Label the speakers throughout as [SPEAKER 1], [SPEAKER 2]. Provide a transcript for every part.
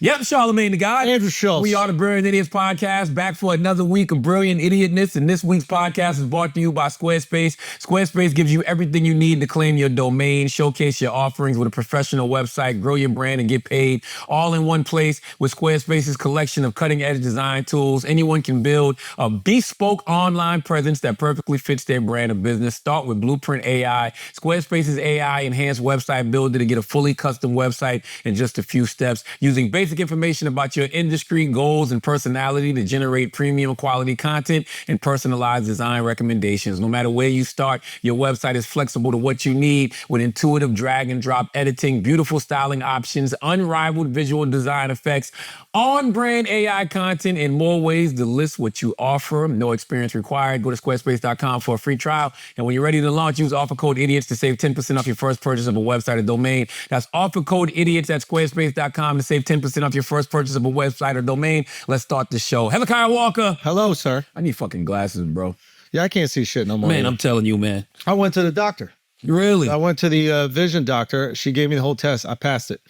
[SPEAKER 1] Yep, Charlamagne the guy.
[SPEAKER 2] Andrew Schulz.
[SPEAKER 1] We are the Brilliant Idiots podcast, back for another week of brilliant idiotness. And this week's podcast is brought to you by Squarespace. Squarespace gives you everything you need to claim your domain, showcase your offerings with a professional website, grow your brand, and get paid all in one place. With Squarespace's collection of cutting-edge design tools, anyone can build a bespoke online presence that perfectly fits their brand or business. Start with Blueprint AI, Squarespace's AI-enhanced website builder to get a fully custom website in just a few steps, using basic information about your industry, goals, and personality to generate premium quality content and personalized design recommendations. No matter where you start, your website is flexible to what you need with intuitive drag and drop editing, beautiful styling options, unrivaled visual design effects, on-brand AI content, and more ways to list what you offer. No experience required. Go to squarespace.com for a free trial. And when you're ready to launch, use offer code IDIOTS to save 10% off your first purchase of a website or domain. That's offer code IDIOTS at squarespace.com to save 10% off your first purchase of a website or domain. Let's start the show. Hezekiah Walker.
[SPEAKER 2] Hello, sir.
[SPEAKER 1] I need fucking glasses, bro.
[SPEAKER 2] Yeah, I can't see shit no more.
[SPEAKER 1] Man, I'm telling you, man.
[SPEAKER 2] I went to the doctor.
[SPEAKER 1] Really?
[SPEAKER 2] I went to the vision doctor. She gave me the whole test. I passed it.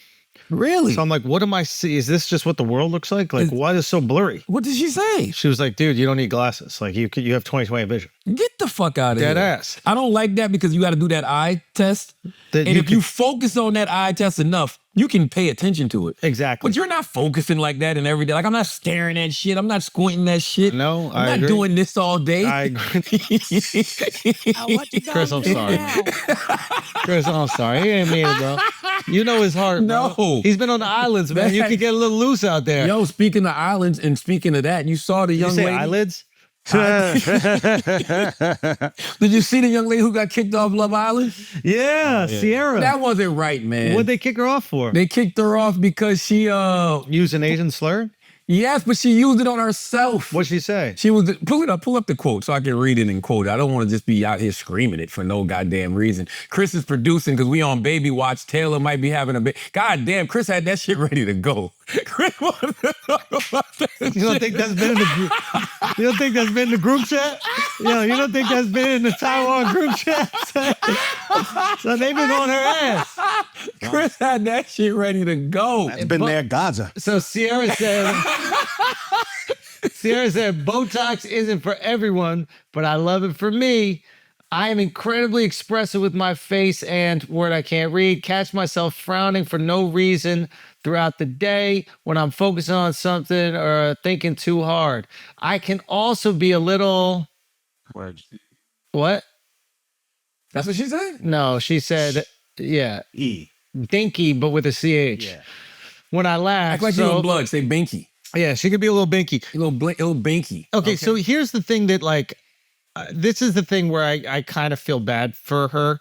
[SPEAKER 1] Really?
[SPEAKER 2] So I'm like, what am I see? Is this just what the world looks like? Like, why is it so blurry?
[SPEAKER 1] What did she say?
[SPEAKER 2] She was like, dude, you don't need glasses. Like, you have 20/20 vision.
[SPEAKER 1] Get the fuck out of here.
[SPEAKER 2] Dead ass.
[SPEAKER 1] I don't like that because you got to do that eye test. And if you focus on that eye test enough, you can pay attention to it.
[SPEAKER 2] Exactly.
[SPEAKER 1] But you're not focusing like that in every day. Like, I'm not staring at shit. I'm not squinting that shit.
[SPEAKER 2] No,
[SPEAKER 1] I'm not doing this all day.
[SPEAKER 2] I agree. Chris, I'm sorry. Chris, I'm sorry. He ain't mean it, bro. You know his heart, bro.
[SPEAKER 1] No.
[SPEAKER 2] He's been on the islands, man. You could get a little loose out there.
[SPEAKER 1] Yo, speaking of islands and speaking of that, you saw the young
[SPEAKER 2] you say
[SPEAKER 1] lady.
[SPEAKER 2] eyelids?
[SPEAKER 1] Did you see the young lady who got kicked off Love Island?
[SPEAKER 2] Yeah, Sierra.
[SPEAKER 1] That wasn't right, man.
[SPEAKER 2] What'd they kick her off for?
[SPEAKER 1] They kicked her off because she
[SPEAKER 2] Used an Asian slur?
[SPEAKER 1] yes, but she used it on herself.
[SPEAKER 2] What'd she say?
[SPEAKER 1] She was pull up the quote so I can read it and quote it. I don't want to just be out here screaming it for no goddamn reason. Chris is producing because we on baby watch. Taylor might be having a baby. Goddamn, Chris had that shit ready to go. Chris wanted to talk about that.
[SPEAKER 2] You don't think that's been in the group? You don't think that's been in the group chat? Yo, you don't think that's been in the Taiwan group chat? So they've been on her ass.
[SPEAKER 1] Chris had that shit ready to go.
[SPEAKER 3] It's been there, Gaza.
[SPEAKER 2] So Sierra said, Botox isn't for everyone, but I love it for me. I am incredibly expressive with my face and word I can't read. Catch myself frowning for no reason throughout the day when I'm focusing on something or thinking too hard. I can also be a little... What?
[SPEAKER 1] That's what she said?
[SPEAKER 2] No, she said, yeah.
[SPEAKER 3] E.
[SPEAKER 2] Dinky, but with a CH.
[SPEAKER 3] Yeah.
[SPEAKER 2] When I laugh.
[SPEAKER 1] Act like you're on blood. Say binky.
[SPEAKER 2] Yeah, she could be a little binky.
[SPEAKER 1] A little binky.
[SPEAKER 2] Okay, so here's the thing that like, this is the thing where I kind of feel bad for her.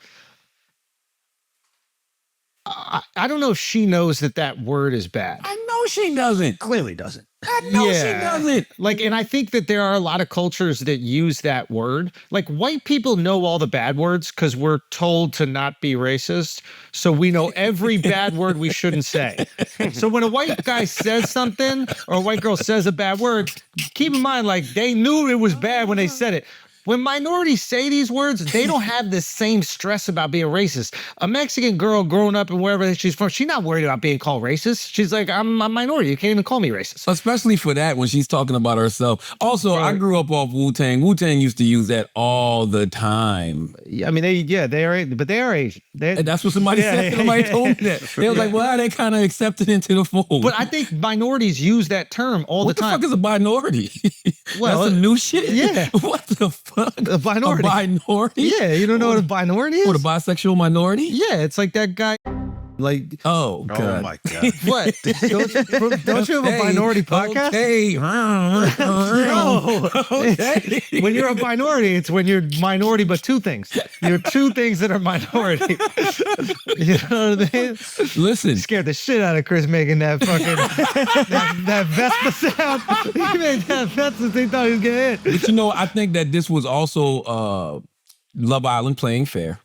[SPEAKER 2] I don't know if she knows that word is bad.
[SPEAKER 1] I know she doesn't.
[SPEAKER 3] Clearly doesn't.
[SPEAKER 1] I know she doesn't.
[SPEAKER 2] Like, and I think that there are a lot of cultures that use that word. Like, white people know all the bad words because we're told to not be racist. So we know every bad word we shouldn't say. So when a white guy says something or a white girl says a bad word, keep in mind, like, they knew it was bad when they said it. When minorities say these words, they don't have the same stress about being racist. A Mexican girl growing up and wherever she's from, she's not worried about being called racist. She's like, I'm a minority. You can't even call me racist.
[SPEAKER 1] Especially for that when she's talking about herself. Also, I grew up off Wu-Tang. Wu-Tang used to use that all the time.
[SPEAKER 2] I mean, they are Asian.
[SPEAKER 1] And that's what somebody said. Somebody told me that. They was like, well, they kind of accepted into the fold.
[SPEAKER 2] But I think minorities use that term all the time.
[SPEAKER 1] What the fuck is a minority?
[SPEAKER 2] Well,
[SPEAKER 1] that's some new shit?
[SPEAKER 2] Yeah.
[SPEAKER 1] What the fuck?
[SPEAKER 2] A minority.
[SPEAKER 1] A minority?
[SPEAKER 2] Yeah, you don't know what a minority is?
[SPEAKER 1] What, a bisexual minority?
[SPEAKER 2] Yeah, it's like that guy. Like,
[SPEAKER 1] oh, God.
[SPEAKER 3] Oh my God.
[SPEAKER 2] What? don't you have a minority podcast?
[SPEAKER 1] Okay.
[SPEAKER 2] No.
[SPEAKER 1] Okay.
[SPEAKER 2] When you're a minority, it's when you're minority, but two things. You're two things that are minority. You know what I mean?
[SPEAKER 1] Listen.
[SPEAKER 2] Scared the shit out of Chris making that fucking that Vespa sound. He made that Vespa. They thought he was getting hit.
[SPEAKER 1] But you know, I think that this was also Love Island playing fair.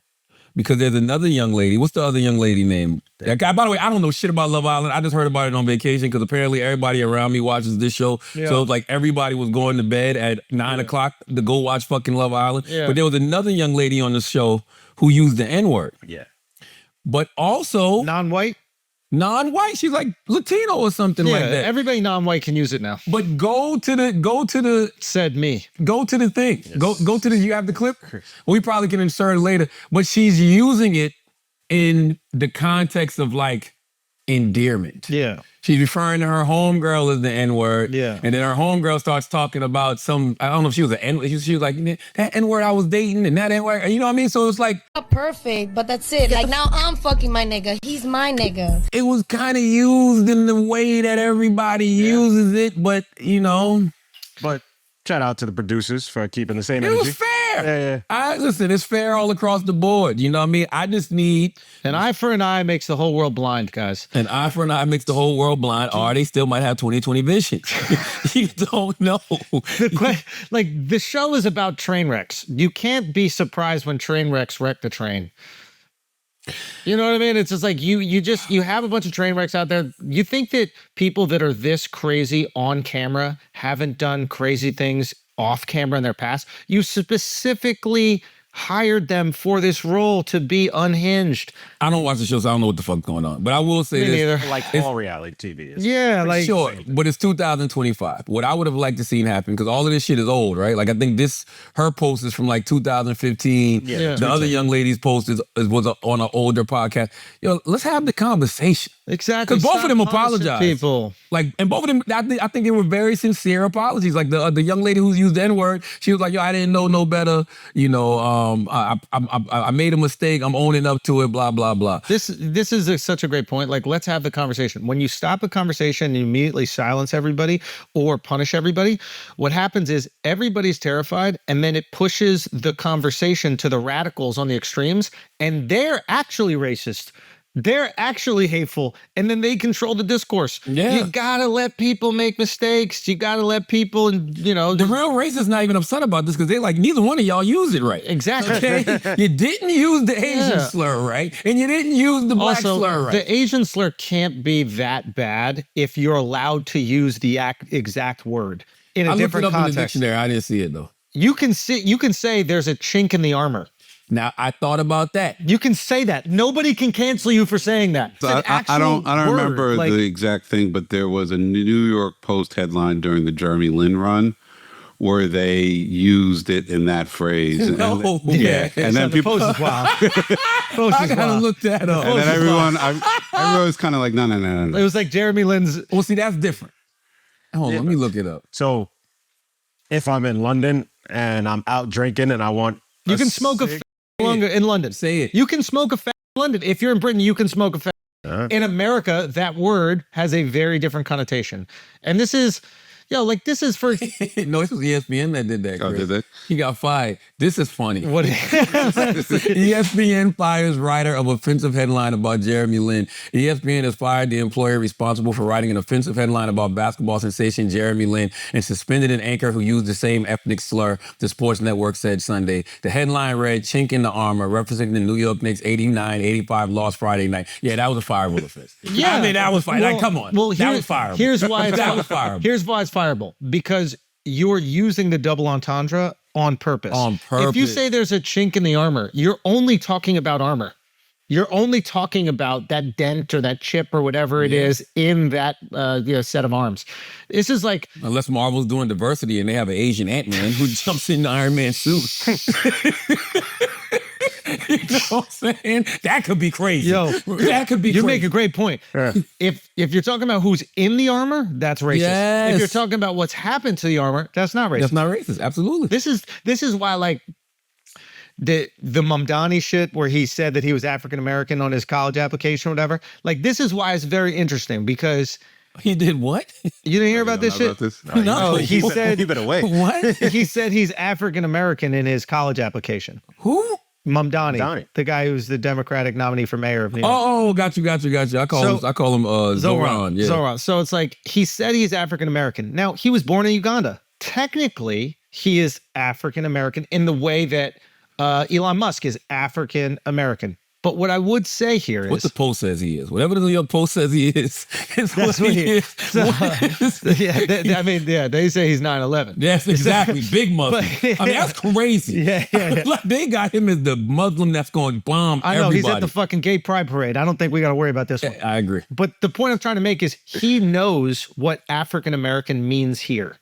[SPEAKER 1] Because there's another young lady. What's the other young lady name? That guy. By the way, I don't know shit about Love Island. I just heard about it on vacation because apparently everybody around me watches this show.
[SPEAKER 2] Yeah.
[SPEAKER 1] So it's like everybody was going to bed at 9 o'clock to go watch fucking Love Island.
[SPEAKER 2] Yeah.
[SPEAKER 1] But there was another young lady on the show who used the N-word.
[SPEAKER 3] Yeah.
[SPEAKER 1] But also
[SPEAKER 2] Non-white?
[SPEAKER 1] non-white. She's like Latino or something like that.
[SPEAKER 2] Everybody non-white can use it now.
[SPEAKER 1] But go to the
[SPEAKER 2] Said me.
[SPEAKER 1] Go to the thing. Yes. Go to the. You have the clip. We probably can insert it later. But she's using it in the context of like endearment.
[SPEAKER 2] Yeah.
[SPEAKER 1] She's referring to her homegirl as the N-word.
[SPEAKER 2] Yeah.
[SPEAKER 1] And then her homegirl starts talking about some, I don't know if she was an N-word. She was like, that N-word I was dating and that N-word. You know what I mean? So it's like.
[SPEAKER 3] Not perfect, but that's it. Like now I'm fucking my nigga. He's my nigga.
[SPEAKER 1] It was kind of used in the way that everybody uses it, but you know.
[SPEAKER 4] But shout out to the producers for keeping the same
[SPEAKER 1] It
[SPEAKER 4] energy.
[SPEAKER 1] was fair.
[SPEAKER 4] Yeah.
[SPEAKER 1] Listen, it's fair all across the board. You know what I mean? I just need
[SPEAKER 2] an eye for an eye makes the whole world blind, guys.
[SPEAKER 1] An eye for an eye makes the whole world blind, or they still might have 20/20 vision. You don't know.
[SPEAKER 2] The show is about train wrecks. You can't be surprised when train wrecks wreck the train. You know what I mean? It's just like you have a bunch of train wrecks out there. You think that people that are this crazy on camera haven't done crazy things off camera in their past? You specifically hired them for this role to be unhinged.
[SPEAKER 1] I don't watch the show, so I don't know what the fuck's going on. But I will say this.
[SPEAKER 4] Like all reality TV is.
[SPEAKER 2] Yeah, like
[SPEAKER 1] sure, but it's 2025. What I would have liked to seen happen, because all of this shit is old, right? Like I think her post is from like 2015.
[SPEAKER 2] Yeah.
[SPEAKER 1] The other young lady's post was on an older podcast. Yo, let's have the conversation.
[SPEAKER 2] Exactly.
[SPEAKER 1] Because both of them apologized.
[SPEAKER 2] People.
[SPEAKER 1] And both of them, I think they were very sincere apologies. Like the young lady who's used the N-word, she was like, yo, I didn't know no better. You know, I made a mistake. I'm owning up to it, blah, blah, blah.
[SPEAKER 2] This is such a great point. Like, let's have the conversation. When you stop a conversation and you immediately silence everybody or punish everybody, what happens is everybody's terrified, and then it pushes the conversation to the radicals on the extremes, and they're actually racist. They're actually hateful, and then they control the discourse.
[SPEAKER 1] Yeah.
[SPEAKER 2] You gotta let people make mistakes. You gotta let people,
[SPEAKER 1] The real racists not even upset about this because they're like, neither one of y'all used it right.
[SPEAKER 2] Exactly.
[SPEAKER 1] Okay? You didn't use the Asian slur right, and you didn't use the black slur right.
[SPEAKER 2] The Asian slur can't be that bad if you're allowed to use the exact word in a different
[SPEAKER 1] context. I looked it up in the
[SPEAKER 2] context.
[SPEAKER 1] dictionary. I didn't see it though.
[SPEAKER 2] You can say there's a chink in the armor.
[SPEAKER 1] Now I thought about that.
[SPEAKER 2] You can say that. Nobody can cancel you for saying that.
[SPEAKER 5] So I don't remember the exact thing, but there was a New York Post headline during the Jeremy Lin run where they used it in that phrase. And then people
[SPEAKER 2] Post is wild.
[SPEAKER 1] I gotta look that up.
[SPEAKER 5] And then everyone was kind of like, no.
[SPEAKER 2] It was like Jeremy Lin's.
[SPEAKER 1] Well, see, that's different. Hold on, let me look it up.
[SPEAKER 4] So if I'm in London and I'm out drinking and I want
[SPEAKER 2] You can smoke a fag in London.
[SPEAKER 1] Say it.
[SPEAKER 2] You can smoke a fag in London. If you're in Britain, you can smoke a fag. In America, that word has a very different connotation. And this is, this is for...
[SPEAKER 1] No, this was ESPN that did that, Chris.
[SPEAKER 5] Oh, did they?
[SPEAKER 1] He got fired. This is funny.
[SPEAKER 2] What?
[SPEAKER 1] ESPN fires writer of offensive headline about Jeremy Lin. ESPN has fired the employer responsible for writing an offensive headline about basketball sensation Jeremy Lin and suspended an anchor who used the same ethnic slur, the sports network said Sunday. The headline read, "Chink in the armor," referencing the New York Knicks 89-85 loss Friday night. Yeah, that was a fireable offense.
[SPEAKER 2] Yeah.
[SPEAKER 1] I mean, that was fire. Like, come on.
[SPEAKER 2] Well,
[SPEAKER 1] that was fireable.
[SPEAKER 2] Here's why it's
[SPEAKER 1] that was fireable.
[SPEAKER 2] Here's why it's fireable. Because you're using the double entendre on purpose.
[SPEAKER 1] On purpose.
[SPEAKER 2] If you say there's a chink in the armor, you're only talking about armor. You're only talking about that dent or that chip or whatever it is in that set of arms. This is like...
[SPEAKER 1] Unless Marvel's doing diversity and they have an Asian Ant-Man who jumps in the Iron Man suit. You know what I'm saying? That could be crazy. That could be
[SPEAKER 2] You
[SPEAKER 1] crazy.
[SPEAKER 2] make a great point.
[SPEAKER 4] Yeah.
[SPEAKER 2] If you're talking about who's in the armor, that's racist.
[SPEAKER 1] Yes.
[SPEAKER 2] If you're talking about what's happened to the armor, that's not racist.
[SPEAKER 1] That's not racist. Absolutely.
[SPEAKER 2] This is why, like, the Mamdani shit where he said that he was African American on his college application or whatever. Like, this is why it's very interesting because
[SPEAKER 1] He did what?
[SPEAKER 2] you didn't hear about this shit.
[SPEAKER 1] No.
[SPEAKER 2] He said
[SPEAKER 4] he been away.
[SPEAKER 1] What?
[SPEAKER 2] he said he's African American in his college application.
[SPEAKER 1] Who?
[SPEAKER 2] Mamdani, the guy who's the Democratic nominee for mayor of New York.
[SPEAKER 1] Oh, got you. I call him Zoran. Yeah.
[SPEAKER 2] Zoran. So it's like he said he's African American. Now he was born in Uganda. Technically, he is African American in the way that Elon Musk is African American. But what I would say here
[SPEAKER 1] what
[SPEAKER 2] is
[SPEAKER 1] the post says he is. Whatever the your post says he is
[SPEAKER 2] that's what he is. So, they say he's 9/11.
[SPEAKER 1] Yes, exactly. Big Muslim. I mean, that's crazy.
[SPEAKER 2] Yeah.
[SPEAKER 1] Like they got him as the Muslim that's going to bomb
[SPEAKER 2] I know,
[SPEAKER 1] everybody.
[SPEAKER 2] he's at the fucking gay pride parade. I don't think we got to worry about this one.
[SPEAKER 1] I agree.
[SPEAKER 2] But the point I'm trying to make is he knows what African American means here.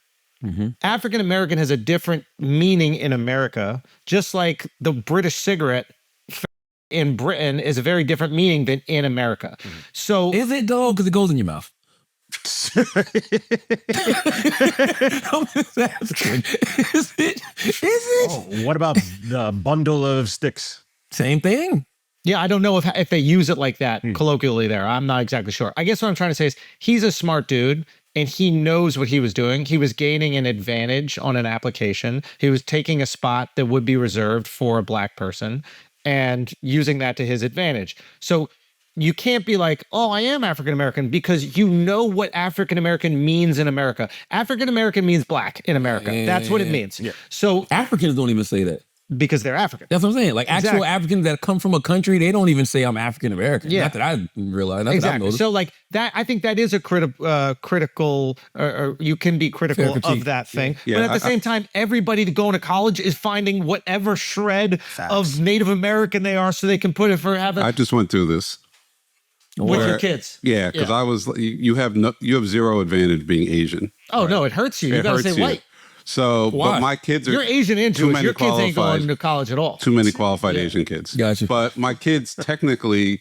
[SPEAKER 2] African American has a different meaning in America, just like the British cigarette in Britain is a very different meaning than in America. So
[SPEAKER 1] Is it though? Because it goes in your mouth. I'm just asking. Is it?
[SPEAKER 4] Oh, what about the bundle of sticks?
[SPEAKER 1] Same thing.
[SPEAKER 2] yeah, I don't know if they use it like that colloquially there. I'm not exactly sure. I guess what I'm trying to say is he's a smart dude and he knows what he was doing. He was gaining an advantage on an application. He was taking a spot that would be reserved for a black person and using that to his advantage. So you can't be like, oh, I am African American, because you know what African American means in America. African American means black in America. That's what it means. Yeah. So
[SPEAKER 1] Africans don't even say that.
[SPEAKER 2] because they're African.
[SPEAKER 1] That's what I'm saying. Like actual
[SPEAKER 2] Exactly.
[SPEAKER 1] Africans that come from a country, they don't even say I'm African American.
[SPEAKER 2] Yeah.
[SPEAKER 1] Not that I realize. Not that I
[SPEAKER 2] Exactly.
[SPEAKER 1] noticed.
[SPEAKER 2] So like that, I think that is a critical, or you can be critical
[SPEAKER 1] Fair critique.
[SPEAKER 2] of that thing.
[SPEAKER 5] Yeah,
[SPEAKER 2] But at the same time, everybody to going to college is finding whatever shred of Native American they are so they can put it for having
[SPEAKER 5] I just went through this.
[SPEAKER 2] with your
[SPEAKER 5] where-
[SPEAKER 2] kids.
[SPEAKER 5] Yeah, because I was you have zero advantage being Asian.
[SPEAKER 2] Oh, no, it hurts you. You
[SPEAKER 5] It
[SPEAKER 2] got to
[SPEAKER 5] hurts
[SPEAKER 2] say
[SPEAKER 5] you.
[SPEAKER 2] white.
[SPEAKER 5] So,
[SPEAKER 1] Why?
[SPEAKER 5] but my kids are
[SPEAKER 2] You're Asian and
[SPEAKER 5] too
[SPEAKER 2] Jewish.
[SPEAKER 5] many
[SPEAKER 2] Your kids ain't
[SPEAKER 5] qualified-
[SPEAKER 2] going to college at all.
[SPEAKER 5] too many qualified Asian kids.
[SPEAKER 1] Gotcha.
[SPEAKER 5] But my kids technically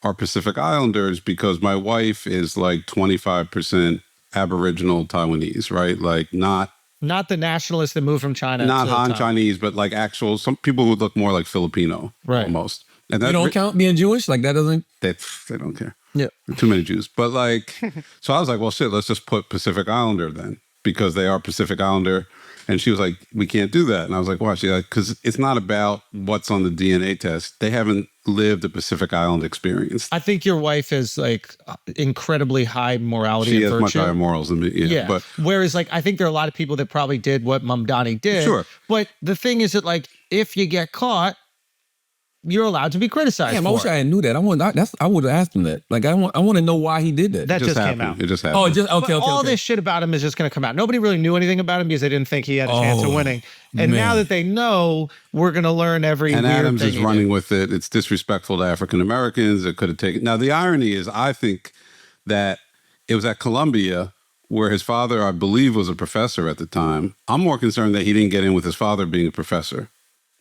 [SPEAKER 5] are Pacific Islanders because my wife is like 25% Aboriginal Taiwanese, right? Like not
[SPEAKER 2] Not the nationalists that moved from China.
[SPEAKER 5] not
[SPEAKER 2] to
[SPEAKER 5] Han
[SPEAKER 2] Taiwan.
[SPEAKER 5] Chinese, but like actual some people would look more like Filipino,
[SPEAKER 2] Right.
[SPEAKER 5] almost. And
[SPEAKER 1] You
[SPEAKER 5] that
[SPEAKER 1] don't count being Jewish? Like that doesn't.
[SPEAKER 5] they don't care.
[SPEAKER 2] Yeah.
[SPEAKER 5] Too many Jews. But like, so I was like, well, shit, let's just put Pacific Islander then, because they are Pacific Islander. And she was like, we can't do that. And I was like, why? She's like, because it's not about what's on the DNA test. They haven't lived a Pacific Island experience.
[SPEAKER 2] I think your wife is like incredibly high morality
[SPEAKER 5] She
[SPEAKER 2] and
[SPEAKER 5] has
[SPEAKER 2] virtue.
[SPEAKER 5] much higher morals than me. Yeah. But
[SPEAKER 2] Whereas, like, I think there are a lot of people that probably did what Mamdani did.
[SPEAKER 5] Sure.
[SPEAKER 2] But the thing is that, like, if you get caught, you're allowed to be criticized.
[SPEAKER 1] Damn, I
[SPEAKER 2] for
[SPEAKER 1] wish
[SPEAKER 2] it.
[SPEAKER 1] I had knew that. I would have asked him that. Like I want to know why he did that.
[SPEAKER 2] That
[SPEAKER 5] it
[SPEAKER 2] just came
[SPEAKER 5] happened.
[SPEAKER 2] out.
[SPEAKER 5] It just happened.
[SPEAKER 1] Oh, just
[SPEAKER 2] But
[SPEAKER 1] okay.
[SPEAKER 2] all this shit about him is just going to come out. Nobody really knew anything about him because they didn't think he had a chance of
[SPEAKER 1] Oh,
[SPEAKER 2] winning. And
[SPEAKER 1] man.
[SPEAKER 2] now that they know, we're going to learn every
[SPEAKER 5] And
[SPEAKER 2] weird
[SPEAKER 5] Adams
[SPEAKER 2] thing
[SPEAKER 5] is
[SPEAKER 2] he
[SPEAKER 5] running
[SPEAKER 2] did.
[SPEAKER 5] with it. It's disrespectful to African Americans. It could have taken. Now, the irony is, I think that it was at Columbia where his father, I believe, was a professor at the time. I'm more concerned that he didn't get in with his father being a professor.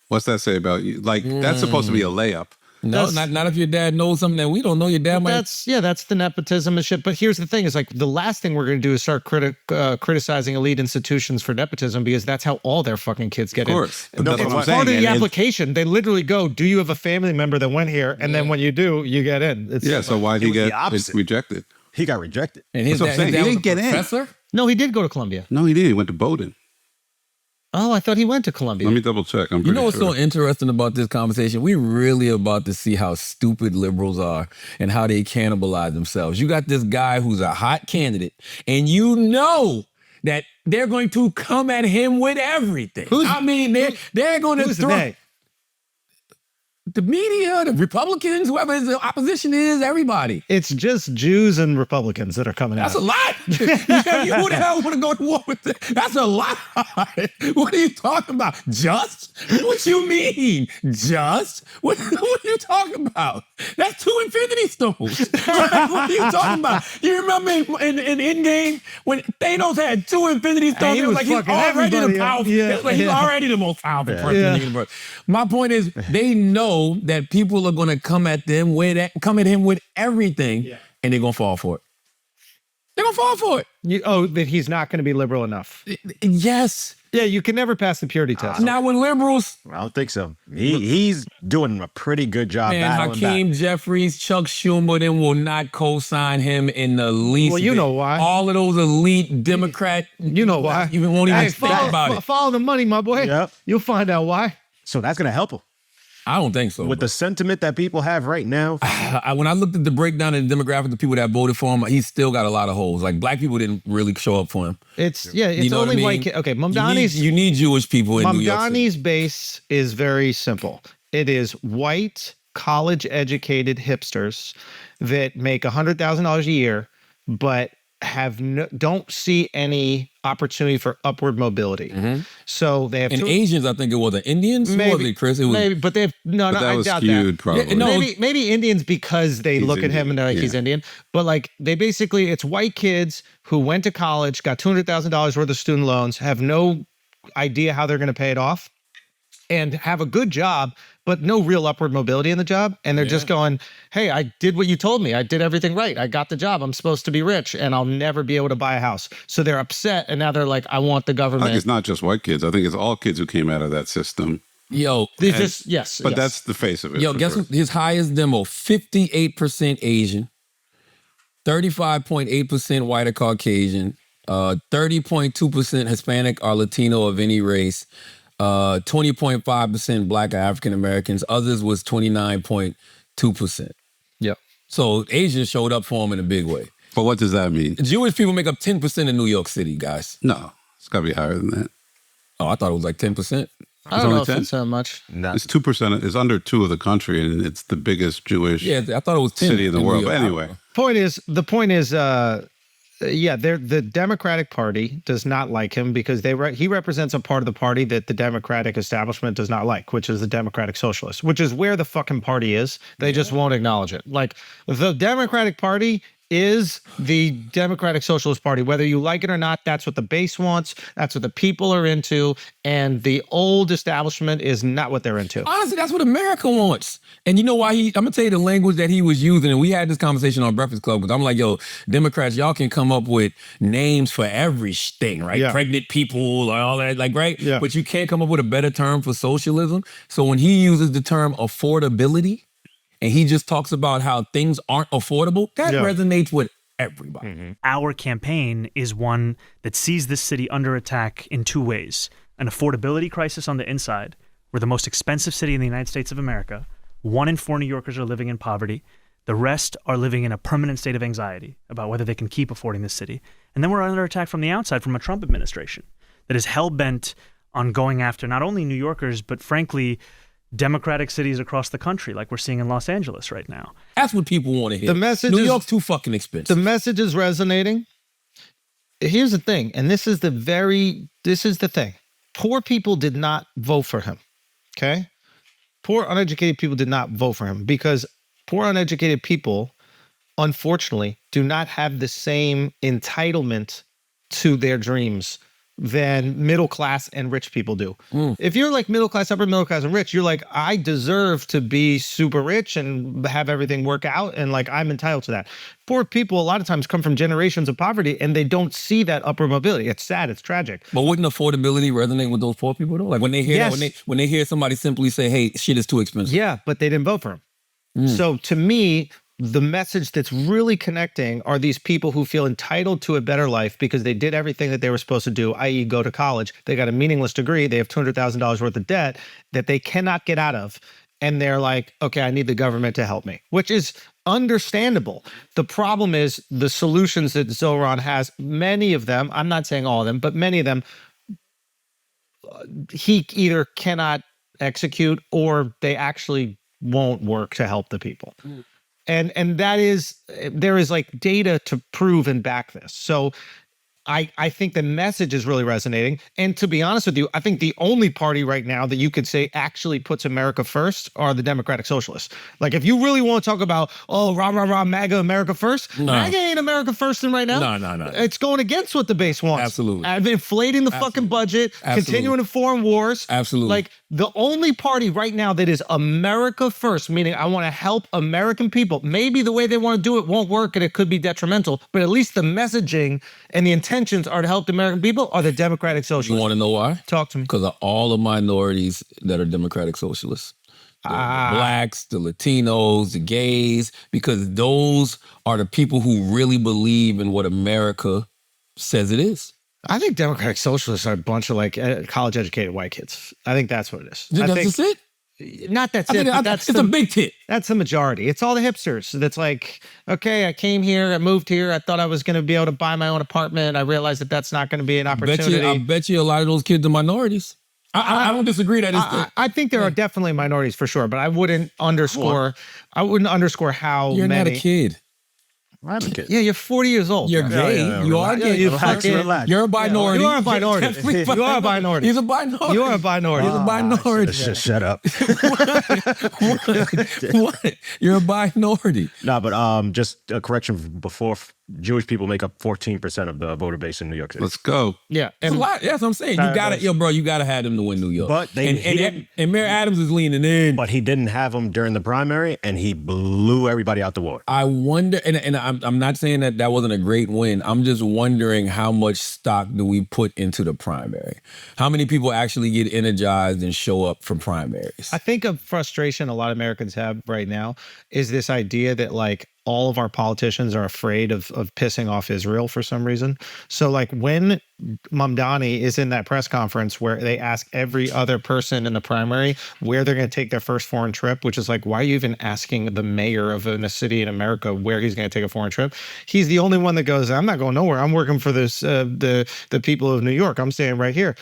[SPEAKER 5] What's that say about you? Like, that's supposed to be a layup.
[SPEAKER 1] No, not if your dad knows something that we don't know. Your dad might.
[SPEAKER 2] That's the nepotism and shit. But here's the thing: is like the last thing we're going to do is start criticizing elite institutions for nepotism, because that's how all their fucking kids get
[SPEAKER 5] Of course.
[SPEAKER 2] in.
[SPEAKER 5] But that's
[SPEAKER 2] It's
[SPEAKER 5] what I'm
[SPEAKER 2] part
[SPEAKER 5] saying.
[SPEAKER 2] of the
[SPEAKER 5] And-
[SPEAKER 2] application. They literally go, "Do you have a family member that went here?" And then when you do, you get in. It's,
[SPEAKER 5] Yeah, so why'd he
[SPEAKER 4] was the
[SPEAKER 5] get
[SPEAKER 4] opposite.
[SPEAKER 5] rejected?
[SPEAKER 4] He got rejected.
[SPEAKER 1] And his
[SPEAKER 5] That's what I'm
[SPEAKER 1] dad,
[SPEAKER 5] saying.
[SPEAKER 1] his
[SPEAKER 5] He
[SPEAKER 1] dad
[SPEAKER 5] didn't
[SPEAKER 1] was a
[SPEAKER 5] get in.
[SPEAKER 1] professor?
[SPEAKER 2] No, he did go to Columbia.
[SPEAKER 5] No, he didn't. He went to Bowdoin.
[SPEAKER 2] Oh, I thought he went to Columbia.
[SPEAKER 5] Let me double check. I'm
[SPEAKER 1] You
[SPEAKER 5] pretty
[SPEAKER 1] know what's
[SPEAKER 5] sure.
[SPEAKER 1] so interesting about this conversation? We really about to see how stupid liberals are and how they cannibalize themselves. You got this guy who's a hot candidate, and you know that they're going to come at him with everything. They're going to
[SPEAKER 2] Who's the
[SPEAKER 1] throw
[SPEAKER 2] they?
[SPEAKER 1] the media, the Republicans, whoever the opposition is, everybody.
[SPEAKER 2] It's just Jews and Republicans that are coming
[SPEAKER 1] That's
[SPEAKER 2] out.
[SPEAKER 1] a lot. Who the hell want to go to war with that? That's a lot. What are you talking about? Just? What you mean? Just? What are you talking about? That's 2 Infinity Stones. What are you talking about? You remember in Endgame when Thanos had 2 Infinity Stones?
[SPEAKER 2] he
[SPEAKER 1] It was
[SPEAKER 2] was
[SPEAKER 1] like he's
[SPEAKER 2] fucking
[SPEAKER 1] already the
[SPEAKER 2] everybody up.
[SPEAKER 1] powerful.
[SPEAKER 2] Yeah,
[SPEAKER 1] It's like he's
[SPEAKER 2] yeah.
[SPEAKER 1] already the most powerful person
[SPEAKER 2] Yeah.
[SPEAKER 1] in the universe. My point is, they know that people are going to come at him with everything, and they're going to fall for it. They're going to fall for it.
[SPEAKER 2] That he's not going to be liberal enough.
[SPEAKER 1] Yes.
[SPEAKER 2] Yeah, you can never pass the purity test.
[SPEAKER 1] Now, when liberals,
[SPEAKER 4] I don't think so. He's doing a pretty good job
[SPEAKER 1] man,
[SPEAKER 4] battling
[SPEAKER 1] Hakeem
[SPEAKER 4] back.
[SPEAKER 1] Jeffries, Chuck Schumer, them will not co-sign him in the least.
[SPEAKER 2] Well, you
[SPEAKER 1] bit.
[SPEAKER 2] know why.
[SPEAKER 1] All of those elite Democrat,
[SPEAKER 2] You know why?
[SPEAKER 1] even won't even think about it.
[SPEAKER 2] Follow the money, my boy.
[SPEAKER 4] Yep.
[SPEAKER 2] You'll find out why.
[SPEAKER 4] So that's going to help him.
[SPEAKER 1] I don't think so.
[SPEAKER 4] With the sentiment that people have right now,
[SPEAKER 1] When I looked at the breakdown of the demographic of people that voted for him, he's still got a lot of holes. Like black people didn't really show up for him.
[SPEAKER 2] It's
[SPEAKER 1] You know what I
[SPEAKER 2] only
[SPEAKER 1] mean?
[SPEAKER 2] white. Okay,
[SPEAKER 1] You
[SPEAKER 2] Mamdani's
[SPEAKER 1] need Jewish people in New York City.
[SPEAKER 2] Mamdani's base is very simple. It is white college-educated hipsters that make $100,000 a year, but don't see any opportunity for upward mobility. So they have
[SPEAKER 1] Asians, I think it was the Indians.
[SPEAKER 2] Maybe,
[SPEAKER 1] Who was it, Chris? It was,
[SPEAKER 2] maybe, but they have
[SPEAKER 5] But that
[SPEAKER 2] I
[SPEAKER 5] was
[SPEAKER 2] doubt
[SPEAKER 5] skewed,
[SPEAKER 2] that.
[SPEAKER 5] probably.
[SPEAKER 1] No,
[SPEAKER 2] Maybe Indians because they look at him and they're like,
[SPEAKER 5] Yeah.
[SPEAKER 2] he's Indian. But like they basically, it's white kids who went to college, got $200,000 worth of student loans, have no idea how they're going to pay it off, and have a good job, but no real upward mobility in the job. And they're just going, hey, I did what you told me. I did everything right. I got the job. I'm supposed to be rich and I'll never be able to buy a house. So they're upset. And now they're like, I want the
[SPEAKER 5] I
[SPEAKER 2] government.
[SPEAKER 5] think it's not just white kids. I think it's all kids who came out of that system.
[SPEAKER 1] Yo,
[SPEAKER 2] They just, yes.
[SPEAKER 5] But
[SPEAKER 2] yes.
[SPEAKER 5] that's the face of it.
[SPEAKER 1] Yo,
[SPEAKER 5] for
[SPEAKER 1] guess
[SPEAKER 5] sure.
[SPEAKER 1] what? His highest demo, 58% Asian, 35.8% white or Caucasian, 30.2% Hispanic or Latino of any race, 20.5% Black or African Americans. Others was 29.2%.
[SPEAKER 2] Yep.
[SPEAKER 1] So Asians showed up for him in a big way.
[SPEAKER 5] But what does that mean?
[SPEAKER 1] Jewish people make up 10% in New York City, guys.
[SPEAKER 5] No, it's got to be higher than that.
[SPEAKER 1] Oh, I thought it was like 10%.
[SPEAKER 2] I don't know
[SPEAKER 5] only
[SPEAKER 2] if
[SPEAKER 5] 10?
[SPEAKER 2] it's that much.
[SPEAKER 5] It's 2%. It's under 2 of the country, and it's the biggest Jewish
[SPEAKER 1] Yeah, I thought it was 10
[SPEAKER 5] city in the
[SPEAKER 1] New
[SPEAKER 5] world.
[SPEAKER 1] York.
[SPEAKER 5] But anyway,
[SPEAKER 2] The point is, the Democratic Party does not like him because he represents a part of the party that the Democratic establishment does not like, which is the Democratic Socialists, which is where the fucking party is. They just won't acknowledge it. Like the Democratic Party is the Democratic Socialist Party. Whether you like it or not, that's what the base wants. That's what the people are into. And the old establishment is not what they're into.
[SPEAKER 1] Honestly, that's what America wants. And you know why I'm going to tell you the language that he was using. And we had this conversation on Breakfast Club because I'm like, yo, Democrats, y'all can come up with names for everything, right?
[SPEAKER 2] Yeah.
[SPEAKER 1] Pregnant people or all that, like, right?
[SPEAKER 2] Yeah.
[SPEAKER 1] But you can't come up with a better term for socialism. So when he uses the term affordability and he just talks about how things aren't affordable, that resonates with everybody.
[SPEAKER 6] Our campaign is one that sees this city under attack in 2 ways. An affordability crisis on the inside. We're the most expensive city in the United States of America. 1 in 4 New Yorkers are living in poverty. The rest are living in a permanent state of anxiety about whether they can keep affording this city. And then we're under attack from the outside from a Trump administration that is hell-bent on going after not only New Yorkers, but frankly, democratic cities across the country, like we're seeing in Los Angeles right now.
[SPEAKER 1] That's what people want to hear.
[SPEAKER 2] The message
[SPEAKER 1] New
[SPEAKER 2] is-
[SPEAKER 1] York's too fucking expensive.
[SPEAKER 2] The message is resonating. Here's the thing, and this is the thing. Poor people did not vote for him, okay? Poor, uneducated people did not vote for him because poor, uneducated people, unfortunately, do not have the same entitlement to their dreams than middle class and rich people do. If you're like middle class, upper middle class, and rich, you're like, I deserve to be super rich and have everything work out, and like I'm entitled to that. Poor people a lot of times come from generations of poverty and they don't see that upper mobility. It's sad, it's tragic.
[SPEAKER 1] But wouldn't affordability resonate with those poor people though? Like when they hear
[SPEAKER 2] Yes.
[SPEAKER 1] that, when they hear somebody simply say, "Hey, shit is too expensive."
[SPEAKER 2] Yeah, but they didn't vote for him. So to me, the message that's really connecting are these people who feel entitled to a better life because they did everything that they were supposed to do, i.e. go to college. They got a meaningless degree. They have $200,000 worth of debt that they cannot get out of. And they're like, okay, I need the government to help me, which is understandable. The problem is the solutions that Zoran has, many of them, I'm not saying all of them, but many of them, he either cannot execute or they actually won't work to help the people. And that is, there is like data to prove and back this. So I think the message is really resonating. And to be honest with you, I think the only party right now that you could say actually puts America first are the Democratic Socialists. Like if you really want to talk about, oh, rah, rah, rah, MAGA, America first, MAGA ain't America first in right now.
[SPEAKER 1] No.
[SPEAKER 2] It's going against what the base wants.
[SPEAKER 1] Absolutely.
[SPEAKER 2] Inflating the fucking budget, continuing the foreign wars.
[SPEAKER 1] Absolutely.
[SPEAKER 2] Like the only party right now that is America first, meaning I want to help American people. Maybe the way they want to do it won't work and it could be detrimental, but at least the messaging and the intentions are to help the American people are the Democratic
[SPEAKER 1] You
[SPEAKER 2] Socialists.
[SPEAKER 1] want to know why?
[SPEAKER 2] Talk to me.
[SPEAKER 1] Because of all the minorities that are Democratic Socialists. The blacks, the Latinos, the gays, because those are the people who really believe in what America says it is.
[SPEAKER 2] I think Democratic Socialists are a bunch of like college-educated white kids. I think that's what it is.
[SPEAKER 1] That's just it?
[SPEAKER 2] Not that's
[SPEAKER 1] I
[SPEAKER 2] it.
[SPEAKER 1] think
[SPEAKER 2] But that's
[SPEAKER 1] it's a big tit.
[SPEAKER 2] That's the majority. It's all the hipsters. That's like, okay, I came here, I moved here, I thought I was going to be able to buy my own apartment. I realized that that's not going to be an opportunity.
[SPEAKER 1] I bet you a lot of those kids are minorities. I don't disagree that it's
[SPEAKER 2] I think there are definitely minorities for sure, but I wouldn't underscore how
[SPEAKER 1] you're
[SPEAKER 2] many.
[SPEAKER 1] not a kid.
[SPEAKER 4] I have a kid.
[SPEAKER 2] Yeah, you're 40 years old.
[SPEAKER 1] You're
[SPEAKER 2] bro.
[SPEAKER 1] gay. You are gay.
[SPEAKER 4] Relax.
[SPEAKER 1] You're a minority.
[SPEAKER 2] You are a minority.
[SPEAKER 1] Definitely
[SPEAKER 2] You are a minority.
[SPEAKER 1] He's a minority.
[SPEAKER 2] You are a minority.
[SPEAKER 1] He's a minority.
[SPEAKER 4] Just shut up.
[SPEAKER 1] What? You're a minority.
[SPEAKER 4] No, but just a correction before. Jewish people make up 14% of the voter base in New York City.
[SPEAKER 5] Let's go.
[SPEAKER 2] Yeah,
[SPEAKER 1] It's a lot. That's what I'm saying. You gotta, you gotta have them to win New York.
[SPEAKER 4] But
[SPEAKER 1] and Mayor Adams is leaning in.
[SPEAKER 4] But he didn't have them during the primary, and he blew everybody out the water.
[SPEAKER 1] I wonder, and I'm not saying that wasn't a great win. I'm just wondering how much stock do we put into the primary? How many people actually get energized and show up for primaries?
[SPEAKER 2] I think a frustration a lot of Americans have right now is this idea that like all of our politicians are afraid of pissing off Israel for some reason. So like when Mamdani is in that press conference where they ask every other person in the primary where they're going to take their first foreign trip, which is like, why are you even asking the mayor of a city in America where he's going to take a foreign trip? He's the only one that goes, I'm not going nowhere. I'm working for this the people of New York. I'm staying right here.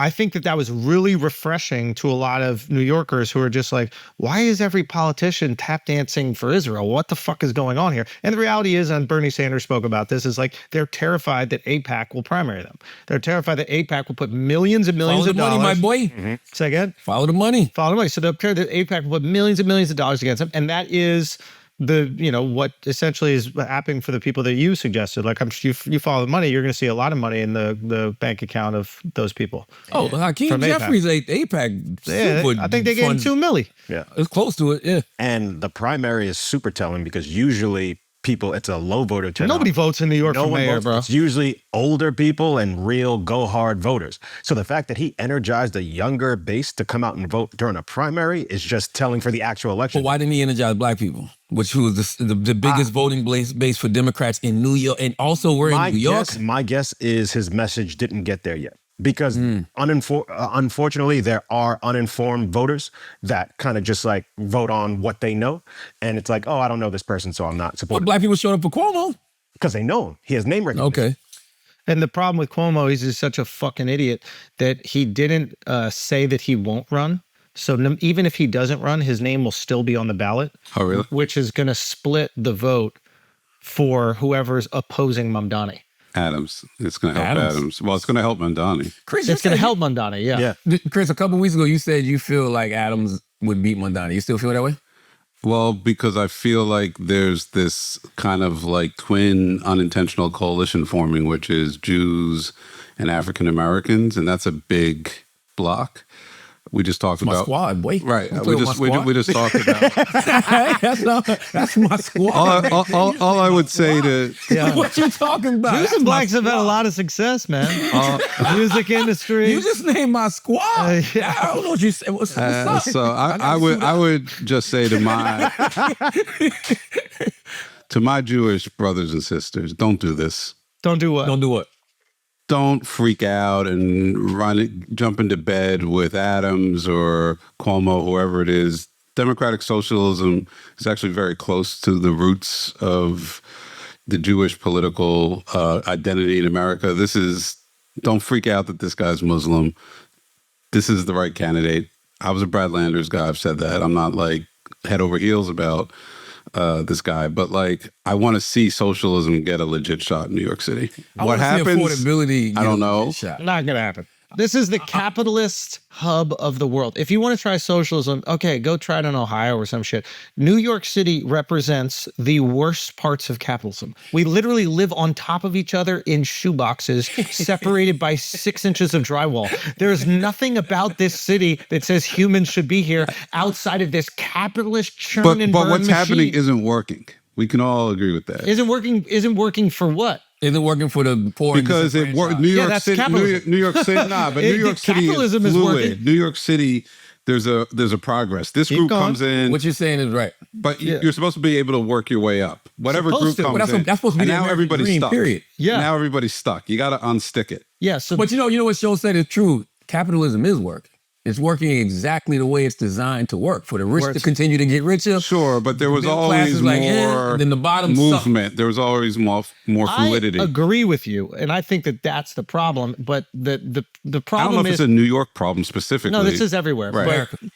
[SPEAKER 2] I think that was really refreshing to a lot of New Yorkers who are just like, why is every politician tap dancing for Israel? What the fuck is going on here? And the reality is, and Bernie Sanders spoke about this, is like they're terrified that AIPAC will primary them. They're terrified that AIPAC will put millions and millions of dollars.
[SPEAKER 1] Follow the money, my boy.
[SPEAKER 2] Mm-hmm. Say again?
[SPEAKER 1] Follow the money.
[SPEAKER 2] Follow the money. So they're terrified that AIPAC will put millions and millions of dollars against them. And that is what essentially is happening for the people that you suggested. Like you follow the money, you're going to see a lot of money in the bank account of those people.
[SPEAKER 1] Oh, Hakeem Jeffries, AIPAC.
[SPEAKER 2] Yeah, I think they gave him $2 million.
[SPEAKER 4] Yeah,
[SPEAKER 1] it's close to it. Yeah,
[SPEAKER 4] and the primary is super telling because usually it's a low voter turnout.
[SPEAKER 2] Nobody votes in New York for mayor, bro.
[SPEAKER 4] It's usually older people and real go hard voters. So the fact that he energized a younger base to come out and vote during a primary is just telling for the actual election.
[SPEAKER 1] But why didn't he energize black people? Which was the biggest voting base for Democrats in New York, and also we're in New York.
[SPEAKER 4] My guess is his message didn't get there yet. Because unfortunately, there are uninformed voters that kind of just like vote on what they know. And it's like, oh, I don't know this person, so I'm not supporting.
[SPEAKER 1] But black people showed up for Cuomo.
[SPEAKER 4] Because they know him. He has name recognition.
[SPEAKER 1] Okay.
[SPEAKER 2] And the problem with Cuomo is he's such a fucking idiot that he didn't say that he won't run. So even if he doesn't run, his name will still be on the ballot.
[SPEAKER 5] Oh, really?
[SPEAKER 2] Which is going to split the vote for whoever's opposing Mamdani.
[SPEAKER 5] Adams. It's going to help Adams. Well, it's going to help Mamdani.
[SPEAKER 2] Chris, it's going to help Mamdani, yeah.
[SPEAKER 1] Chris, a couple weeks ago, you said you feel like Adams would beat Mamdani. You still feel that way?
[SPEAKER 5] Well, because I feel like there's this kind of like twin unintentional coalition forming, which is Jews and African Americans, and that's a big block. We just talked about
[SPEAKER 1] my squad, boy.
[SPEAKER 5] Right. We just talked about.
[SPEAKER 1] That's my squad.
[SPEAKER 5] All I would say to
[SPEAKER 1] what you talking about?
[SPEAKER 2] Jews and blacks have had a lot of success, man. Music industry.
[SPEAKER 1] You just named my squad. I don't know what you said. What's up?
[SPEAKER 5] So I would just say to my Jewish brothers and sisters, don't do this.
[SPEAKER 2] Don't do what?
[SPEAKER 1] Don't do what?
[SPEAKER 5] Don't freak out and jump into bed with Adams or Cuomo, whoever it is. Democratic socialism is actually very close to the roots of the Jewish political identity in America. Don't freak out that this guy's Muslim. This is the right candidate. I was a Brad Landers guy. I've said that. I'm not like head over heels about this guy, but like I want to see socialism get a legit shot in New York City. What happens?
[SPEAKER 1] Affordability.
[SPEAKER 5] I don't know.
[SPEAKER 2] Not gonna happen. This is the capitalist hub of the world. If you want to try socialism, okay, go try it in Ohio or some shit. New York City represents the worst parts of capitalism. We literally live on top of each other in shoeboxes, separated by 6 inches of drywall. There's nothing about this city that says humans should be here outside of this capitalist churn and burn
[SPEAKER 5] But what's
[SPEAKER 2] machine.
[SPEAKER 5] happening isn't working. We can all agree with that.
[SPEAKER 2] Isn't working for what?
[SPEAKER 1] Isn't working for the poor
[SPEAKER 5] because it worked. New York
[SPEAKER 2] that's
[SPEAKER 5] City,
[SPEAKER 2] capitalism.
[SPEAKER 5] New York City, but New York City
[SPEAKER 2] capitalism
[SPEAKER 5] is
[SPEAKER 2] is
[SPEAKER 5] fluid.
[SPEAKER 2] working.
[SPEAKER 5] New York City, there's a progress. This group
[SPEAKER 2] going.
[SPEAKER 5] comes in.
[SPEAKER 1] What you're saying is right.
[SPEAKER 5] But you're supposed to be able to work your way up. Whatever
[SPEAKER 2] Supposed
[SPEAKER 5] group
[SPEAKER 2] to.
[SPEAKER 5] comes
[SPEAKER 1] But
[SPEAKER 5] in.
[SPEAKER 1] that's supposed to be
[SPEAKER 5] and
[SPEAKER 1] the
[SPEAKER 5] now
[SPEAKER 1] American
[SPEAKER 5] everybody's
[SPEAKER 1] dream,
[SPEAKER 5] stuck.
[SPEAKER 1] period.
[SPEAKER 2] Yeah.
[SPEAKER 5] Now everybody's stuck. You got to unstick it.
[SPEAKER 2] Yeah. So
[SPEAKER 1] But you know what Schulz said is true. Capitalism is working. It's working exactly the way it's designed to work, for the rich to continue to get richer.
[SPEAKER 5] Sure, but there was always
[SPEAKER 1] like,
[SPEAKER 5] more
[SPEAKER 1] then the bottom
[SPEAKER 5] movement. There was always more fluidity.
[SPEAKER 2] I agree with you, and I think that that's the problem. But the problem
[SPEAKER 5] I don't know if
[SPEAKER 2] is
[SPEAKER 5] it's a New York problem specifically.
[SPEAKER 2] no, this is everywhere.
[SPEAKER 5] Right.
[SPEAKER 2] But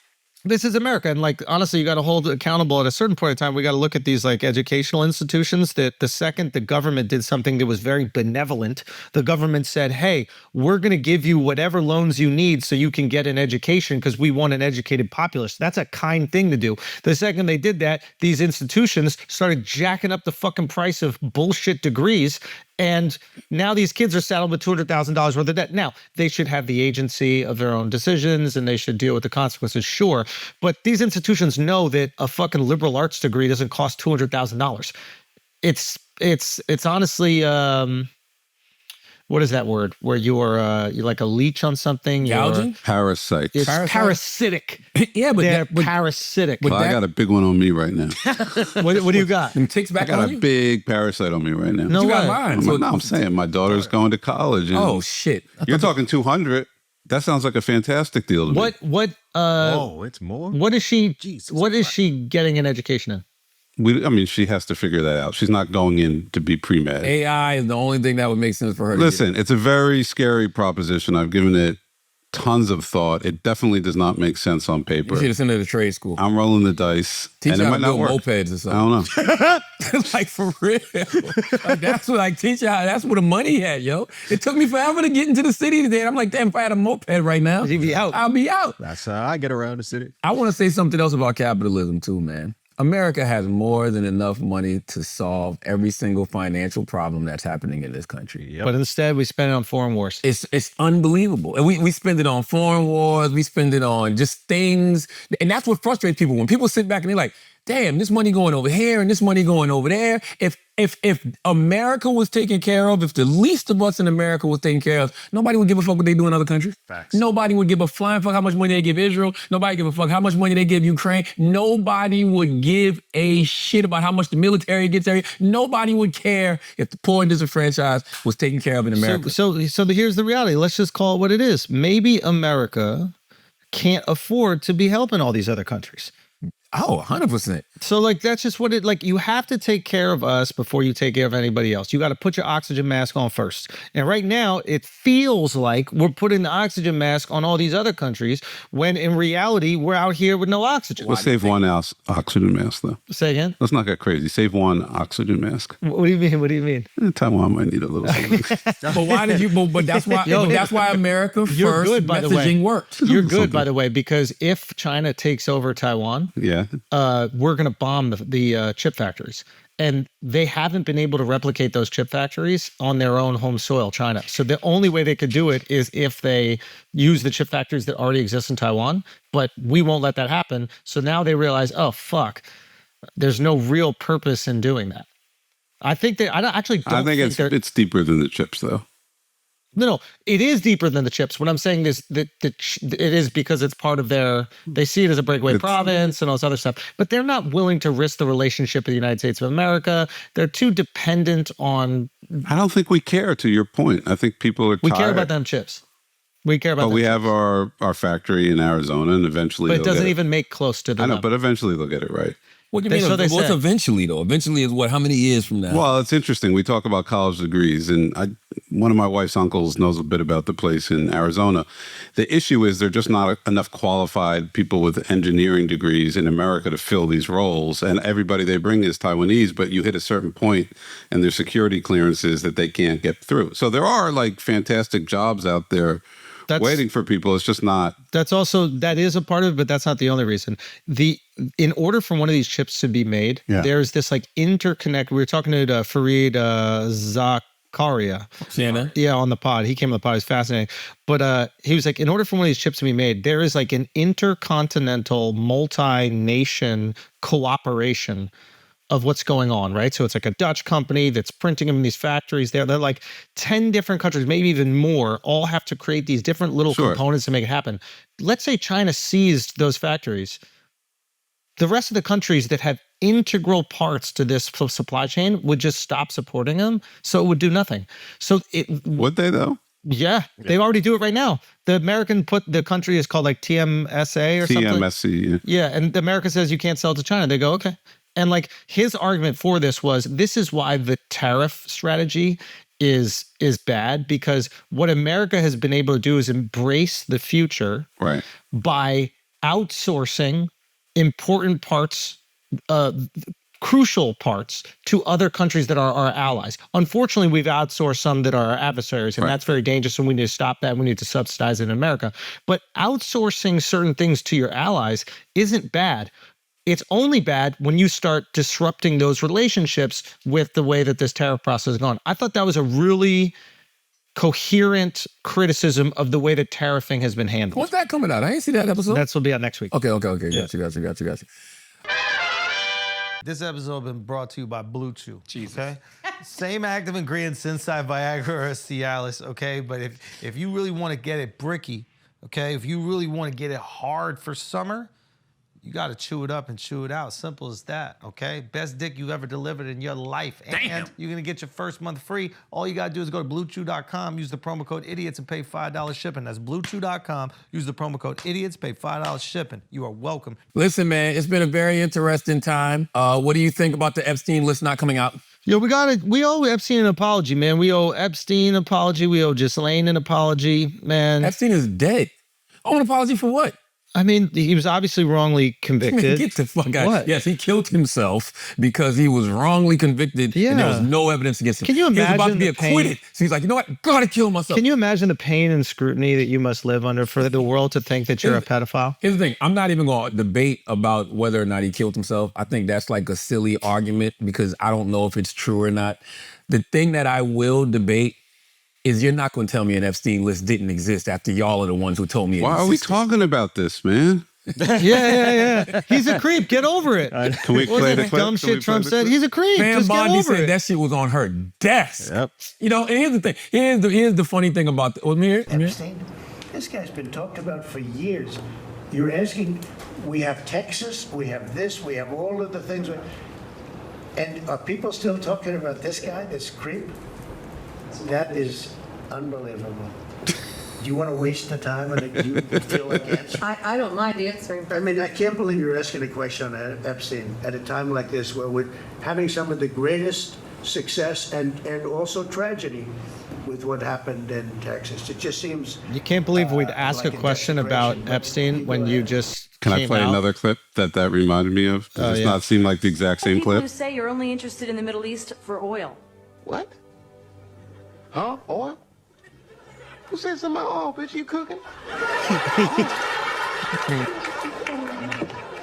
[SPEAKER 2] this is America, and like honestly, you got to hold accountable at a certain point in time. We got to look at these like educational institutions. That the second the government did something that was very benevolent, the government said, "Hey, we're going to give you whatever loans you need so you can get an education because we want an educated populace." That's a kind thing to do. The second they did that, these institutions started jacking up the fucking price of bullshit degrees. And now these kids are saddled with $200,000 worth of debt. Now, they should have the agency of their own decisions and they should deal with the consequences, sure. But these institutions know that a fucking liberal arts degree doesn't cost $200,000. It's honestly, what is that word? Where you're like a leech on something?
[SPEAKER 1] Gouging?
[SPEAKER 5] Parasites.
[SPEAKER 2] It's parasitic.
[SPEAKER 1] Yeah, but
[SPEAKER 2] they're parasitic.
[SPEAKER 5] Well, I got a big one on me right now.
[SPEAKER 2] What do you got?
[SPEAKER 1] Them ticks
[SPEAKER 5] I
[SPEAKER 1] back
[SPEAKER 5] got
[SPEAKER 1] on
[SPEAKER 5] a
[SPEAKER 1] you?
[SPEAKER 5] big parasite on me right now.
[SPEAKER 2] No
[SPEAKER 1] You got
[SPEAKER 2] way.
[SPEAKER 1] mine.
[SPEAKER 5] No, I'm saying my daughter's going to college. And
[SPEAKER 1] Oh, shit.
[SPEAKER 5] you're talking 200. That sounds like a fantastic deal to me.
[SPEAKER 4] It's more?
[SPEAKER 2] What is she?
[SPEAKER 4] Jesus
[SPEAKER 2] What is she getting an education in?
[SPEAKER 5] I mean, she has to figure that out. She's not going in to be pre-med.
[SPEAKER 1] AI is the only thing that would make sense for her.
[SPEAKER 5] Listen, it's a very scary proposition. I've given it tons of thought. It definitely does not make sense on paper.
[SPEAKER 1] You should have sent her to trade school.
[SPEAKER 5] I'm rolling the dice,
[SPEAKER 1] Teach
[SPEAKER 5] and
[SPEAKER 1] her
[SPEAKER 5] it
[SPEAKER 1] how
[SPEAKER 5] might
[SPEAKER 1] to
[SPEAKER 5] not
[SPEAKER 1] build
[SPEAKER 5] work.
[SPEAKER 1] mopeds or
[SPEAKER 5] I
[SPEAKER 1] something.
[SPEAKER 5] don't know.
[SPEAKER 1] Like, for real. Like, that's what, like, teach her how, that's where the money at, yo. It took me forever to get into the city today. And I'm like, damn, if I had a moped right now,
[SPEAKER 2] You'd be out.
[SPEAKER 1] I'll be out.
[SPEAKER 4] That's how I get around the city.
[SPEAKER 1] I want to say something else about capitalism too, man. America has more than enough money to solve every single financial problem that's happening in this country.
[SPEAKER 2] But instead, we spend it on foreign wars.
[SPEAKER 1] It's unbelievable. And we spend it on foreign wars. We spend it on just things. And that's what frustrates people. When people sit back and they're like, damn, this money going over here and this money going over there. If America was taken care of, if the least of us in America was taken care of, nobody would give a fuck what they do in other countries.
[SPEAKER 4] Facts.
[SPEAKER 1] Nobody would give a flying fuck how much money they give Israel. Nobody give a fuck how much money they give Ukraine. Nobody would give a shit about how much the military gets every. Nobody would care if the poor and disenfranchised was taken care of in America.
[SPEAKER 2] So here's the reality. Let's just call it what it is. Maybe America can't afford to be helping all these other countries.
[SPEAKER 1] Oh, 100%.
[SPEAKER 2] So like that's just what it like. You have to take care of us before you take care of anybody else. You got to put your oxygen mask on first. And right now it feels like we're putting the oxygen mask on all these other countries when in reality we're out here with no oxygen.
[SPEAKER 5] Let's save one oxygen mask, though.
[SPEAKER 2] Say again.
[SPEAKER 5] Let's not get crazy. Save one oxygen mask.
[SPEAKER 2] What do you mean? What do you mean?
[SPEAKER 5] Taiwan might need a little something.
[SPEAKER 1] But why did you? But that's why.
[SPEAKER 2] Yo,
[SPEAKER 1] but that's why America
[SPEAKER 2] you're
[SPEAKER 1] first
[SPEAKER 2] good, by the way.
[SPEAKER 1] messaging worked.
[SPEAKER 2] You're good, by the way, because if China takes over Taiwan,
[SPEAKER 5] Yeah.
[SPEAKER 2] we're going to bomb the chip factories. And they haven't been able to replicate those chip factories on their own home soil, China. So the only way they could do it is if they use the chip factories that already exist in Taiwan. But we won't let that happen. So now they realize, oh, fuck, there's no real purpose in doing that. I think that I think
[SPEAKER 5] it's deeper than the chips, though.
[SPEAKER 2] No, it is deeper than the chips. What I'm saying is that it is because it's part of they see it as a breakaway province and all this other stuff, but they're not willing to risk the relationship with the United States of America. They're too dependent on.
[SPEAKER 5] I don't think we care, to your point. I think people are tired.
[SPEAKER 2] We care about them chips. We care about
[SPEAKER 5] But
[SPEAKER 2] them
[SPEAKER 5] we
[SPEAKER 2] chips.
[SPEAKER 5] have our factory in Arizona, and eventually
[SPEAKER 2] But it
[SPEAKER 5] they'll
[SPEAKER 2] doesn't
[SPEAKER 5] get
[SPEAKER 2] even make close to the
[SPEAKER 5] I know,
[SPEAKER 2] number.
[SPEAKER 5] but eventually they'll get it right.
[SPEAKER 1] What do you mean?
[SPEAKER 2] So they
[SPEAKER 1] What's
[SPEAKER 2] say.
[SPEAKER 1] eventually though? Eventually is what? How many years from now?
[SPEAKER 5] Well, it's interesting. We talk about college degrees, and one of my wife's uncles knows a bit about the place in Arizona. The issue is there are just not enough qualified people with engineering degrees in America to fill these roles, and everybody they bring is Taiwanese, but you hit a certain point and there's security clearances that they can't get through. So there are like fantastic jobs out there waiting for people. It's just not.
[SPEAKER 2] That is a part of it, but that's not the only reason. In order for one of these chips to be made, there's this like interconnect. We were talking to Farid Zakaria.
[SPEAKER 1] Shanna?
[SPEAKER 2] Yeah, on the pod. He came on the pod. It's fascinating. But he was like, in order for one of these chips to be made, there is like an intercontinental, multi-nation cooperation of what's going on, right? So it's like a Dutch company that's printing them in these factories. They're like 10 different countries, maybe even more, all have to create these different little components to make it happen. Let's say China seized those factories. The rest of the countries that have integral parts to this supply chain would just stop supporting them. So it would do nothing. So
[SPEAKER 5] Would they though?
[SPEAKER 2] Yeah, they already do it right now. The the country is called like TMSA or something.
[SPEAKER 5] TMSC.
[SPEAKER 2] Yeah, and America says you can't sell to China. They go, okay. And like his argument for this was, this is why the tariff strategy is bad, because what America has been able to do is embrace the future by outsourcing important parts, crucial parts, to other countries that are our allies. Unfortunately, we've outsourced some that are our adversaries, and that's very dangerous, and we need to stop that. We need to subsidize it in America. But outsourcing certain things to your allies isn't bad. It's only bad when you start disrupting those relationships with the way that this tariff process has gone. I thought that was a really coherent criticism of the way that tariffing has been handled.
[SPEAKER 1] What's that coming out? I ain't see that episode.
[SPEAKER 2] That's will be out next week.
[SPEAKER 1] Okay. Got you.
[SPEAKER 7] This episode has been brought to you by Blue Chew. Jesus. Okay? Same active ingredients inside Viagra or Cialis, okay? But if you really want to get it bricky, okay? If you really want to get it hard for summer, you got to chew it up and chew it out. Simple as that, okay? Best dick you've ever delivered in your life.
[SPEAKER 1] Damn.
[SPEAKER 7] And you're going to get your first month free. All you got to do is go to BlueChew.com, use the promo code IDIOTS, and pay $5 shipping. That's BlueChew.com. Use the promo code IDIOTS, pay $5 shipping. You are welcome.
[SPEAKER 1] Listen, man, it's been a very interesting time. What do you think about the Epstein list not coming out?
[SPEAKER 2] Yo, we owe Epstein an apology, man. We owe Epstein an apology. We owe Ghislaine an apology, man.
[SPEAKER 1] Epstein is dead. Oh, an apology for what?
[SPEAKER 2] I mean, he was obviously wrongly convicted.
[SPEAKER 1] Get the fuck out.
[SPEAKER 2] What?
[SPEAKER 1] Yes, he killed himself because he was wrongly convicted and there was no evidence against him.
[SPEAKER 2] Can you imagine
[SPEAKER 1] he was about to be
[SPEAKER 2] the pain?
[SPEAKER 1] acquitted. So he's like, you know what? Gotta kill myself.
[SPEAKER 2] Can you imagine the pain and scrutiny that you must live under for the world to think that you're a pedophile?
[SPEAKER 1] Here's the thing. I'm not even going to debate about whether or not he killed himself. I think that's like a silly argument because I don't know if it's true or not. The thing that I will debate is you're not going to tell me an Epstein list didn't exist after y'all are the ones who told me it
[SPEAKER 5] Why are we talking about this, man?
[SPEAKER 2] Yeah. He's a creep. Get over it.
[SPEAKER 5] Can we play the clip?
[SPEAKER 2] Dumb shit Trump said. He's a creep.
[SPEAKER 1] Pam
[SPEAKER 2] Just get
[SPEAKER 1] Bondi
[SPEAKER 2] over
[SPEAKER 1] said
[SPEAKER 2] it.
[SPEAKER 1] that shit was on her desk.
[SPEAKER 4] Yep.
[SPEAKER 1] You know, and here's the thing. Here's the funny thing about
[SPEAKER 8] Epstein, this guy's been talked about for years. You're asking, we have Texas, we have this, we have all of the things. And are people still talking about this guy, this creep? That is unbelievable. Do you want to waste the time and do you feel like answering?
[SPEAKER 9] I don't mind answering.
[SPEAKER 8] I mean, I can't believe you're asking a question on Epstein at a time like this where we're having some of the greatest success and also tragedy with what happened in Texas. It just seems...
[SPEAKER 2] You can't believe we'd ask
[SPEAKER 8] like
[SPEAKER 2] a question about Epstein when you just
[SPEAKER 5] Can I play another clip that reminded me of? Does this not seem like the exact same
[SPEAKER 9] People
[SPEAKER 5] clip?
[SPEAKER 9] who say you're only interested in the Middle East for oil.
[SPEAKER 10] What? Huh? Oil? Who said something about oil, bitch? You cooking?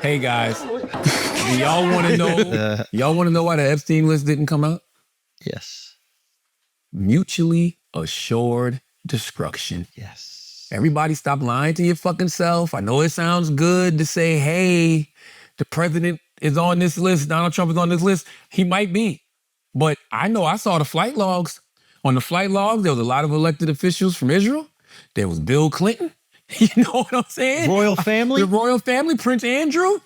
[SPEAKER 1] Hey guys, do y'all want to know? Y'all want to know why the Epstein list didn't come out?
[SPEAKER 2] Yes.
[SPEAKER 1] Mutually assured destruction.
[SPEAKER 2] Yes.
[SPEAKER 1] Everybody stop lying to your fucking self. I know it sounds good to say, hey, the president is on this list, Donald Trump is on this list. He might be. But I know I saw the flight logs. On the flight logs, there was a lot of elected officials from Israel. There was Bill Clinton. You know what I'm saying?
[SPEAKER 2] Royal family?
[SPEAKER 1] The royal family, Prince Andrew.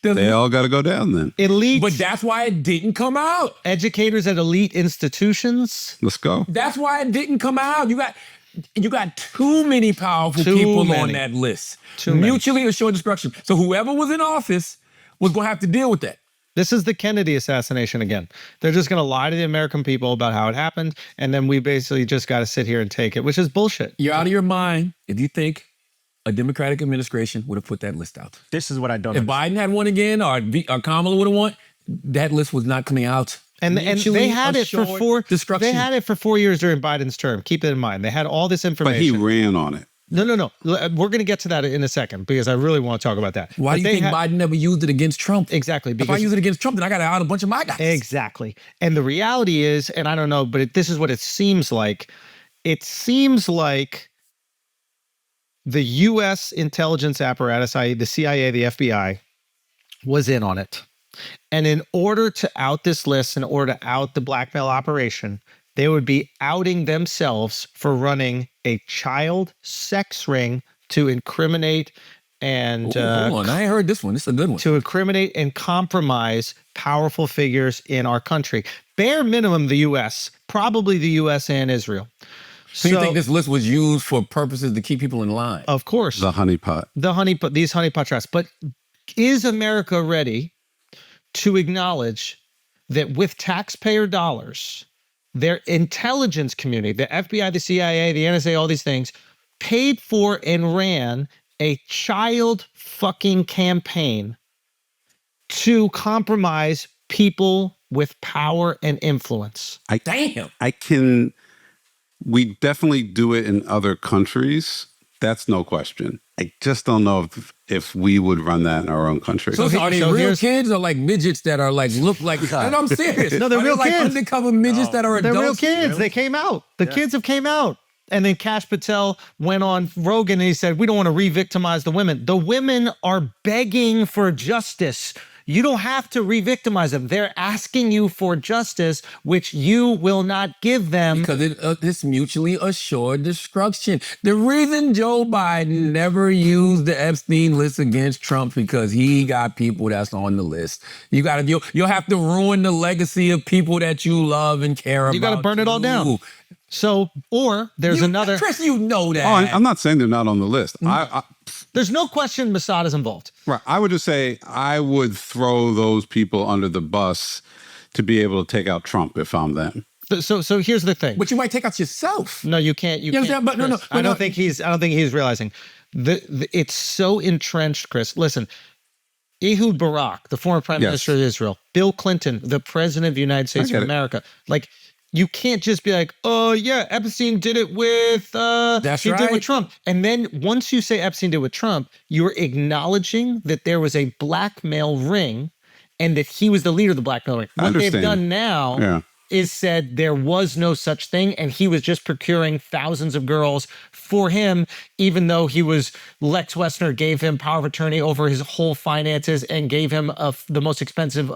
[SPEAKER 5] They all got to go down then.
[SPEAKER 2] Elite.
[SPEAKER 1] But that's why it didn't come out.
[SPEAKER 2] Educators at elite institutions.
[SPEAKER 5] Let's go.
[SPEAKER 1] That's why it didn't come out. You got too many powerful people on that list. Mutually assured destruction. So whoever was in office was going to have to deal with that.
[SPEAKER 2] This is the Kennedy assassination again. They're just going to lie to the American people about how it happened, and then we basically just got to sit here and take it, which is bullshit.
[SPEAKER 1] You're out of your mind if you think a Democratic administration would have put that list out.
[SPEAKER 4] This is what I don't
[SPEAKER 1] If
[SPEAKER 4] understand.
[SPEAKER 1] Biden had won again or Kamala would have won, that list was not coming out.
[SPEAKER 2] And
[SPEAKER 1] Mutually
[SPEAKER 2] they had it for
[SPEAKER 1] assured destruction.
[SPEAKER 2] They had it for 4 years during Biden's term. Keep it in mind. They had all this information.
[SPEAKER 5] But he ran on it.
[SPEAKER 2] No. We're going to get to that in a second because I really want to talk about that.
[SPEAKER 1] Why do you think Biden never used it against Trump?
[SPEAKER 2] Exactly.
[SPEAKER 1] If I use it against Trump, then I got to out a bunch of my guys.
[SPEAKER 2] Exactly. And the reality is, and I don't know, but this is what it seems like. It seems like the U.S. intelligence apparatus, i.e. the CIA, the FBI, was in on it. And in order to out this list, in order to out the blackmail operation, they would be outing themselves for running a child sex ring to incriminate and
[SPEAKER 1] hold on, I ain't heard this one. This is a good one.
[SPEAKER 2] To incriminate and compromise powerful figures in our country. Bare minimum, the U.S., probably the U.S. and Israel.
[SPEAKER 1] So you think this list was used for purposes to keep people in line?
[SPEAKER 2] Of course.
[SPEAKER 5] The honeypot.
[SPEAKER 2] These honeypot traps. But is America ready to acknowledge that with taxpayer dollars, their intelligence community, the FBI, the CIA, the NSA, all these things, paid for and ran a child fucking campaign to compromise people with power and influence?
[SPEAKER 5] We definitely do it in other countries. That's no question. I just don't know if we would run that in our own country.
[SPEAKER 1] So are they real kids or like midgets that are like look like? And I'm serious.
[SPEAKER 2] No, they're real
[SPEAKER 1] like
[SPEAKER 2] kids.
[SPEAKER 1] Undercover midgets that are adults.
[SPEAKER 2] They're real kids. They came out. The kids have came out. And then Kash Patel went on Rogan and he said, we don't want to re-victimize the women. The women are begging for justice. You don't have to re-victimize them. They're asking you for justice, which you will not give them.
[SPEAKER 1] Because it's mutually assured destruction. The reason Joe Biden never used the Epstein list against Trump because he got people that's on the list. You'll have to ruin the legacy of people that you love and care about.
[SPEAKER 2] You got to burn it all down. So, or there's another.
[SPEAKER 1] Chris, you know that.
[SPEAKER 5] Oh, I'm not saying they're not on the list.
[SPEAKER 2] There's no question Mossad is involved.
[SPEAKER 5] Right. I would just say I would throw those people under the bus to be able to take out Trump if I'm them.
[SPEAKER 2] So here's the thing.
[SPEAKER 1] But you might take out yourself.
[SPEAKER 2] No, you can't. You can't.
[SPEAKER 1] But no.
[SPEAKER 2] I don't think he's realizing it's so entrenched, Chris. Listen, Ehud Barak, the former prime minister of Israel, Bill Clinton, the president of the United States of America, like. You can't just be like, oh, yeah, Epstein did it with, did with Trump. And then once you say Epstein did with Trump, you're acknowledging that there was a blackmail ring and that he was the leader of the blackmail ring. What they've done now is said there was no such thing and he was just procuring thousands of girls for him, even though he was, Lex Wessner gave him power of attorney over his whole finances and gave him the most expensive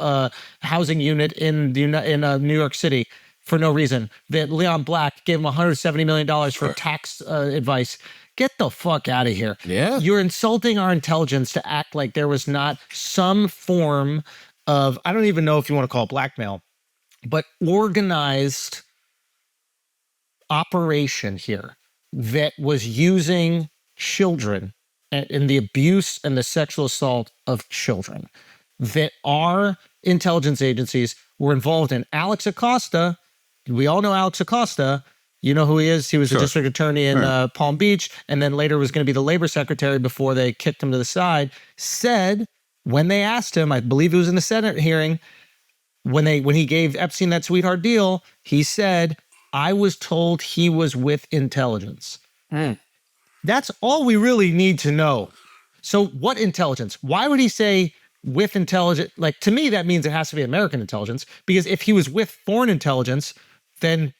[SPEAKER 2] housing unit in New York City. For no reason. That Leon Black gave him $170 million for tax advice. Get the fuck out of here.
[SPEAKER 1] Yeah.
[SPEAKER 2] You're insulting our intelligence to act like there was not some form of, I don't even know if you want to call it blackmail, but organized operation here that was using children in the abuse and the sexual assault of children. That our intelligence agencies were involved in. Alex Acosta, we all know Alex Acosta. You know who he is? He was the district attorney in Palm Beach, and then later was going to be the labor secretary before they kicked him to the side. Said when they asked him, I believe it was in the Senate hearing, when he gave Epstein that sweetheart deal, he said, I was told he was with intelligence. That's all we really need to know. So what intelligence? Why would he say with intelligence? Like, to me, that means it has to be American intelligence, because if he was with foreign intelligence, then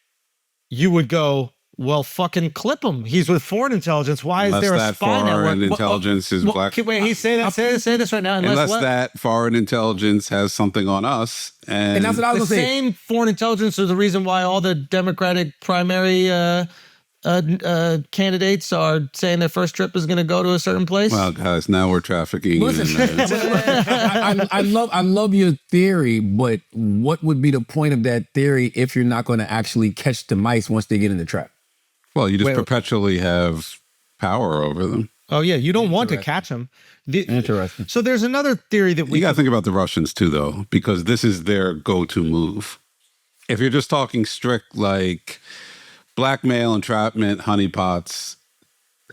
[SPEAKER 2] you would go, well, fucking clip him. He's with foreign intelligence. Why is there a spy network?
[SPEAKER 5] Foreign intelligence is black.
[SPEAKER 2] Wait, he say that. Say this right now.
[SPEAKER 5] Unless that foreign intelligence has something on us, and
[SPEAKER 1] that's what I was
[SPEAKER 2] the
[SPEAKER 1] going to say.
[SPEAKER 2] Same foreign intelligence is the reason why all the Democratic primary candidates are saying their first trip is going to go to a certain place.
[SPEAKER 5] Well, guys, now we're trafficking.
[SPEAKER 1] I love your theory, but what would be the point of that theory if you're not going to actually catch the mice once they get in the trap?
[SPEAKER 5] Well, you just perpetually have power over them.
[SPEAKER 2] Oh yeah, you don't want to catch them.
[SPEAKER 1] Interesting.
[SPEAKER 2] So there's another theory that
[SPEAKER 5] you got to think about the Russians too, though, because this is their go-to move. If you're just talking strict like blackmail, entrapment, honeypots,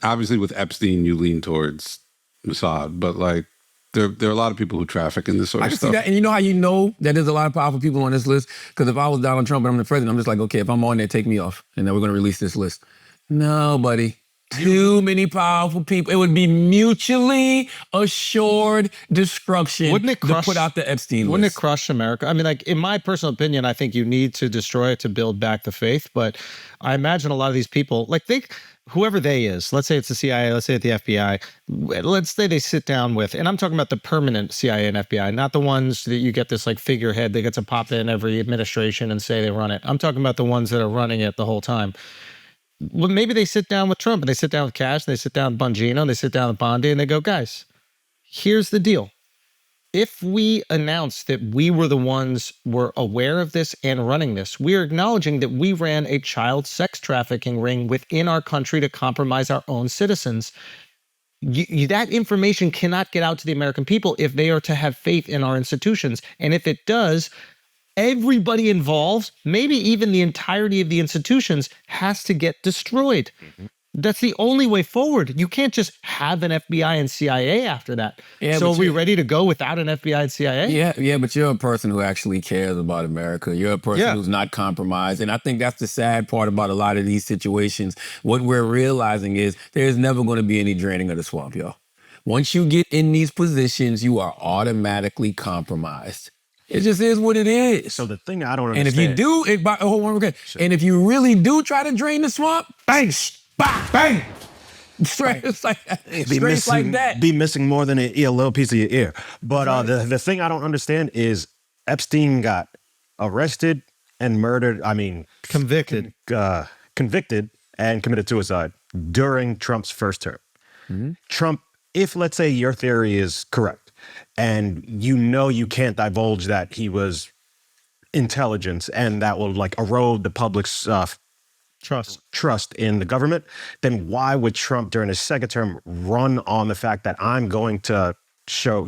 [SPEAKER 5] obviously with Epstein you lean towards Mossad, but like there are a lot of people who traffic in this sort of stuff. I can see that,
[SPEAKER 1] and you know how you know that there's a lot of powerful people on this list? Because if I was Donald Trump and I'm the president, I'm just like, okay, if I'm on there, take me off, and then we're going to release this list. No, buddy. Too many powerful people. It would be mutually assured destruction.
[SPEAKER 2] Wouldn't it crush,
[SPEAKER 1] to put out the Epstein list?
[SPEAKER 2] Wouldn't it crush America? I mean, like, in my personal opinion, I think you need to destroy it to build back the faith. But I imagine a lot of these people, like whoever they is, let's say it's the CIA, let's say it's the FBI, let's say they sit down with, and I'm talking about the permanent CIA and FBI, not the ones that you get this like figurehead that gets to pop in every administration and say they run it. I'm talking about the ones that are running it the whole time. Well, maybe they sit down with Trump and they sit down with Kash and they sit down with Bongino and they sit down with Bondi and they go, guys, here's the deal. if we announce that we were the ones were aware of this and running this, we are acknowledging that we ran a child sex trafficking ring within our country to compromise our own citizens. That information cannot get out to the American people if they are to have faith in our institutions. And if it does, everybody involved, maybe even the entirety of the institutions, has to get destroyed. That's the only way forward. You can't just have an FBI and CIA after that.
[SPEAKER 1] Yeah,
[SPEAKER 2] so are we ready to go without an FBI and CIA?
[SPEAKER 1] Yeah, but you're a person who actually cares about America. You're a person who's not compromised. And I think that's the sad part about a lot of these situations. What we're realizing is there's never going to be any draining of the swamp, y'all. Once you get in these positions, you are automatically compromised. It just is what it is.
[SPEAKER 4] So the thing I don't
[SPEAKER 1] And
[SPEAKER 4] understand.
[SPEAKER 1] if you do, and if you really do try to drain the swamp, bang, bang, bang. Straight, it's like straight like that.
[SPEAKER 4] Be missing more than a little piece of your ear. But the thing I don't understand is Epstein got arrested and murdered. I mean,
[SPEAKER 2] convicted
[SPEAKER 4] and committed suicide during Trump's first term. Trump, if let's say your theory is correct, and you can't divulge that he was intelligence and that will like erode the public's trust in the government, then why would Trump during his second term run on the fact that I'm going to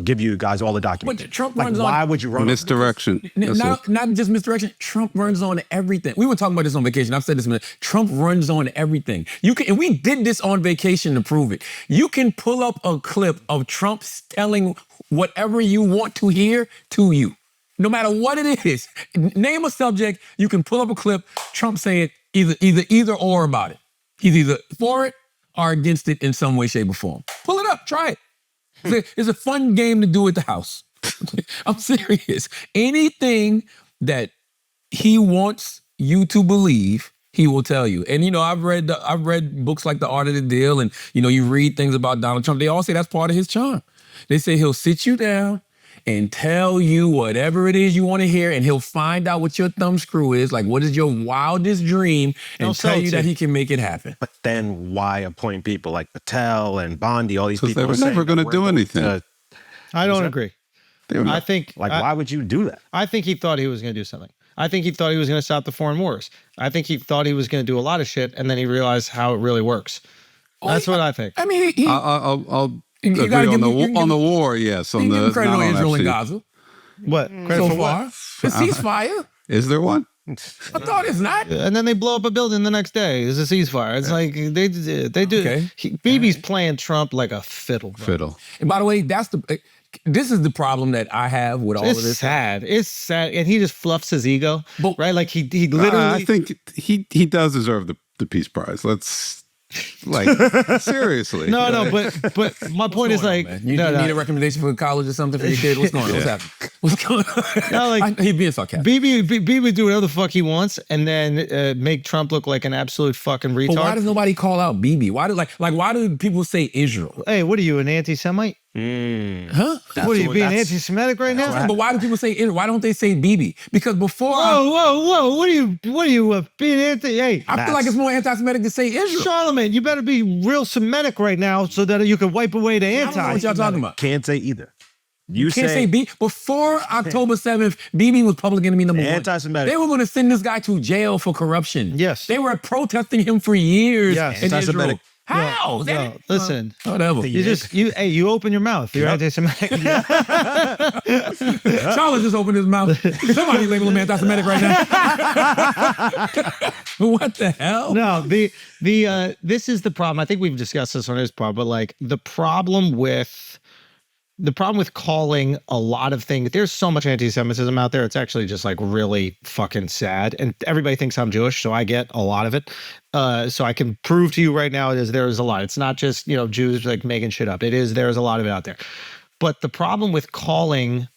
[SPEAKER 4] give you guys all the documents?
[SPEAKER 1] But Trump
[SPEAKER 4] like,
[SPEAKER 1] runs
[SPEAKER 4] why
[SPEAKER 1] on
[SPEAKER 4] would you run
[SPEAKER 5] misdirection?
[SPEAKER 1] Not just misdirection. Trump runs on everything. We were talking about this on vacation. I've said this a minute. Trump runs on everything. And we did this on vacation to prove it. You can pull up a clip of Trump telling whatever you want to hear to you, no matter what it is. Name a subject. You can pull up a clip. Trump saying either or about it. He's either for it or against it in some way, shape, or form. Pull it up. Try it. It's a fun game to do at the house. I'm serious. Anything that he wants you to believe, he will tell you. And I've read books like The Art of the Deal, and you read things about Donald Trump. They all say that's part of his charm. They say he'll sit you down and tell you whatever it is you want to hear, and he'll find out what your thumb screw is, like what is your wildest dream, and tell you that he can make it happen.
[SPEAKER 4] But then why appoint people like Patel and Bondi, all these people?
[SPEAKER 5] Because they were never going to do anything.
[SPEAKER 2] I don't agree. I think
[SPEAKER 4] why would you do that?
[SPEAKER 2] I think he thought he was going to do something. I think he thought he was going to stop the foreign wars. I think he thought he was going to do a lot of shit, and then he realized how it really works. That's what I think.
[SPEAKER 1] I mean,
[SPEAKER 5] I'll agree on the war, yes. On the
[SPEAKER 1] credit on Israel and Gaza.
[SPEAKER 2] What?
[SPEAKER 1] Credit so far? The ceasefire.
[SPEAKER 5] Is there one?
[SPEAKER 1] I thought it's not.
[SPEAKER 2] And then they blow up a building the next day. It's a ceasefire. It's like they do.
[SPEAKER 1] Okay.
[SPEAKER 2] Bibi's playing Trump like a fiddle. Bro.
[SPEAKER 5] Fiddle.
[SPEAKER 1] And by the way, this is the problem that I have with all of this.
[SPEAKER 2] It's sad, and he just fluffs his ego, right? Like he literally.
[SPEAKER 5] I think he does deserve the Peace Prize. Let's. Like seriously.
[SPEAKER 2] No, but my point is like
[SPEAKER 1] you need a recommendation for college or something for your kid. What's going on? What's happening? What's going on?
[SPEAKER 2] No, like
[SPEAKER 1] He's being sarcastic.
[SPEAKER 2] Bibi would do whatever the fuck he wants, and then make Trump look like an absolute fucking retard.
[SPEAKER 1] But why does nobody call out Bibi? Why do people say Israel?
[SPEAKER 2] Hey, what are you, an anti-Semite?
[SPEAKER 1] Huh?
[SPEAKER 2] What are you being anti-Semitic right now?
[SPEAKER 1] But why do people say Israel? Why don't they say Bibi? Because before
[SPEAKER 2] whoa! What are you being anti? Hey,
[SPEAKER 1] I feel like it's more anti-Semitic to say Israel.
[SPEAKER 2] Charlamagne, you better be real Semitic right now so that you can wipe away the anti.
[SPEAKER 1] I don't know what y'all talking about.
[SPEAKER 4] Can't say either.
[SPEAKER 1] You can't say Bibi. Before October 7th, Bibi was public enemy number one.
[SPEAKER 4] Anti-Semitic.
[SPEAKER 1] They were going to send this guy to jail for corruption.
[SPEAKER 2] Yes.
[SPEAKER 1] They were protesting him for years.
[SPEAKER 2] Yes.
[SPEAKER 1] In
[SPEAKER 4] Anti-Semitic.
[SPEAKER 1] Israel. How?
[SPEAKER 2] No, listen.
[SPEAKER 1] Whatever.
[SPEAKER 2] You open your mouth. You're anti-Semitic.
[SPEAKER 1] Charla just opened his mouth. Somebody label him anti-Semitic right now. What the hell?
[SPEAKER 2] No, this is the problem. I think we've discussed this on his part, but like the problem with calling a lot of things, there's so much anti-Semitism out there. It's actually just like really fucking sad. And everybody thinks I'm Jewish, so I get a lot of it. So I can prove to you right now there's a lot. It's not just, Jews like making shit up. There's a lot of it out there. But the problem with calling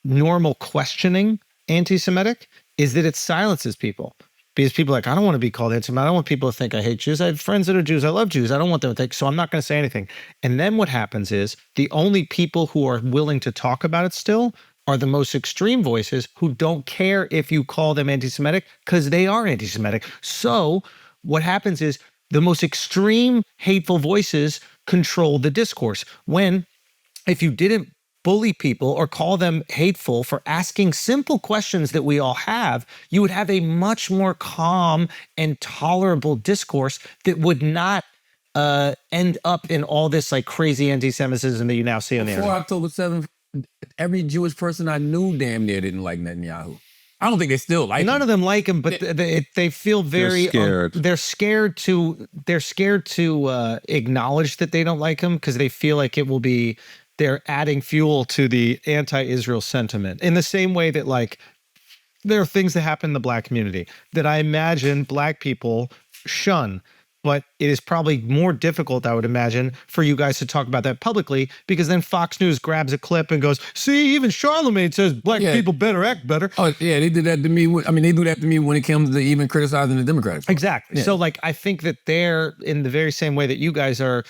[SPEAKER 2] normal questioning anti-Semitic is that it silences people. Because people are like, I don't want to be called anti-Semitic. I don't want people to think I hate Jews. I have friends that are Jews. I love Jews. I don't want them to think, so I'm not going to say anything. And then what happens is the only people who are willing to talk about it still are the most extreme voices who don't care if you call them anti-Semitic because they are anti-Semitic. So what happens is the most extreme hateful voices control the discourse. When if you didn't bully people or call them hateful for asking simple questions that we all have, you would have a much more calm and tolerable discourse that would not end up in all this like crazy anti-Semitism that you now see on the
[SPEAKER 1] Before
[SPEAKER 2] internet.
[SPEAKER 1] October 7th, every Jewish person I knew damn near didn't like Netanyahu. I don't think they still like him.
[SPEAKER 2] None of them like him, but they feel very
[SPEAKER 5] scared.
[SPEAKER 2] They're scared to acknowledge that they don't like him because they feel like it will be they're adding fuel to the anti-Israel sentiment. In the same way that like there are things that happen in the black community that I imagine black people shun. But it is probably more difficult, I would imagine, for you guys to talk about that publicly because then Fox News grabs a clip and goes, see, even Charlamagne says black people better act better.
[SPEAKER 1] Oh, yeah, they did that to me. They do that to me when it comes to even criticizing the Democrats.
[SPEAKER 2] Exactly.
[SPEAKER 1] Yeah.
[SPEAKER 2] So, like, I think that they're in the very same way that you guys are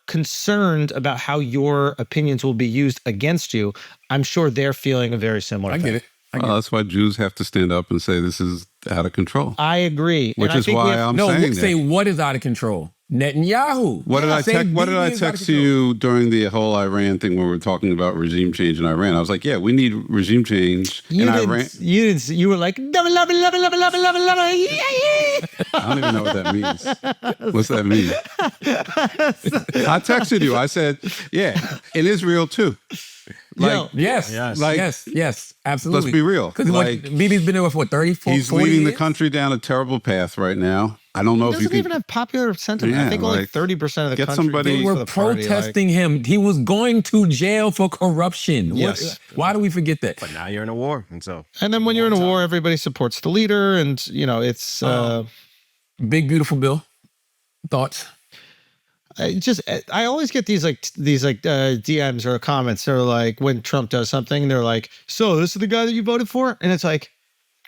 [SPEAKER 2] concerned about how your opinions will be used against you. I'm sure they're feeling a very similar thing.
[SPEAKER 1] I get it.
[SPEAKER 5] That's why Jews have to stand up and say this is out of control.
[SPEAKER 2] I agree.
[SPEAKER 5] Which is why I'm saying
[SPEAKER 1] say
[SPEAKER 5] that.
[SPEAKER 1] what is out of control? Netanyahu.
[SPEAKER 5] What did I text to you during the whole Iran thing when we were talking about regime change in Iran? I was like, yeah, we need regime change in Iran.
[SPEAKER 2] You were like, love it.
[SPEAKER 5] I don't even know what that means. What's that mean? I texted you. I said, yeah, in Israel too. Like,
[SPEAKER 1] yes, absolutely.
[SPEAKER 5] Let's be real.
[SPEAKER 1] Because Bibi's been there for 30, 40
[SPEAKER 5] He's leading
[SPEAKER 1] years?
[SPEAKER 5] the country down a terrible path right now. I don't know if you
[SPEAKER 2] doesn't even have popular sentiment. I think only 30% of the
[SPEAKER 5] get
[SPEAKER 2] country.
[SPEAKER 5] somebody.
[SPEAKER 1] They were protesting him. He was going to jail for corruption.
[SPEAKER 2] Yes.
[SPEAKER 1] Why do we forget that?
[SPEAKER 4] But now you're in a war, and so.
[SPEAKER 2] And then when you're in a war, everybody supports the leader, and you know it's
[SPEAKER 1] Big beautiful bill. Thoughts?
[SPEAKER 2] I always get these DMs or comments. They're like when Trump does something, they're like, "So this is the guy that you voted for?" And it's like,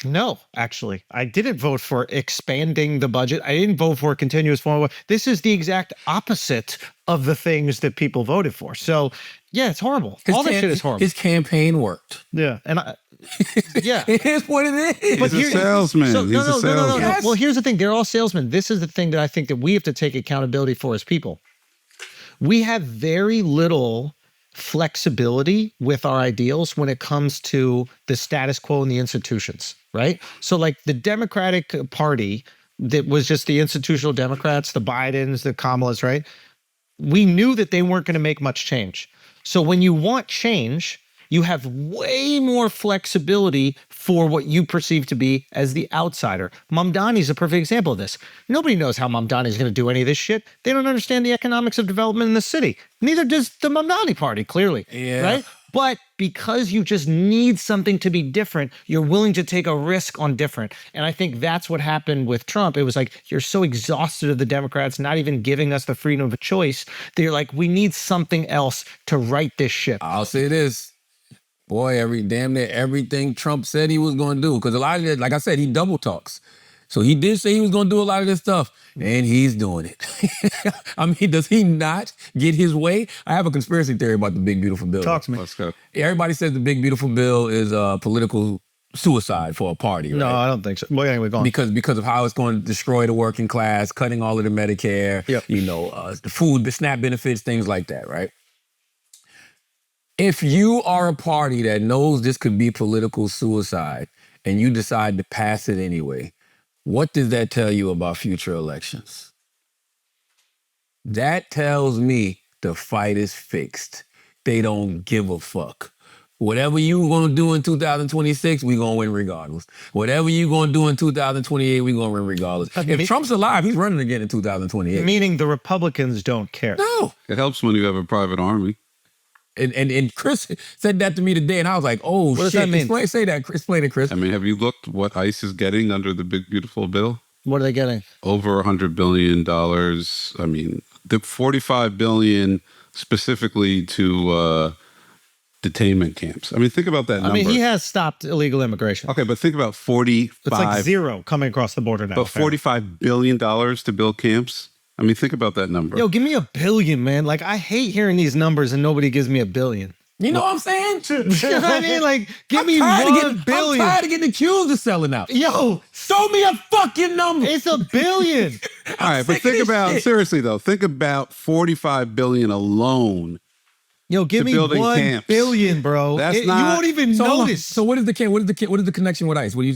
[SPEAKER 2] no, actually, I didn't vote for expanding the budget. I didn't vote for continuous form. This is the exact opposite of the things that people voted for. So, yeah, it's horrible. All that shit is horrible.
[SPEAKER 1] His campaign worked.
[SPEAKER 2] Yeah, and yeah,
[SPEAKER 1] it is what it is.
[SPEAKER 5] He's a salesman. He's a salesman.
[SPEAKER 2] Yes. Well, here's the thing: they're all salesmen. This is the thing that I think that we have to take accountability for as people. We have very little flexibility with our ideals when it comes to the status quo and the institutions, right? So like the Democratic Party that was just the institutional Democrats, the Bidens, the Kamalas, right? We knew that they weren't going to make much change. So when you want change, you have way more flexibility for what you perceive to be as the outsider. Mamdani is a perfect example of this. Nobody knows how Mamdani is going to do any of this shit. They don't understand the economics of development in the city. Neither does the Mamdani party, clearly.
[SPEAKER 1] Yeah.
[SPEAKER 2] Right? But because you just need something to be different, you're willing to take a risk on different. And I think that's what happened with Trump. It was like, you're so exhausted of the Democrats not even giving us the freedom of choice that you're like, we need something else to right this ship.
[SPEAKER 1] I'll say this. Boy, damn near everything Trump said he was going to do. Because a lot of it, like I said, he double talks. So he did say he was going to do a lot of this stuff, and he's doing it. I mean, does he not get his way? I have a conspiracy theory about the Big Beautiful Bill.
[SPEAKER 2] Talk to me.
[SPEAKER 5] Let's go.
[SPEAKER 1] Everybody says the Big Beautiful Bill is political suicide for a party, right?
[SPEAKER 2] No, I don't think so. Well, anyway, go on.
[SPEAKER 1] Because of how it's going to destroy the working class, cutting all of the Medicare, the food, the SNAP benefits, things like that, right? If you are a party that knows this could be political suicide and you decide to pass it anyway, what does that tell you about future elections? That tells me the fight is fixed. They don't give a fuck. Whatever you going to do in 2026, we going to win regardless. Whatever you going to do in 2028, we going to win regardless. If Trump's alive, he's running again in 2028.
[SPEAKER 2] Meaning the Republicans don't care.
[SPEAKER 1] No.
[SPEAKER 5] It helps when you have a private army.
[SPEAKER 1] And Chris said that to me today, and I was like, "Oh,
[SPEAKER 2] what
[SPEAKER 1] shit!"
[SPEAKER 2] Does that mean?
[SPEAKER 1] Explain it, Chris.
[SPEAKER 5] I mean, have you looked what ICE is getting under the Big Beautiful Bill?
[SPEAKER 2] What are they getting?
[SPEAKER 5] Over $100 billion. I mean, the $45 billion specifically to detainment camps. I mean, think about that number.
[SPEAKER 2] I mean, he has stopped illegal immigration.
[SPEAKER 5] Okay, but think about 45.
[SPEAKER 2] It's like zero coming across the border now.
[SPEAKER 5] But $45 billion to build camps. I mean, think about that number.
[SPEAKER 2] Yo, give me $1 billion, man. Like, I hate hearing these numbers and nobody gives me $1 billion.
[SPEAKER 1] You know what I'm saying?
[SPEAKER 2] You know what I mean? Like, give me $1 billion.
[SPEAKER 1] I'm tired of getting accused of selling out.
[SPEAKER 2] Yo,
[SPEAKER 1] show me a fucking number.
[SPEAKER 2] It's $1 billion.
[SPEAKER 5] All right, but think about, seriously though, think about $45 billion alone
[SPEAKER 2] Yo, give
[SPEAKER 5] to
[SPEAKER 2] me
[SPEAKER 5] building
[SPEAKER 2] 1
[SPEAKER 5] camps.
[SPEAKER 2] billion, bro.
[SPEAKER 5] That's
[SPEAKER 2] You
[SPEAKER 5] not-
[SPEAKER 2] won't even notice.
[SPEAKER 1] So what is the camp? What is the connection with ICE? What do you?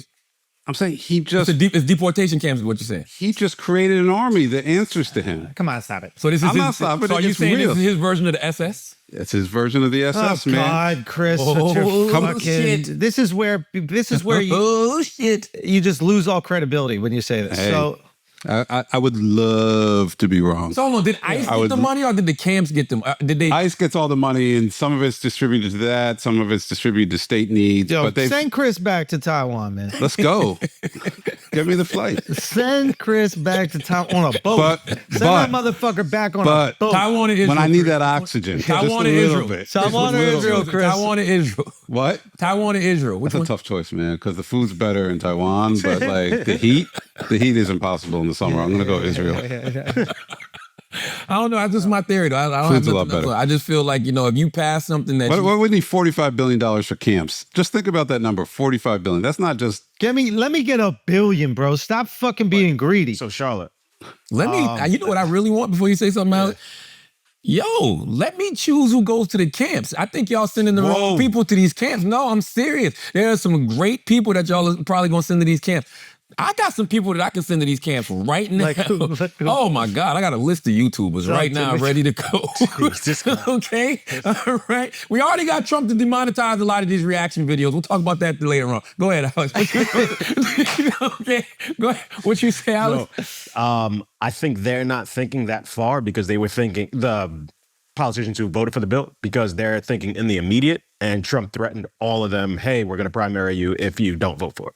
[SPEAKER 5] I'm saying he just
[SPEAKER 1] It's deportation camps. Is what you're saying?
[SPEAKER 5] he just created an army that answers to him.
[SPEAKER 2] Come on, stop it.
[SPEAKER 1] So this is
[SPEAKER 5] I'm not stopping
[SPEAKER 1] So
[SPEAKER 5] it,
[SPEAKER 1] are you
[SPEAKER 5] it's
[SPEAKER 1] saying
[SPEAKER 5] real.
[SPEAKER 1] this is his version of the SS?
[SPEAKER 5] It's his version of the SS,
[SPEAKER 2] Oh
[SPEAKER 5] man.
[SPEAKER 2] God, Chris,
[SPEAKER 1] Oh,
[SPEAKER 2] such a fucking,
[SPEAKER 1] shit.
[SPEAKER 2] This is where you,
[SPEAKER 1] Oh shit!
[SPEAKER 2] you just lose all credibility when you say this.
[SPEAKER 5] Hey.
[SPEAKER 2] So
[SPEAKER 5] I would love to be wrong.
[SPEAKER 1] So hold on, did ICE get the money or did the camps get them? Did they?
[SPEAKER 5] ICE gets all the money, and some of it's distributed to that, some of it's distributed to state needs.
[SPEAKER 2] yo,
[SPEAKER 5] but they
[SPEAKER 2] send Chris back to Taiwan, man.
[SPEAKER 5] let's go. Get me the flight.
[SPEAKER 2] Send Chris back to Taiwan on a boat. Send that motherfucker back on a boat.
[SPEAKER 1] Taiwan and Israel.
[SPEAKER 5] When I need that oxygen,
[SPEAKER 1] Taiwan
[SPEAKER 5] just a
[SPEAKER 1] and
[SPEAKER 5] little
[SPEAKER 1] Israel.
[SPEAKER 5] bit.
[SPEAKER 2] Taiwan or Israel, Chris?
[SPEAKER 1] Taiwan and Israel.
[SPEAKER 5] What?
[SPEAKER 1] Taiwan and Israel. Which
[SPEAKER 5] That's a
[SPEAKER 1] one?
[SPEAKER 5] tough choice, man, because the food's better in Taiwan, but like the heat is impossible in the summer. I'm gonna go Israel.
[SPEAKER 1] I don't know. That's just my theory, though. I don't
[SPEAKER 5] Food's
[SPEAKER 1] have
[SPEAKER 5] a lot
[SPEAKER 1] nothing-
[SPEAKER 5] better.
[SPEAKER 1] I just feel like, if you pass something that
[SPEAKER 5] What would need $45 billion for camps? Just think about that number, $45 billion. That's not just
[SPEAKER 2] Let me get $1 billion, bro. Stop fucking being greedy.
[SPEAKER 4] So Charlotte,
[SPEAKER 1] let me. You know what I really want before you say something else? Yo, let me choose who goes to the camps. I think y'all sending the wrong people to these camps. No, I'm serious. There are some great people that y'all are probably gonna send to these camps. I got some people that I can send to these camps right now.
[SPEAKER 2] Like who?
[SPEAKER 1] Oh my God, I got a list of YouTubers right now ready to go. Okay, all right. We already got Trump to demonetize a lot of these reaction videos. We'll talk about that later on. Go ahead, Alex. Okay, go ahead. What you say, Alex?
[SPEAKER 4] I think they're not thinking that far because they were thinking the politicians who voted for the bill because they're thinking in the immediate, and Trump threatened all of them, hey, we're going to primary you if you don't vote for it.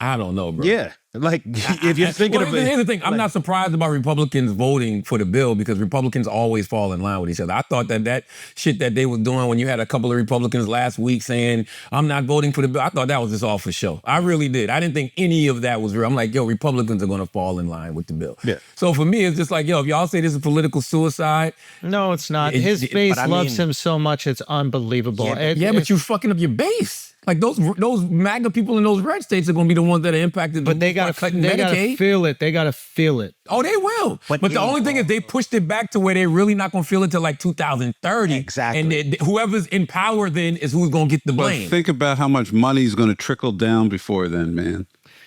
[SPEAKER 1] I don't know, bro.
[SPEAKER 4] Yeah. Like, if you're thinking of it.
[SPEAKER 1] Here's the thing. I'm not surprised about Republicans voting for the bill because Republicans always fall in line with each other. I thought that shit that they were doing when you had a couple of Republicans last week saying, I'm not voting for the bill, I thought that was just all for show. I really did. I didn't think any of that was real. I'm like, yo, Republicans are going to fall in line with the bill.
[SPEAKER 4] Yeah.
[SPEAKER 1] So for me, it's just like, yo, if y'all say this is political suicide.
[SPEAKER 2] No, it's not. His face loves him so much, it's unbelievable.
[SPEAKER 1] But you fucking up your base. Like those MAGA people in those red states are going to be the ones that are impacted.
[SPEAKER 2] But they gotta feel it. They gotta feel it.
[SPEAKER 1] Oh, they will. But the only thing is they pushed it back to where they're really not going to feel it till like 2030.
[SPEAKER 4] Exactly.
[SPEAKER 1] And whoever's in power then is who's going to get the blame.
[SPEAKER 5] But think about how much money's going to trickle down before then, man.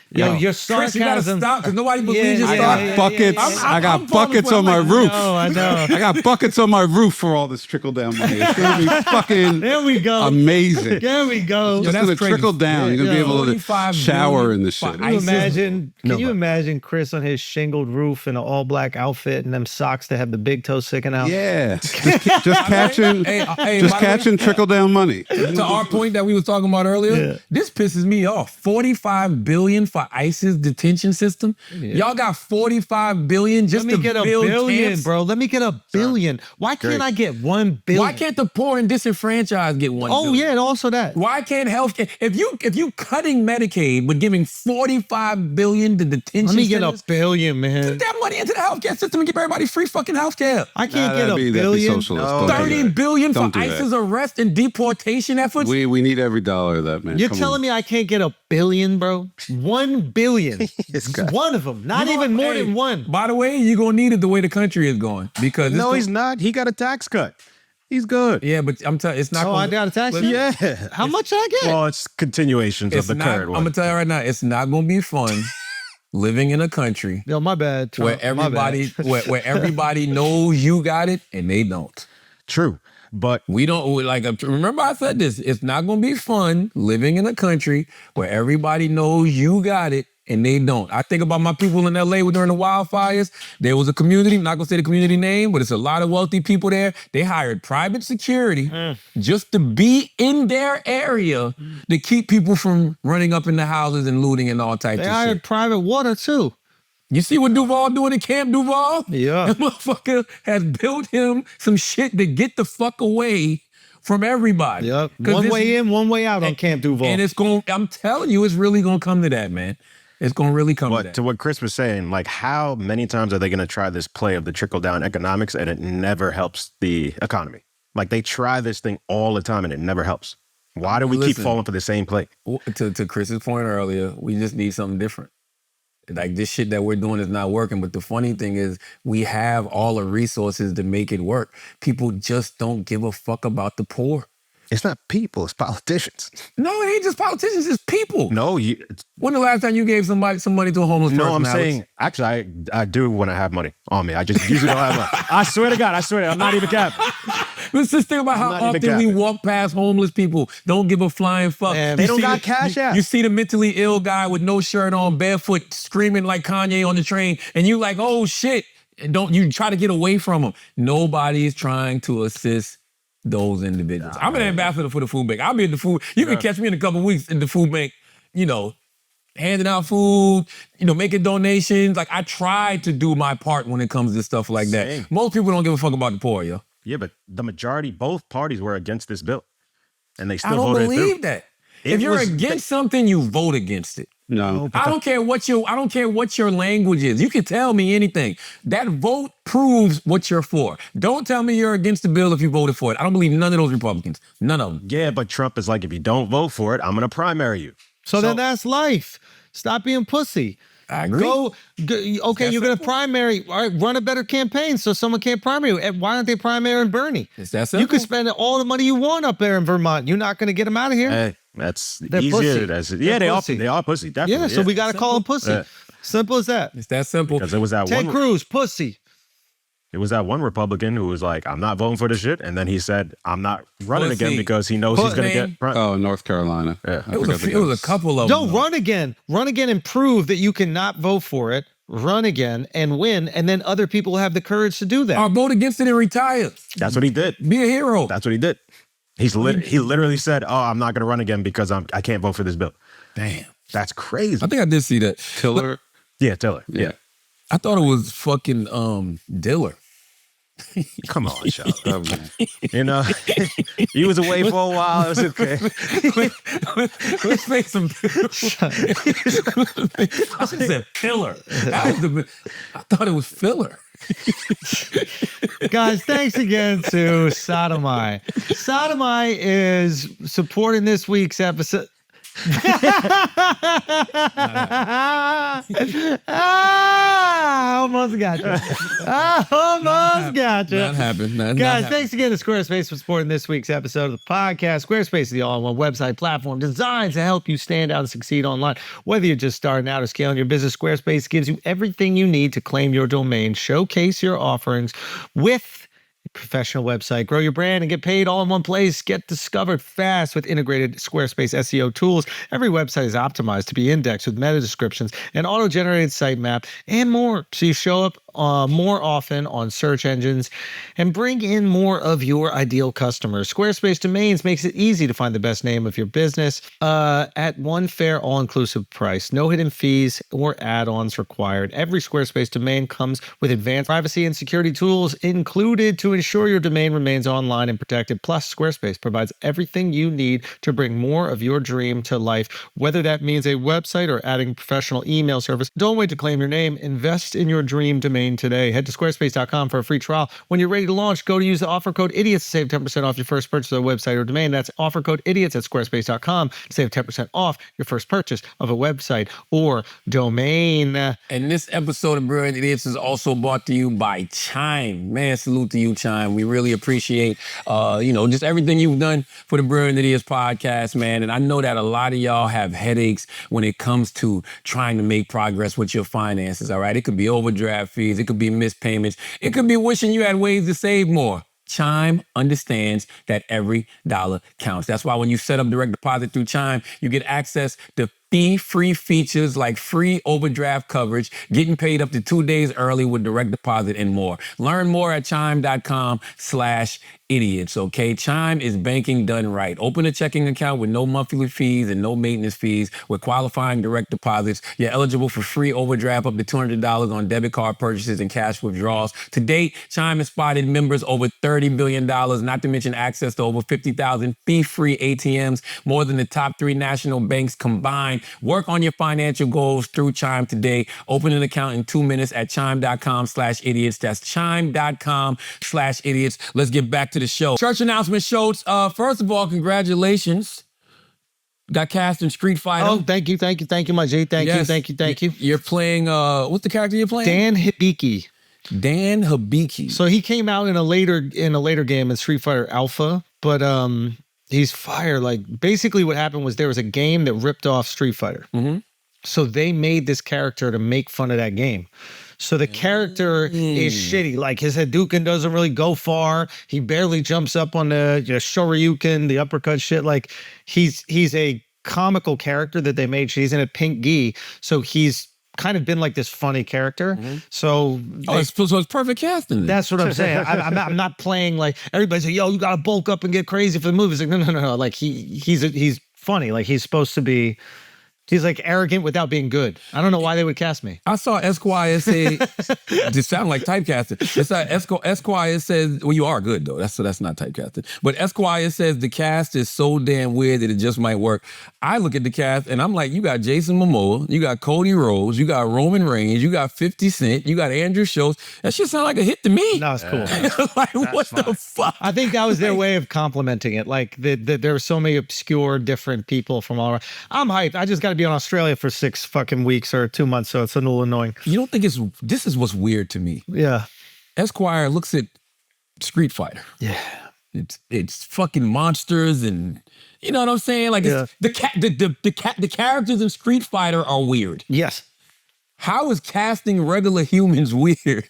[SPEAKER 2] Yo, your
[SPEAKER 1] Chris, you gotta
[SPEAKER 2] sarcasm.
[SPEAKER 1] stop because nobody believes you.
[SPEAKER 5] I got buckets. I got buckets on my roof.
[SPEAKER 2] I know.
[SPEAKER 5] I got buckets on my roof for all this trickle down money. It's gonna be fucking
[SPEAKER 2] There we go.
[SPEAKER 5] amazing.
[SPEAKER 2] There we go.
[SPEAKER 5] It's gonna trickle down. You're gonna be able to
[SPEAKER 1] 45
[SPEAKER 5] shower in the shit.
[SPEAKER 2] Can you imagine Chris on his shingled roof in an all-black outfit and them socks that have the big toe sticking out?
[SPEAKER 5] Yeah, just catching,
[SPEAKER 1] Hey,
[SPEAKER 5] just
[SPEAKER 1] by the way,
[SPEAKER 5] catching trickle down money.
[SPEAKER 1] to our point that we was talking about earlier, this pisses me off. $45 billion for ICE's detention system. Y'all got $45 billion just
[SPEAKER 2] Let me
[SPEAKER 1] to
[SPEAKER 2] get a
[SPEAKER 1] build
[SPEAKER 2] billion,
[SPEAKER 1] camps?
[SPEAKER 2] bro. Let me get $1 billion. Why can't I get $1 billion?
[SPEAKER 1] Why can't the poor and disenfranchised get $1 billion?
[SPEAKER 2] Oh yeah, and also that.
[SPEAKER 1] Why can't healthcare? If you cutting Medicaid but giving $45 billion to detention
[SPEAKER 2] Let me get
[SPEAKER 1] centers,
[SPEAKER 2] $1 billion,
[SPEAKER 1] put
[SPEAKER 2] man.
[SPEAKER 1] that money into the healthcare system and give everybody free fucking healthcare.
[SPEAKER 2] I can't get
[SPEAKER 5] That'd
[SPEAKER 2] $1
[SPEAKER 5] be
[SPEAKER 2] billion.
[SPEAKER 5] socialist. Don't do
[SPEAKER 1] $30
[SPEAKER 5] that.
[SPEAKER 1] billion for
[SPEAKER 5] Don't do that.
[SPEAKER 1] ICE's arrest and deportation efforts.
[SPEAKER 5] We need every dollar of that, man.
[SPEAKER 2] You're
[SPEAKER 5] Come
[SPEAKER 2] telling
[SPEAKER 5] on.
[SPEAKER 2] me I can't get $1 billion, bro? $1 billion. One of them. Not even more than one.
[SPEAKER 1] By the way, you're gonna need it the way the country is going because
[SPEAKER 4] No, he's not. He got a tax cut. He's good.
[SPEAKER 1] Yeah, but I'm telling you, it's not.
[SPEAKER 2] Oh, I got a tax cut?
[SPEAKER 4] Yeah.
[SPEAKER 2] How much did I get?
[SPEAKER 4] Well, it's continuations of the current
[SPEAKER 1] I'm
[SPEAKER 4] one.
[SPEAKER 1] gonna tell you right now, it's not gonna be fun living in a country
[SPEAKER 2] Yo, my bad. Trump.
[SPEAKER 1] where
[SPEAKER 2] My bad.
[SPEAKER 1] everybody where everybody knows you got it and they don't.
[SPEAKER 4] True. But
[SPEAKER 1] We don't like. Remember, I said this. It's not gonna be fun living in a country where everybody knows you got it and they don't. I think about my people in LA during the wildfires. There was a community. I'm not gonna say the community name, but it's a lot of wealthy people there. They hired private security just to be in their area to keep people from running up in the houses and looting and all types
[SPEAKER 2] They
[SPEAKER 1] of
[SPEAKER 2] hired
[SPEAKER 1] shit.
[SPEAKER 2] private water too.
[SPEAKER 1] You see what Duval doing at Camp Duval?
[SPEAKER 2] Yeah.
[SPEAKER 1] That motherfucker has built him some shit to get the fuck away from everybody.
[SPEAKER 2] Yep.
[SPEAKER 1] 'Cause
[SPEAKER 2] One
[SPEAKER 1] this-
[SPEAKER 2] way in, one way out on Camp Duval.
[SPEAKER 1] And it's going, I'm telling you, it's really going to come to that, man. It's going to really come to
[SPEAKER 4] But
[SPEAKER 1] that.
[SPEAKER 4] to what Chris was saying, like how many times are they going to try this play of the trickle down economics and it never helps the economy? Like they try this thing all the time and it never helps. Why do we keep
[SPEAKER 1] Listen.
[SPEAKER 4] falling for the same play?
[SPEAKER 1] To Chris's point earlier, we just need something different. Like this shit that we're doing is not working. But the funny thing is we have all the resources to make it work. People just don't give a fuck about the poor.
[SPEAKER 4] It's not people, it's politicians.
[SPEAKER 1] No, it ain't just politicians, it's people.
[SPEAKER 4] No,
[SPEAKER 1] when the last time you gave somebody some money to a homeless person?
[SPEAKER 4] No, I'm
[SPEAKER 1] Alex?
[SPEAKER 4] saying, actually, I do when I have money on me. I just usually don't have money. I swear to God, I'm not even capping.
[SPEAKER 1] Let's just think about how often we walk past homeless people, don't give a flying fuck.
[SPEAKER 4] They don't got cash out.
[SPEAKER 1] You see the mentally ill guy with no shirt on, barefoot, screaming like Kanye on the train, and you like, oh shit, and you try to get away from him. Nobody is trying to assist those individuals. I'm an ambassador for the food bank. I'll be at the food. You can catch me in a couple of weeks in the food bank, handing out food, making donations. Like I try to do my part when it comes to stuff like that. Most people don't give a fuck about the poor, yo.
[SPEAKER 4] Yeah, but the majority, both parties were against this bill. And they still
[SPEAKER 1] I don't
[SPEAKER 4] voted
[SPEAKER 1] believe
[SPEAKER 4] through.
[SPEAKER 1] that. If you're against something, you vote against it.
[SPEAKER 5] No.
[SPEAKER 1] I don't care what your language is. You can tell me anything. That vote proves what you're for. Don't tell me you're against the bill if you voted for it. I don't believe none of those Republicans. None of them.
[SPEAKER 4] Yeah, but Trump is like, if you don't vote for it, I'm going to primary you.
[SPEAKER 2] So then that's life. Stop being pussy.
[SPEAKER 1] I agree.
[SPEAKER 2] Okay, you're going to primary. All right, run a better campaign so someone can't primary you. Why aren't they primarying Bernie?
[SPEAKER 1] It's that simple.
[SPEAKER 2] You can spend all the money you want up there in Vermont. You're not going to get them out of here.
[SPEAKER 4] Hey, that's
[SPEAKER 2] They're
[SPEAKER 4] easier.
[SPEAKER 2] pussy.
[SPEAKER 4] Yeah,
[SPEAKER 2] They're
[SPEAKER 4] they are pussy, definitely.
[SPEAKER 2] Yeah, so we got to call them pussy. Simple as that.
[SPEAKER 1] It's that simple.
[SPEAKER 4] Because it was that
[SPEAKER 2] Ted Cruz, pussy.
[SPEAKER 4] It was that one Republican who was like, I'm not voting for this shit. And then he said, I'm not running
[SPEAKER 1] Pussy.
[SPEAKER 4] again because he knows he's going to get...
[SPEAKER 5] Oh, North Carolina.
[SPEAKER 4] Yeah.
[SPEAKER 1] It was a couple of them.
[SPEAKER 2] No, run again. Run again and prove that you cannot vote for it. Run again and win. And then other people will have the courage to do that.
[SPEAKER 1] Or vote against it and retire.
[SPEAKER 4] That's what he did.
[SPEAKER 1] Be a hero.
[SPEAKER 4] That's what he did. He literally said, oh, I'm not going to run again because I can't vote for this bill.
[SPEAKER 1] Damn.
[SPEAKER 4] That's crazy.
[SPEAKER 1] I think I did see that.
[SPEAKER 5] Tiller?
[SPEAKER 4] Yeah, Tiller. Yeah.
[SPEAKER 1] I thought it was fucking Diller.
[SPEAKER 4] Come on, Charla. He was away for a while. It was okay.
[SPEAKER 1] Let's make some. I said filler. I thought it was filler.
[SPEAKER 2] Guys, thanks again to Sodomai. Sodomai is supporting this week's episode. Almost got you. Almost got you.
[SPEAKER 1] That happened.
[SPEAKER 2] Guys, thanks again to Squarespace for supporting this week's episode of the podcast. Squarespace is the all-in-one website platform designed to help you stand out and succeed online. Whether you're just starting out or scaling your business, Squarespace gives you everything you need to claim your domain, showcase your offerings with professional website, grow your brand, and get paid all in one place. Get discovered fast with integrated Squarespace SEO tools. Every website is optimized to be indexed with meta descriptions, an auto-generated sitemap, and more, so you show up more often on search engines and bring in more of your ideal customers. Squarespace Domains makes it easy to find the best name of your business at one fair, all-inclusive price. No hidden fees or add-ons required. Every Squarespace domain comes with advanced privacy and security tools included to ensure your domain remains online and protected. Plus, Squarespace provides everything you need to bring more of your dream to life, whether that means a website or adding professional email service. Don't wait to claim your name. Invest in your dream domain today. Head to squarespace.com for a free trial. When you're ready to launch, go to use the offer code IDIOTS to save 10% off your first purchase of a website or domain. That's offer code IDIOTS at squarespace.com to save 10% off your first purchase of a website or domain.
[SPEAKER 1] And this episode of Brilliant Idiots is also brought to you by Chime. Man, salute to you, Chime. We really appreciate, just everything you've done for the Brilliant Idiots podcast, man. And I know that a lot of y'all have headaches when it comes to trying to make progress with your finances, all right? It could be overdraft fees. It could be missed payments. It could be wishing you had ways to save more. Chime understands that every dollar counts. That's why when you set up direct deposit through Chime, you get access to fee-free features like free overdraft coverage, getting paid up to 2 days early with direct deposit, and more. Learn more at chime.com/idiots, okay? Chime is banking done right. Open a checking account with no monthly fees and no maintenance fees with qualifying direct deposits. You're eligible for free overdraft up to $200 on debit card purchases and cash withdrawals. To date, Chime has spotted members over $30 billion, not to mention access to over 50,000 fee-free ATMs, more than the top 3 national banks combined. Work on your financial goals through Chime today. Open an account in 2 minutes at chime.com/idiots. That's chime.com/idiots. Let's get back to the show. Church announcement, Schulz. First of all, congratulations got cast in Street Fighter.
[SPEAKER 2] Oh, thank you, my G. Thank you.
[SPEAKER 1] You're playing. What's the character you're playing?
[SPEAKER 2] Dan Hibiki.
[SPEAKER 1] Dan Hibiki.
[SPEAKER 2] So he came out in a later game in Street Fighter Alpha, but he's fire. Like basically, what happened was there was a game that ripped off Street Fighter.
[SPEAKER 1] Mm-hmm.
[SPEAKER 2] So they made this character to make fun of that game. So the character is shitty. Like his Hadouken doesn't really go far. He barely jumps up on the Shoryuken, the uppercut shit. Like he's a comical character that they made. She's in a pink gi. So he's kind of been like this funny character.
[SPEAKER 1] Mm-hmm.
[SPEAKER 2] So
[SPEAKER 1] it's perfect casting.
[SPEAKER 2] That's what I'm saying. I'm not playing like everybody's like, yo, you gotta bulk up and get crazy for the movie. It's like, no. Like he's funny. Like he's supposed to be. He's like arrogant without being good. I don't know why they would cast me.
[SPEAKER 1] I saw Esquire say, just sound like typecasting. It's like Esquire says, well, you are good though. That's not typecasting. But Esquire says the cast is so damn weird that it just might work. I look at the cast and I'm like, you got Jason Momoa, you got Cody Rhodes, you got Roman Reigns, you got 50 Cent, you got Andrew Schulz. That shit sound like a hit to me.
[SPEAKER 2] No, it's cool.
[SPEAKER 1] Like, what the fuck?
[SPEAKER 2] I think that was their way of complimenting it. Like there were so many obscure, different people from all around. I'm hyped. I just got to be in Australia for 6 fucking weeks or 2 months, so it's a little annoying.
[SPEAKER 1] You don't think this is what's weird to me?
[SPEAKER 2] Yeah.
[SPEAKER 1] Esquire looks at Street Fighter.
[SPEAKER 2] Yeah.
[SPEAKER 1] It's fucking monsters and you know what I'm saying? Like it's, the characters in Street Fighter are weird.
[SPEAKER 2] Yes.
[SPEAKER 1] How is casting regular humans weird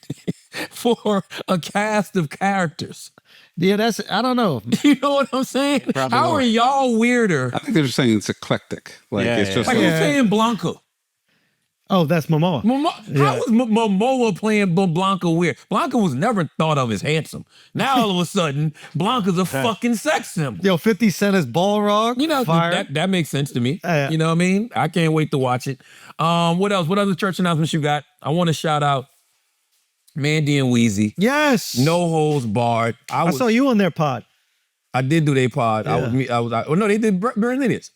[SPEAKER 1] for a cast of characters?
[SPEAKER 2] Yeah, I don't know.
[SPEAKER 1] You know what I'm saying?
[SPEAKER 5] Probably
[SPEAKER 1] How
[SPEAKER 5] more.
[SPEAKER 1] are y'all weirder?
[SPEAKER 5] I think they're just saying it's eclectic. Like it's just
[SPEAKER 1] Like you're saying Blanca.
[SPEAKER 2] Oh, that's Momoa.
[SPEAKER 1] How was Momoa playing Blanca weird? Blanca was never thought of as handsome. Now all of a sudden, Blanca's a fucking sex symbol.
[SPEAKER 2] Yo, 50 Cent is Balrog.
[SPEAKER 1] You know,
[SPEAKER 2] Fire.
[SPEAKER 1] that makes sense to me.
[SPEAKER 2] Yeah.
[SPEAKER 1] You know what I mean? I can't wait to watch it. What else? What other church announcements you got? I want to shout out Mandy and Weezy.
[SPEAKER 2] Yes.
[SPEAKER 1] No Holds Barred.
[SPEAKER 2] I saw you on their pod.
[SPEAKER 1] I did do their pod.
[SPEAKER 2] Yeah.
[SPEAKER 1] No, they did Burn Idiots.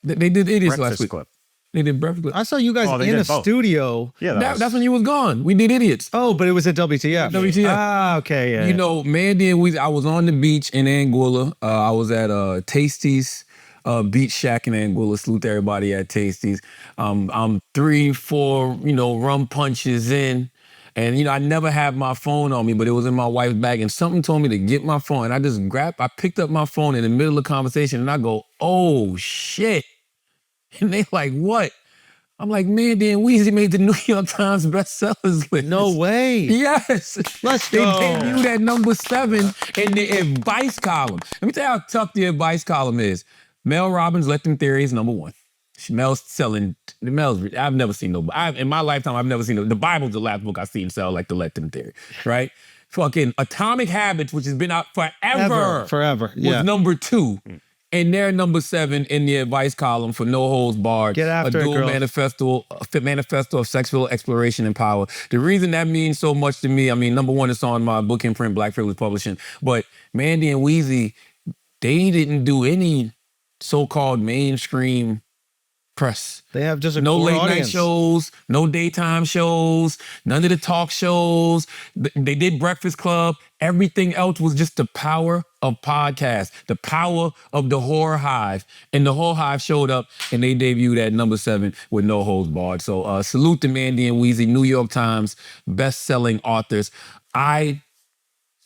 [SPEAKER 1] They did Idiots
[SPEAKER 4] Breakfast
[SPEAKER 1] last week.
[SPEAKER 4] Club.
[SPEAKER 1] They did Breakfast Club.
[SPEAKER 2] I saw you guys
[SPEAKER 4] Oh, they
[SPEAKER 2] in
[SPEAKER 4] did
[SPEAKER 2] a
[SPEAKER 4] both.
[SPEAKER 2] studio.
[SPEAKER 4] Yeah,
[SPEAKER 1] That's when you was gone. We did Idiots.
[SPEAKER 2] Oh, but it was at WTF.
[SPEAKER 1] WTF.
[SPEAKER 2] Ah, okay. Yeah.
[SPEAKER 1] You know, Mandy and Weezy, I was on the beach in Anguilla. I was at Tasty's Beach Shack in Anguilla. Salute to everybody at Tasty's. I'm 3-4, rum punches in. And, I never had my phone on me, but it was in my wife's bag. And something told me to get my phone. And I picked up my phone in the middle of the conversation and I go, oh, shit. And they like, what? I'm like, Mandy and Weezy made the New York Times bestsellers list.
[SPEAKER 2] No way.
[SPEAKER 1] Yes.
[SPEAKER 2] Let's
[SPEAKER 1] They
[SPEAKER 2] go.
[SPEAKER 1] debuted at number 7 in the advice column. Let me tell you how tough the advice column is. Mel Robbins' Let Them Theory is number 1. Mel's selling, I've never seen in my lifetime, I've never seen the Bible's the last book I've seen sell like the Let Them Theory, right? Fucking Atomic Habits, which has been out
[SPEAKER 2] Forever.
[SPEAKER 1] was
[SPEAKER 2] Yeah.
[SPEAKER 1] number 2. And they're number 7 in the advice column for No Holds Barred.
[SPEAKER 2] Get after
[SPEAKER 1] a
[SPEAKER 2] it,
[SPEAKER 1] dual
[SPEAKER 2] girls.
[SPEAKER 1] manifesto of sexual exploration and power. The reason that means so much to me, I mean, number 1, it's on my book imprint, Black Privilege Publishing. But Mandy and Weezy, they didn't do any so-called mainstream press.
[SPEAKER 2] They have just a
[SPEAKER 1] no
[SPEAKER 2] core
[SPEAKER 1] late night
[SPEAKER 2] audience.
[SPEAKER 1] shows, no daytime shows, none of the talk shows. They did Breakfast Club. Everything else was just the power of podcasts, the power of the Horror Hive. And the Horror Hive showed up and they debuted at number 7 with No Holds Barred. So salute to Mandy and Weezy, New York Times best-selling authors. I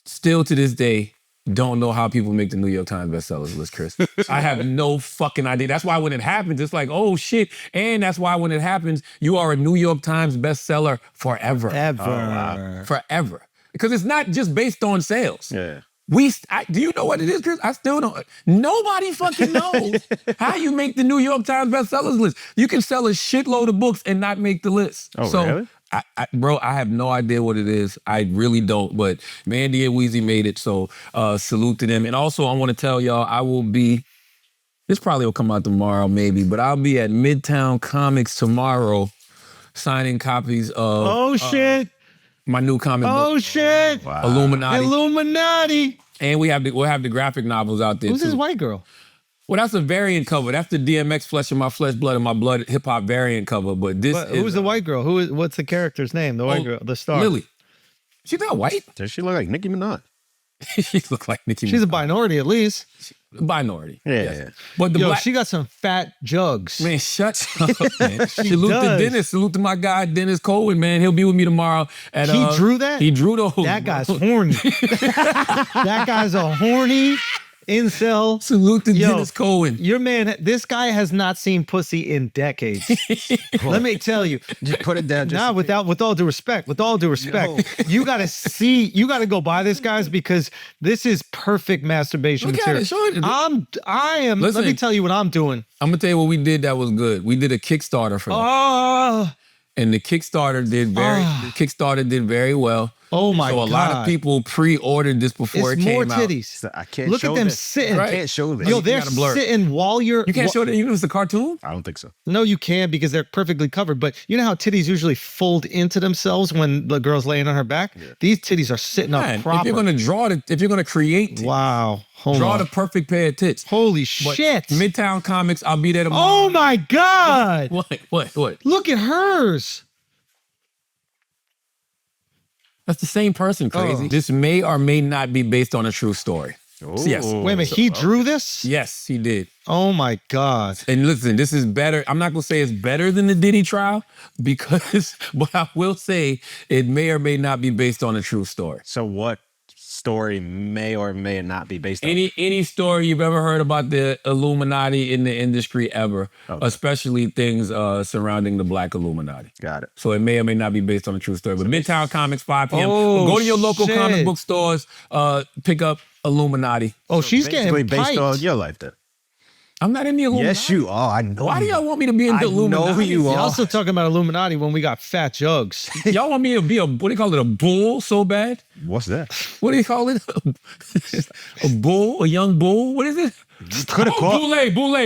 [SPEAKER 1] still to this day don't know how people make the New York Times bestsellers list, Chris. I have no fucking idea. That's why when it happens, it's like, oh shit. And that's why when it happens, you are a New York Times bestseller forever. Forever. Because it's not just based on sales.
[SPEAKER 4] Yeah.
[SPEAKER 1] Do you know what it is, Chris? I still don't. Nobody fucking knows how you make the New York Times bestsellers list. You can sell a shitload of books and not make the list.
[SPEAKER 4] Oh, really?
[SPEAKER 1] Bro, I have no idea what it is. I really don't. But Mandy and Weezy made it, so salute to them. And also, I want to tell y'all, I will be, this probably will come out tomorrow, maybe, but I'll be at Midtown Comics tomorrow signing copies of
[SPEAKER 2] Oh, shit.
[SPEAKER 1] my new comic book.
[SPEAKER 2] Oh, shit.
[SPEAKER 4] Wow.
[SPEAKER 2] Illuminati.
[SPEAKER 1] And we'll have the graphic novels out there
[SPEAKER 2] Who's
[SPEAKER 1] too.
[SPEAKER 2] this white girl?
[SPEAKER 1] Well, that's a variant cover. That's the DMX Flesh of My Flesh, Blood of My Blood hip hop variant cover. But this is
[SPEAKER 2] Who's the white girl? What's the character's name? The white girl, the star.
[SPEAKER 1] Lily. She's not white.
[SPEAKER 4] Does she look like Nicki Minaj?
[SPEAKER 1] She look like Nicki.
[SPEAKER 2] She's a
[SPEAKER 1] Minaj.
[SPEAKER 2] minority at least.
[SPEAKER 1] Minority.
[SPEAKER 4] Yeah.
[SPEAKER 1] But the
[SPEAKER 2] Yo,
[SPEAKER 1] black
[SPEAKER 2] she got some fat jugs.
[SPEAKER 1] man, shut up, man. Salute to
[SPEAKER 2] does.
[SPEAKER 1] Dennis. Salute to my guy Dennis Cohen, man. He'll be with me tomorrow. At,
[SPEAKER 2] He drew that?
[SPEAKER 1] He drew those.
[SPEAKER 2] That guy's horny. That guy's a horny incel.
[SPEAKER 1] Salute to Dennis Cohen.
[SPEAKER 2] Your man, this guy has not seen pussy in decades. Let me tell you.
[SPEAKER 4] Just put it down.
[SPEAKER 2] Nah, with all due respect, you gotta see, you gotta go buy this, guys, because this is perfect masturbation
[SPEAKER 1] Look at
[SPEAKER 2] material.
[SPEAKER 1] it, show it.
[SPEAKER 2] I am.
[SPEAKER 1] Listen.
[SPEAKER 2] Let me tell you what I'm doing.
[SPEAKER 1] I'm gonna tell you what we did that was good. We did a Kickstarter for that.
[SPEAKER 2] Oh,
[SPEAKER 1] And the Kickstarter did very well.
[SPEAKER 2] oh my
[SPEAKER 1] So a
[SPEAKER 2] god!
[SPEAKER 1] lot of people pre-ordered this before
[SPEAKER 2] It's
[SPEAKER 1] it came
[SPEAKER 2] more
[SPEAKER 1] out.
[SPEAKER 2] titties.
[SPEAKER 4] I can't
[SPEAKER 2] Look
[SPEAKER 4] show
[SPEAKER 2] at them
[SPEAKER 4] this.
[SPEAKER 2] sitting.
[SPEAKER 4] I can't show this.
[SPEAKER 2] Yo, they're
[SPEAKER 1] gotta blur it.
[SPEAKER 2] sitting while you're.
[SPEAKER 1] You can't show that even if it's a cartoon?
[SPEAKER 4] I don't think so.
[SPEAKER 2] No, you can because they're perfectly covered. But you know how titties usually fold into themselves when the girl's laying on her back? These titties are sitting
[SPEAKER 1] Man,
[SPEAKER 2] up proper.
[SPEAKER 1] if you're gonna draw it, if you're gonna create tits,
[SPEAKER 2] Wow. Hold
[SPEAKER 1] draw
[SPEAKER 2] on.
[SPEAKER 1] the perfect pair of tits.
[SPEAKER 2] Holy
[SPEAKER 1] But
[SPEAKER 2] shit.
[SPEAKER 1] Midtown Comics, I'll be there tomorrow.
[SPEAKER 2] Oh my God.
[SPEAKER 1] What?
[SPEAKER 2] Look at hers.
[SPEAKER 1] That's the same person, crazy.
[SPEAKER 2] Oh.
[SPEAKER 1] This may or may not be based on a true story. Yes.
[SPEAKER 2] Wait a minute. He drew this?
[SPEAKER 1] Yes, he did.
[SPEAKER 2] Oh my God.
[SPEAKER 1] And listen, this is better. I'm not going to say it's better than the Diddy trial because, but I will say it may or may not be based on a true story.
[SPEAKER 4] So what story may or may not be based on?
[SPEAKER 1] Any story you've ever heard about the Illuminati in the industry ever, especially things surrounding the Black Illuminati.
[SPEAKER 4] Got it.
[SPEAKER 1] So it may or may not be based on a true story. But Midtown Comics, 5 p.m.
[SPEAKER 2] Oh,
[SPEAKER 1] Go to your local
[SPEAKER 2] shit.
[SPEAKER 1] comic book stores, pick up Illuminati.
[SPEAKER 2] Oh, she's
[SPEAKER 4] Basically
[SPEAKER 2] getting
[SPEAKER 4] based
[SPEAKER 2] piped.
[SPEAKER 4] on your life then.
[SPEAKER 1] I'm not in the Illuminati.
[SPEAKER 4] Yes, you are. I know.
[SPEAKER 1] Why do y'all want me to be in the
[SPEAKER 4] I
[SPEAKER 1] Illuminati?
[SPEAKER 4] know you
[SPEAKER 2] You're
[SPEAKER 4] are.
[SPEAKER 2] also talking about Illuminati when we got fat jugs.
[SPEAKER 1] Y'all want me to be what do you call it, a bull so bad?
[SPEAKER 4] What's that?
[SPEAKER 1] What do you call it? A bull? A young bull? What is it?
[SPEAKER 4] Could have called.
[SPEAKER 1] Boule.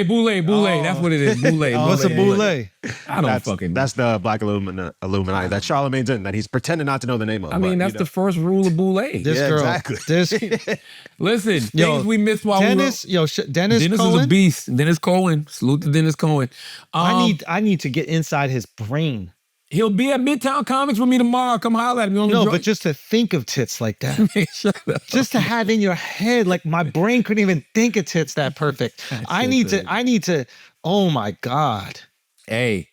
[SPEAKER 1] That's what it is. Boule.
[SPEAKER 2] What's a boule?
[SPEAKER 1] I don't fucking know.
[SPEAKER 4] That's the Black Illuminati that Charlamagne's in, that he's pretending not to know the name of.
[SPEAKER 1] I mean,
[SPEAKER 4] but,
[SPEAKER 1] that's
[SPEAKER 4] you
[SPEAKER 1] the first rule of Boule.
[SPEAKER 2] This
[SPEAKER 4] Yeah,
[SPEAKER 2] girl.
[SPEAKER 4] exactly.
[SPEAKER 2] This
[SPEAKER 1] Listen,
[SPEAKER 2] Yo,
[SPEAKER 1] things we missed while
[SPEAKER 2] Dennis.
[SPEAKER 1] we were...
[SPEAKER 2] Dennis
[SPEAKER 1] Dennis
[SPEAKER 2] Cohen.
[SPEAKER 1] is a beast. Dennis Cohen. Salute to Dennis Cohen.
[SPEAKER 2] I need to get inside his brain.
[SPEAKER 1] He'll be at Midtown Comics with me tomorrow. Come holler at me.
[SPEAKER 2] No, but just to think of tits like that.
[SPEAKER 1] Shut up.
[SPEAKER 2] Just to have in your head, like my brain couldn't even think of tits that perfect. I need to, oh my God.
[SPEAKER 1] Hey.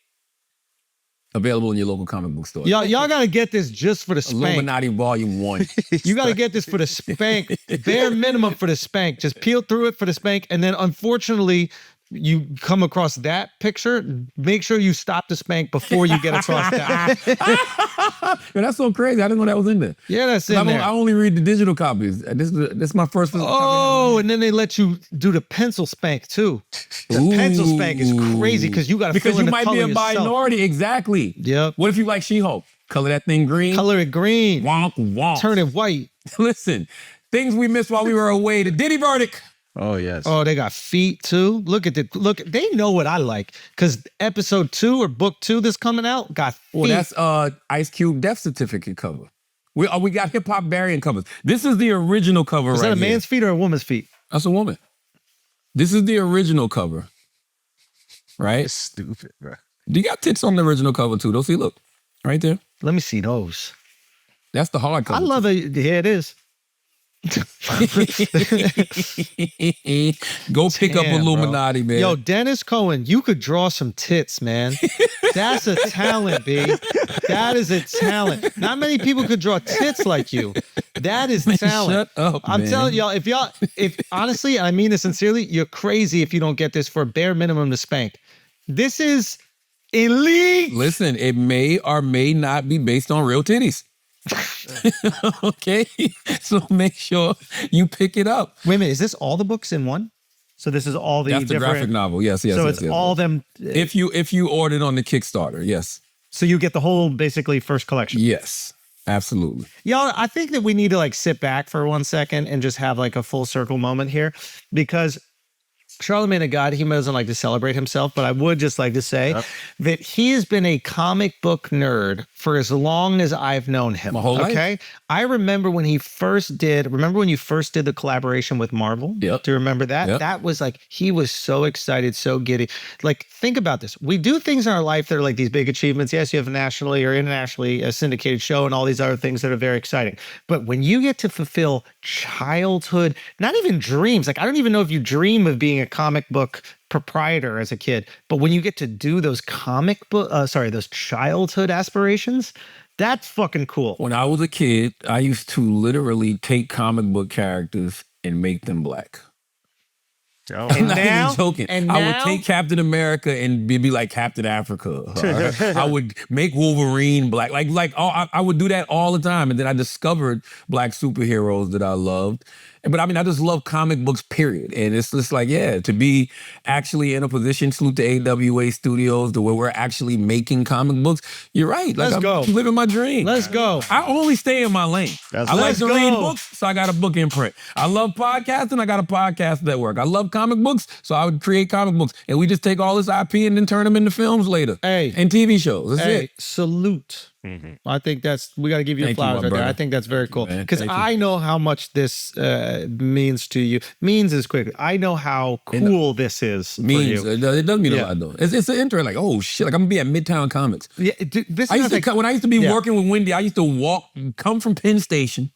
[SPEAKER 1] Available in your local comic book store.
[SPEAKER 2] Y'all gotta get this just for the spank.
[SPEAKER 1] Illuminati Volume 1.
[SPEAKER 2] You gotta get this for the spank. Bare minimum for the spank. Just peel through it for the spank. And then unfortunately, you come across that picture, make sure you stop the spank before you get across that.
[SPEAKER 1] Yo, that's so crazy. I didn't know that was in there.
[SPEAKER 2] Yeah, that's in there.
[SPEAKER 1] I only read the digital copies. This is my first physical copy.
[SPEAKER 2] Oh, and then they let you do the pencil spank too. The pencil spank is crazy because you got to fill in the color
[SPEAKER 1] Because you might be a
[SPEAKER 2] yourself.
[SPEAKER 1] minority. Exactly.
[SPEAKER 2] Yep.
[SPEAKER 1] What if you like She-Hulk? Color that thing green.
[SPEAKER 2] Color it green.
[SPEAKER 1] Wonk, wonk.
[SPEAKER 2] Turn it white.
[SPEAKER 1] Listen, things we missed while we were away. The Diddy verdict.
[SPEAKER 4] Oh, yes.
[SPEAKER 2] Oh, they got feet too. Look, they know what I like. Because episode 2 or book 2 that's coming out got feet.
[SPEAKER 1] Well, that's Ice Cube death certificate cover. We got hip hop variant covers. This is the original cover
[SPEAKER 2] Is
[SPEAKER 1] right
[SPEAKER 2] that a
[SPEAKER 1] here.
[SPEAKER 2] man's feet or a woman's feet?
[SPEAKER 1] That's a woman. This is the original cover. Right?
[SPEAKER 4] It's stupid, bro.
[SPEAKER 1] You got tits on the original cover too. Don't see, look. Right there.
[SPEAKER 2] Let me see those.
[SPEAKER 1] That's the hard cover.
[SPEAKER 2] I love it. Here it is.
[SPEAKER 1] Go pick up
[SPEAKER 2] Damn,
[SPEAKER 1] Illuminati,
[SPEAKER 2] bro.
[SPEAKER 1] man.
[SPEAKER 2] Yo, Dennis Cohen, you could draw some tits, man. That's a talent, B. That is a talent. Not many people could draw tits like you. That is talent.
[SPEAKER 1] Shut up,
[SPEAKER 2] I'm
[SPEAKER 1] man.
[SPEAKER 2] telling y'all, if honestly, I mean this sincerely, you're crazy if you don't get this for a bare minimum to spank. This is elite.
[SPEAKER 1] Listen, it may or may not be based on real titties. Okay? So make sure you pick it up.
[SPEAKER 2] Wait a minute, is this all the books in one? So this is all the
[SPEAKER 1] That's the
[SPEAKER 2] different
[SPEAKER 1] graphic novel. Yes.
[SPEAKER 2] So
[SPEAKER 1] yes,
[SPEAKER 2] it's
[SPEAKER 1] yes.
[SPEAKER 2] all them.
[SPEAKER 1] If you ordered on the Kickstarter, yes.
[SPEAKER 2] So you get the whole basically first collection.
[SPEAKER 1] Yes. Absolutely.
[SPEAKER 2] Y'all, I think that we need to like sit back for 1 second and just have like a full circle moment here, because Charlamagne the God, he doesn't like to celebrate himself, but I would just like to say that he has been a comic book nerd for as long as I've known him.
[SPEAKER 1] My whole life.
[SPEAKER 2] Okay. I remember when you first did the collaboration with Marvel?
[SPEAKER 1] Yep.
[SPEAKER 2] Do you remember that?
[SPEAKER 1] Yep.
[SPEAKER 2] That was like, he was so excited, so giddy. Like, think about this. We do things in our life that are like these big achievements. Yes, you have a nationally or internationally a syndicated show and all these other things that are very exciting. But when you get to fulfill childhood, not even dreams, like I don't even know if you dream of being a comic book proprietor as a kid, but when you get to do those those childhood aspirations, that's fucking cool.
[SPEAKER 1] When I was a kid, I used to literally take comic book characters and make them black.
[SPEAKER 4] Oh.
[SPEAKER 1] I'm not
[SPEAKER 2] now-
[SPEAKER 1] even joking.
[SPEAKER 2] and
[SPEAKER 1] I would
[SPEAKER 2] now-
[SPEAKER 1] take Captain America and be like Captain Africa. I would make Wolverine black. I would do that all the time. And then I discovered black superheroes that I loved. But I mean, I just love comic books, period. And it's just like, yeah, to be actually in a position, salute to AWA Studios, to where we're actually making comic books. You're right. Like,
[SPEAKER 2] Let's go.
[SPEAKER 1] I'm living my dream.
[SPEAKER 2] Let's go.
[SPEAKER 1] I only stay in my lane. I like
[SPEAKER 2] Let's
[SPEAKER 1] to
[SPEAKER 2] go.
[SPEAKER 1] read books, so I got a book imprint. I love podcasting, I got a podcast network. I love comic books, so I would create comic books. And we just take all this IP and then turn them into films later.
[SPEAKER 2] Hey.
[SPEAKER 1] And TV shows. That's it.
[SPEAKER 2] Salute. I think we got to give you
[SPEAKER 1] Thank you,
[SPEAKER 2] flowers
[SPEAKER 1] my
[SPEAKER 2] right there.
[SPEAKER 1] brother.
[SPEAKER 2] I think that's very cool.
[SPEAKER 1] Man,
[SPEAKER 2] Because
[SPEAKER 1] thank you.
[SPEAKER 2] I know how much this means to you. Means is quick. I know how cool this is
[SPEAKER 1] Means
[SPEAKER 2] for you.
[SPEAKER 1] it does mean
[SPEAKER 2] Yeah.
[SPEAKER 1] a lot though. It's an intro like, oh shit, like I'm gonna be at Midtown Comics.
[SPEAKER 2] Yeah, dude, this
[SPEAKER 1] I
[SPEAKER 2] is
[SPEAKER 1] used to
[SPEAKER 2] like,
[SPEAKER 1] when I used to be
[SPEAKER 2] Yeah.
[SPEAKER 1] working with Wendy, I used to come from Penn Station,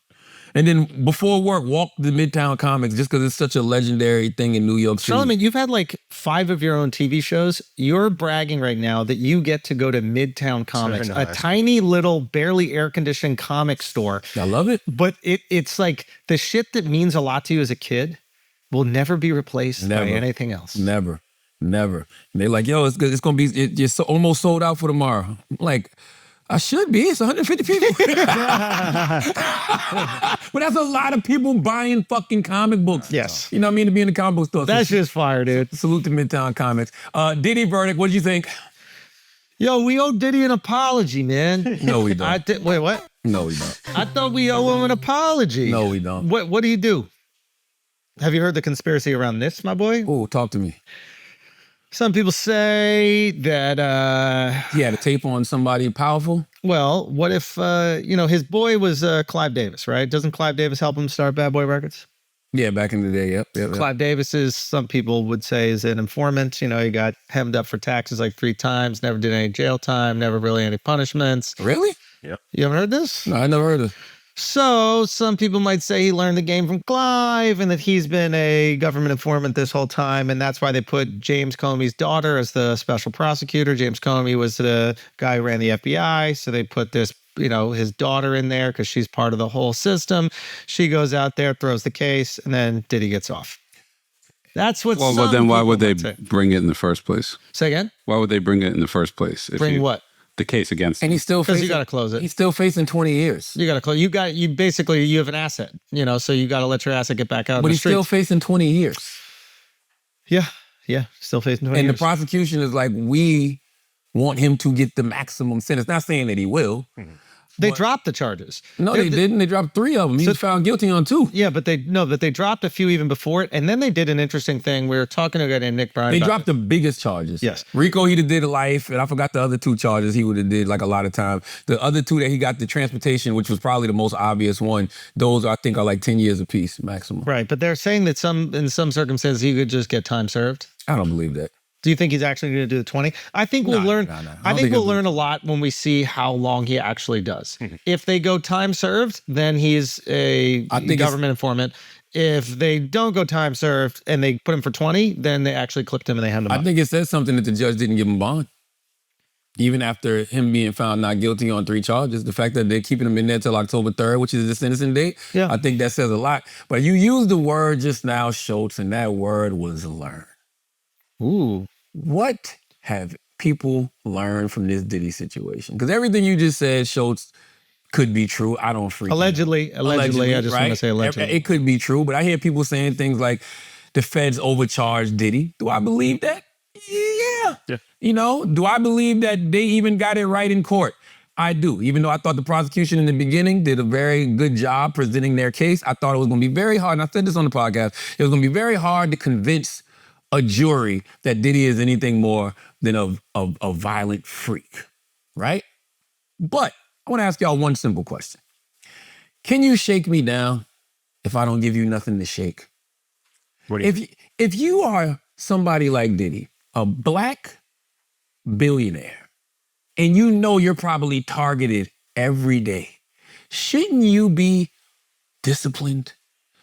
[SPEAKER 1] and then before work walk to Midtown Comics just because it's such a legendary thing in New York City.
[SPEAKER 2] Charlamagne, you've had like 5 of your own TV shows. You're bragging right now that you get to go to Midtown Comics,
[SPEAKER 4] very nice.
[SPEAKER 2] a tiny little, barely air-conditioned comic store.
[SPEAKER 1] I love it.
[SPEAKER 2] But it's like the shit that means a lot to you as a kid will never be replaced by
[SPEAKER 1] Never.
[SPEAKER 2] anything else.
[SPEAKER 1] Never. And they're like, yo, it's good. It's gonna be it's almost sold out for tomorrow. I'm like, I should be. It's 150 people. But that's a lot of people buying fucking comic books.
[SPEAKER 2] Yes.
[SPEAKER 1] You know what I mean? To be in the comic book store.
[SPEAKER 2] That's
[SPEAKER 1] So
[SPEAKER 2] just fire, dude.
[SPEAKER 1] salute to Midtown Comics. Diddy verdict, what did you think?
[SPEAKER 2] Yo, we owe Diddy an apology, man.
[SPEAKER 1] No, we don't.
[SPEAKER 2] Wait, what?
[SPEAKER 1] No, we don't.
[SPEAKER 2] I thought we owe him an apology.
[SPEAKER 1] No, we don't.
[SPEAKER 2] What do you do? Have you heard the conspiracy around this, my boy?
[SPEAKER 1] Oh, talk to me.
[SPEAKER 2] Some people say that,
[SPEAKER 1] He had a tape on somebody powerful.
[SPEAKER 2] well, what if, his boy was Clive Davis, right? Doesn't Clive Davis help him start Bad Boy Records?
[SPEAKER 1] Yeah, back in the day. Yep.
[SPEAKER 2] Clive Davis is, some people would say, is an informant. You know, he got hemmed up for taxes like 3 times, never did any jail time, never really any punishments.
[SPEAKER 1] Really?
[SPEAKER 2] You haven't heard this?
[SPEAKER 1] No, I never heard of.
[SPEAKER 2] So some people might say he learned the game from Clive and that he's been a government informant this whole time. And that's why they put James Comey's daughter as the special prosecutor. James Comey was the guy who ran the FBI. So they put this, his daughter in there because she's part of the whole system. She goes out there, throws the case, and then Diddy gets off. That's what
[SPEAKER 5] Well,
[SPEAKER 2] some
[SPEAKER 5] then why
[SPEAKER 2] people
[SPEAKER 5] would they
[SPEAKER 2] might say.
[SPEAKER 5] bring it in the first place?
[SPEAKER 2] Say again?
[SPEAKER 5] Why would they bring it in the first place?
[SPEAKER 2] Bring what?
[SPEAKER 5] The case against
[SPEAKER 1] And
[SPEAKER 5] him.
[SPEAKER 1] he's still
[SPEAKER 2] Because
[SPEAKER 1] facing.
[SPEAKER 2] you got to close it.
[SPEAKER 1] He's still facing 20 years.
[SPEAKER 2] You got to close. You have an asset, so you got to let your asset get back out in
[SPEAKER 1] But
[SPEAKER 2] the
[SPEAKER 1] he's still
[SPEAKER 2] streets.
[SPEAKER 1] facing 20 years.
[SPEAKER 2] Yeah, still facing 20
[SPEAKER 1] And
[SPEAKER 2] years.
[SPEAKER 1] the prosecution is like, we want him to get the maximum sentence. Not saying that he will.
[SPEAKER 2] They dropped the charges.
[SPEAKER 1] No, they didn't. They dropped 3 of them. He
[SPEAKER 2] So-
[SPEAKER 1] was found guilty on 2.
[SPEAKER 2] Yeah, but they dropped a few even before it, and then they did an interesting thing. We were talking to a guy named Nick Bryan.
[SPEAKER 1] They
[SPEAKER 2] about
[SPEAKER 1] dropped the biggest charges.
[SPEAKER 2] Yes.
[SPEAKER 1] Rico, he'd have did life, and I forgot the other 2 charges he would have did like a lot of time. The other 2 that he got, the transportation, which was probably the most obvious one, those I think are like 10 years apiece maximum.
[SPEAKER 2] Right, but they're saying that in some circumstances he could just get time served.
[SPEAKER 1] I don't believe that.
[SPEAKER 2] Do you think he's actually going to do the 20? I think we'll learn.
[SPEAKER 1] no.
[SPEAKER 2] I think we'll learn a lot when we see how long he actually does. If they go time served, then he's a government informant. If they don't go time served and they put him for 20, then they actually clipped him and they handed him
[SPEAKER 1] I
[SPEAKER 2] up.
[SPEAKER 1] think it says something that the judge didn't give him bond. Even after him being found not guilty on 3 charges, the fact that they're keeping him in there till October 3rd, which is the sentencing date,
[SPEAKER 2] Yeah.
[SPEAKER 1] I think that says a lot. But you used the word just now, Schulz, and that word was learn.
[SPEAKER 2] Ooh.
[SPEAKER 1] What have people learned from this Diddy situation? Because everything you just said, Schulz, could be true. I don't freak.
[SPEAKER 2] Allegedly. I just want to say allegedly.
[SPEAKER 1] It could be true, but I hear people saying things like the feds overcharged Diddy. Do I believe that? Yeah. Do I believe that they even got it right in court? I do. Even though I thought the prosecution in the beginning did a very good job presenting their case, I thought it was going to be very hard, and I said this on the podcast, it was going to be very hard to convince a jury that Diddy is anything more than a violent freak, right? But I want to ask y'all one simple question. Can you shake me down if I don't give you nothing to shake?
[SPEAKER 4] What do you
[SPEAKER 1] If you are somebody like Diddy, a black billionaire, and you know you're probably targeted every day, shouldn't you be disciplined?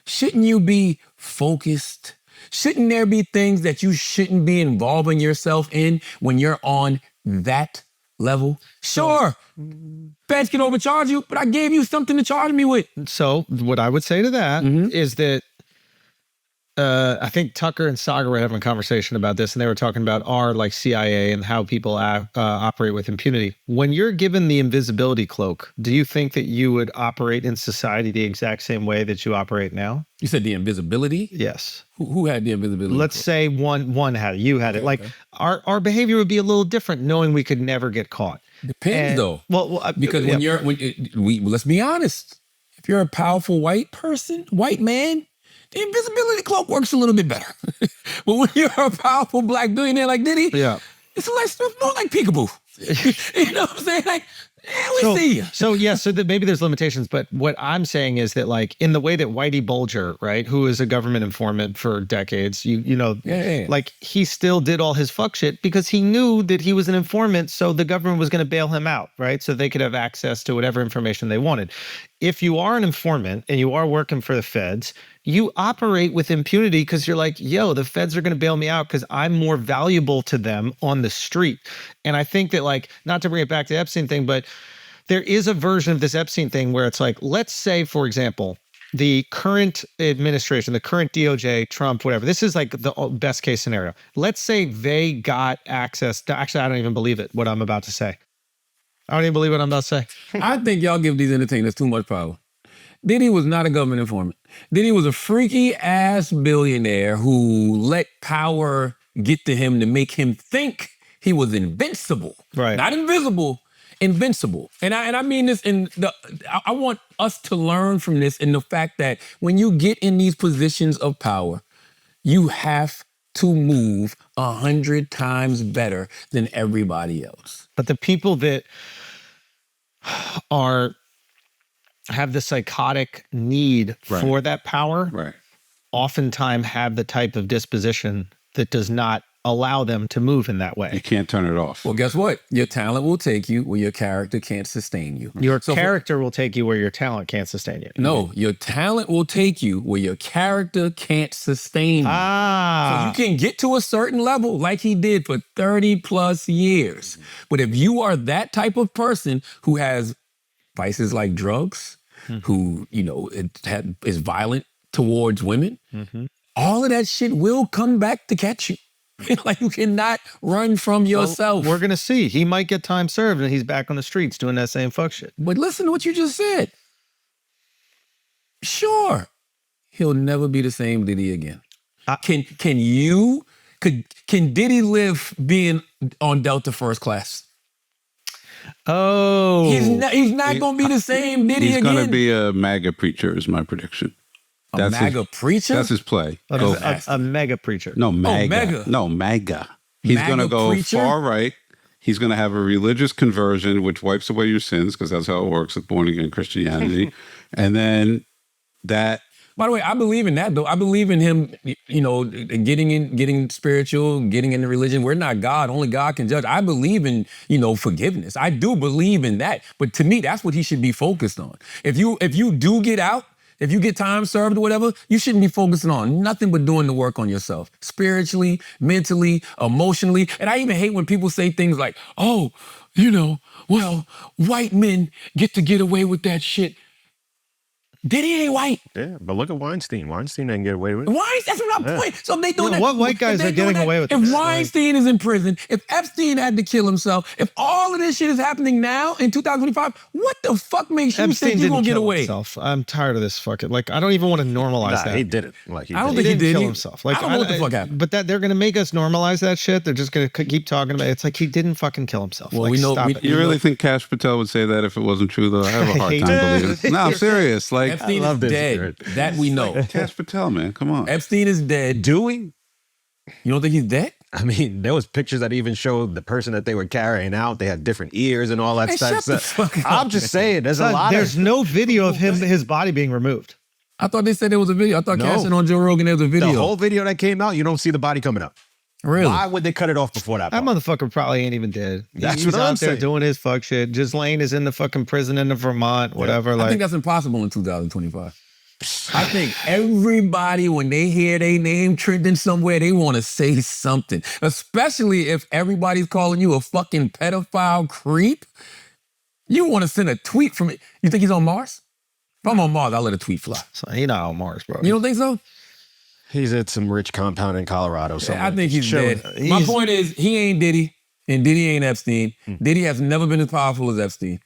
[SPEAKER 1] Shouldn't you be focused? Shouldn't there be things that you shouldn't be involving yourself in when you're on that level? Sure, feds can overcharge you, but I gave you something to charge me with.
[SPEAKER 2] So what I would say to that is that I think Tucker and Saga were having a conversation about this, and they were talking about our like CIA and how people operate with impunity. When you're given the invisibility cloak, do you think that you would operate in society the exact same way that you operate now?
[SPEAKER 1] You said the invisibility?
[SPEAKER 2] Yes.
[SPEAKER 1] Who had the invisibility?
[SPEAKER 2] Let's say one had it. You had it. Like our behavior would be a little different, knowing we could never get caught.
[SPEAKER 1] Depends though.
[SPEAKER 2] Well,
[SPEAKER 1] because let's be honest. If you're a powerful white person, white man, the invisibility cloak works a little bit better. But when you're a powerful black billionaire like Diddy, it's more like peekaboo. You know what I'm saying? Like, we see you.
[SPEAKER 2] So maybe there's limitations, but what I'm saying is that like in the way that Whitey Bulger, right, who is a government informant for decades, like he still did all his fuck shit because he knew that he was an informant, so the government was going to bail him out, right? So they could have access to whatever information they wanted. If you are an informant and you are working for the feds, you operate with impunity because you're like, yo, the feds are going to bail me out because I'm more valuable to them on the street. And I think that, like, not to bring it back to the Epstein thing, but there is a version of this Epstein thing where it's like, let's say, for example, the current administration, the current DOJ, Trump, whatever, this is like the best case scenario. Let's say they got access to, actually, I don't even believe it, what I'm about to say. I don't even believe what I'm about to say.
[SPEAKER 1] I think y'all give these entertainers too much power. Diddy was not a government informant. Diddy was a freaky ass billionaire who let power get to him to make him think he was invincible.
[SPEAKER 2] Right.
[SPEAKER 1] Not invisible, invincible. And I mean this I want us to learn from this in the fact that when you get in these positions of power, you have to move 100 times better than everybody else.
[SPEAKER 2] But the people that have the psychotic need for that power, oftentimes have the type of disposition that does not allow them to move in that way.
[SPEAKER 5] You can't turn it off.
[SPEAKER 1] Well, guess what? Your talent will take you where your character can't sustain you.
[SPEAKER 2] Your character will take you where your talent can't sustain you.
[SPEAKER 1] No, your talent will take you where your character can't sustain you. So you can get to a certain level like he did for 30 plus years. But if you are that type of person who has vices like drugs, who, is violent towards women, all of that shit will come back to catch you. Like, you cannot run from yourself.
[SPEAKER 2] Well, we're going to see. He might get time served and he's back on the streets doing that same fuck shit.
[SPEAKER 1] But listen to what you just said. Sure, he'll never be the same Diddy again. Can Diddy live being on Delta first class?
[SPEAKER 2] Oh.
[SPEAKER 1] He's not going to be the same Diddy again.
[SPEAKER 5] He's going to be a MAGA preacher is my prediction.
[SPEAKER 1] That's MAGA preacher?
[SPEAKER 5] That's his play.
[SPEAKER 2] A mega preacher.
[SPEAKER 5] No, MAGA.
[SPEAKER 1] Oh, mega.
[SPEAKER 5] No, MAGA. He's going to go
[SPEAKER 1] preacher?
[SPEAKER 5] far right. He's going to have a religious conversion, which wipes away your sins, because that's how it works with born-again Christianity. And then that...
[SPEAKER 1] By the way, I believe in that, though. I believe in him, getting spiritual, getting into religion. We're not God. Only God can judge. I believe in, forgiveness. I do believe in that. But to me, that's what he should be focused on. If you do get out, if you get time served or whatever, you shouldn't be focusing on nothing but doing the work on yourself. Spiritually, mentally, emotionally. And I even hate when people say things like, oh, white men get away with that shit. Diddy ain't white.
[SPEAKER 4] Yeah, but look at Weinstein. Weinstein didn't get away with it.
[SPEAKER 1] That's what I'm pointing. So if they doing that.
[SPEAKER 2] What white guys are getting away with it?
[SPEAKER 1] If Weinstein is in prison, if Epstein had to kill himself, if all of this shit is happening now in 2025, what the fuck makes you think you're gonna get away?
[SPEAKER 2] Himself. I'm tired of this fucking. Like, I don't even want to normalize that.
[SPEAKER 4] He did it. Like,
[SPEAKER 1] I don't think he did.
[SPEAKER 2] Kill himself. Like,
[SPEAKER 1] I don't know what the fuck happened.
[SPEAKER 2] But that they're gonna make us normalize that shit. They're just gonna keep talking about it. It's like he didn't fucking kill himself.
[SPEAKER 1] Well,
[SPEAKER 2] like,
[SPEAKER 1] we know.
[SPEAKER 2] stop it.
[SPEAKER 5] You really think Kash Patel would say that if it wasn't true, though? I have a hard time believing it. No, I'm serious. Like,
[SPEAKER 1] Epstein is dead. That we know.
[SPEAKER 5] Kash Patel, man, come on.
[SPEAKER 1] Epstein is dead.
[SPEAKER 4] Do we?
[SPEAKER 1] You don't think he's dead?
[SPEAKER 4] I mean, there was pictures that even showed the person that they were carrying out. They had different ears and all that
[SPEAKER 1] Hey,
[SPEAKER 4] stuff.
[SPEAKER 1] shut the fuck up,
[SPEAKER 4] I'm just saying, there's a lot
[SPEAKER 2] There's
[SPEAKER 4] of...
[SPEAKER 2] no video of his body being removed.
[SPEAKER 1] I thought they said there was a video. I thought
[SPEAKER 4] No.
[SPEAKER 1] casting on Joe Rogan, there was a video.
[SPEAKER 4] The whole video that came out, you don't see the body coming up.
[SPEAKER 1] Really?
[SPEAKER 4] Why would they cut it off before that
[SPEAKER 2] That
[SPEAKER 4] part?
[SPEAKER 2] motherfucker probably ain't even dead.
[SPEAKER 4] That's
[SPEAKER 2] He's
[SPEAKER 4] what
[SPEAKER 2] out
[SPEAKER 4] I'm
[SPEAKER 2] there
[SPEAKER 4] saying.
[SPEAKER 2] doing his fuck shit. Ghislaine is in the fucking prison in Vermont, whatever.
[SPEAKER 1] I
[SPEAKER 2] Like,
[SPEAKER 1] think that's impossible in 2025. I think everybody, when they hear their name trending somewhere, they want to say something. Especially if everybody's calling you a fucking pedophile creep. You want to send a tweet from it. You think he's on Mars? If I'm on Mars, I'll let a tweet fly.
[SPEAKER 2] so he not on Mars, bro.
[SPEAKER 1] You don't think so?
[SPEAKER 4] He's at some rich compound in Colorado.
[SPEAKER 1] Yeah, I think he's
[SPEAKER 4] chilling.
[SPEAKER 1] dead. My point is, he ain't Diddy, and Diddy ain't Epstein.
[SPEAKER 4] Hmm.
[SPEAKER 1] Diddy has never been as powerful as Epstein.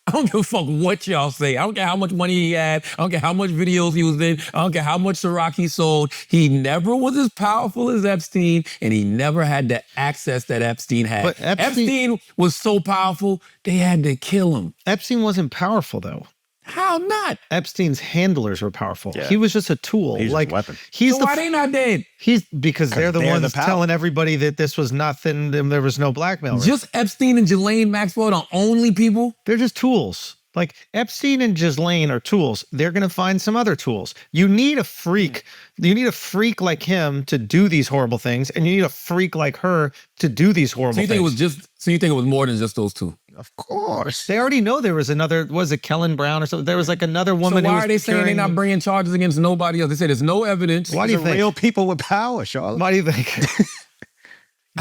[SPEAKER 1] I don't give a fuck what y'all say. I don't care how much money he had. I don't care how much videos he was in. I don't care how much Ciroc he sold. He never was as powerful as Epstein, and he never had the access that Epstein had.
[SPEAKER 2] But
[SPEAKER 1] Epstein was so powerful, they had to kill him.
[SPEAKER 2] Epstein wasn't powerful though.
[SPEAKER 1] How not?
[SPEAKER 2] Epstein's handlers were powerful.
[SPEAKER 4] Yeah.
[SPEAKER 2] He was just a tool.
[SPEAKER 4] He's just
[SPEAKER 2] like
[SPEAKER 4] a weapon.
[SPEAKER 2] he's
[SPEAKER 1] So
[SPEAKER 2] the
[SPEAKER 1] why they not dead?
[SPEAKER 2] he's because they're the
[SPEAKER 4] they're
[SPEAKER 2] ones
[SPEAKER 4] the power.
[SPEAKER 2] telling everybody that this was nothing. And there was no blackmail. Right?
[SPEAKER 1] Just Epstein and Ghislaine Maxwell the only people?
[SPEAKER 2] They're just tools. Like Epstein and Ghislaine are tools. They're going to find some other tools. You need a freak. You need a freak like him to do these horrible things, and you need a freak like her to do these horrible
[SPEAKER 1] So you
[SPEAKER 2] things.
[SPEAKER 1] think it was more than just those two?
[SPEAKER 4] Of course.
[SPEAKER 2] They already know there was another. Was it Kellen Brown or something? There was like another
[SPEAKER 1] So
[SPEAKER 2] woman. who
[SPEAKER 1] why
[SPEAKER 2] was
[SPEAKER 1] are they saying they're
[SPEAKER 2] carrying-
[SPEAKER 1] not bringing charges against nobody else? They say there's no evidence.
[SPEAKER 2] Why do you
[SPEAKER 4] These are
[SPEAKER 2] think?
[SPEAKER 4] real people with power, Charlotte.
[SPEAKER 2] Why do you think?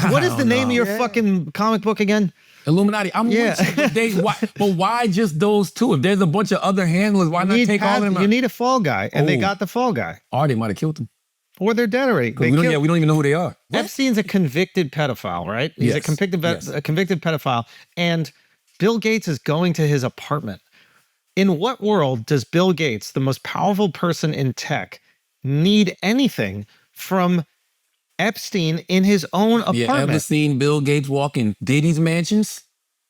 [SPEAKER 2] What is the name of your fucking comic book again?
[SPEAKER 1] Illuminati. I'm
[SPEAKER 2] Yeah.
[SPEAKER 1] with you, but why just those two? If there's a bunch of other handlers, why not take all of them out?
[SPEAKER 2] You need a fall guy, and they
[SPEAKER 1] Oh.
[SPEAKER 2] got the fall guy,
[SPEAKER 1] Or they might have killed them.
[SPEAKER 2] or they're dead already.
[SPEAKER 1] 'Cause
[SPEAKER 2] They
[SPEAKER 1] we don't,
[SPEAKER 2] killed-
[SPEAKER 1] yeah, we don't even know who they are.
[SPEAKER 2] Epstein's a convicted pedophile, right? He's a
[SPEAKER 1] Yes.
[SPEAKER 2] convicted
[SPEAKER 1] Yes.
[SPEAKER 2] a convicted pedophile, and Bill Gates is going to his apartment. In what world does Bill Gates, the most powerful person in tech, need anything from Epstein in his own
[SPEAKER 1] You
[SPEAKER 2] apartment?
[SPEAKER 1] ever seen Bill Gates walk in Diddy's mansions?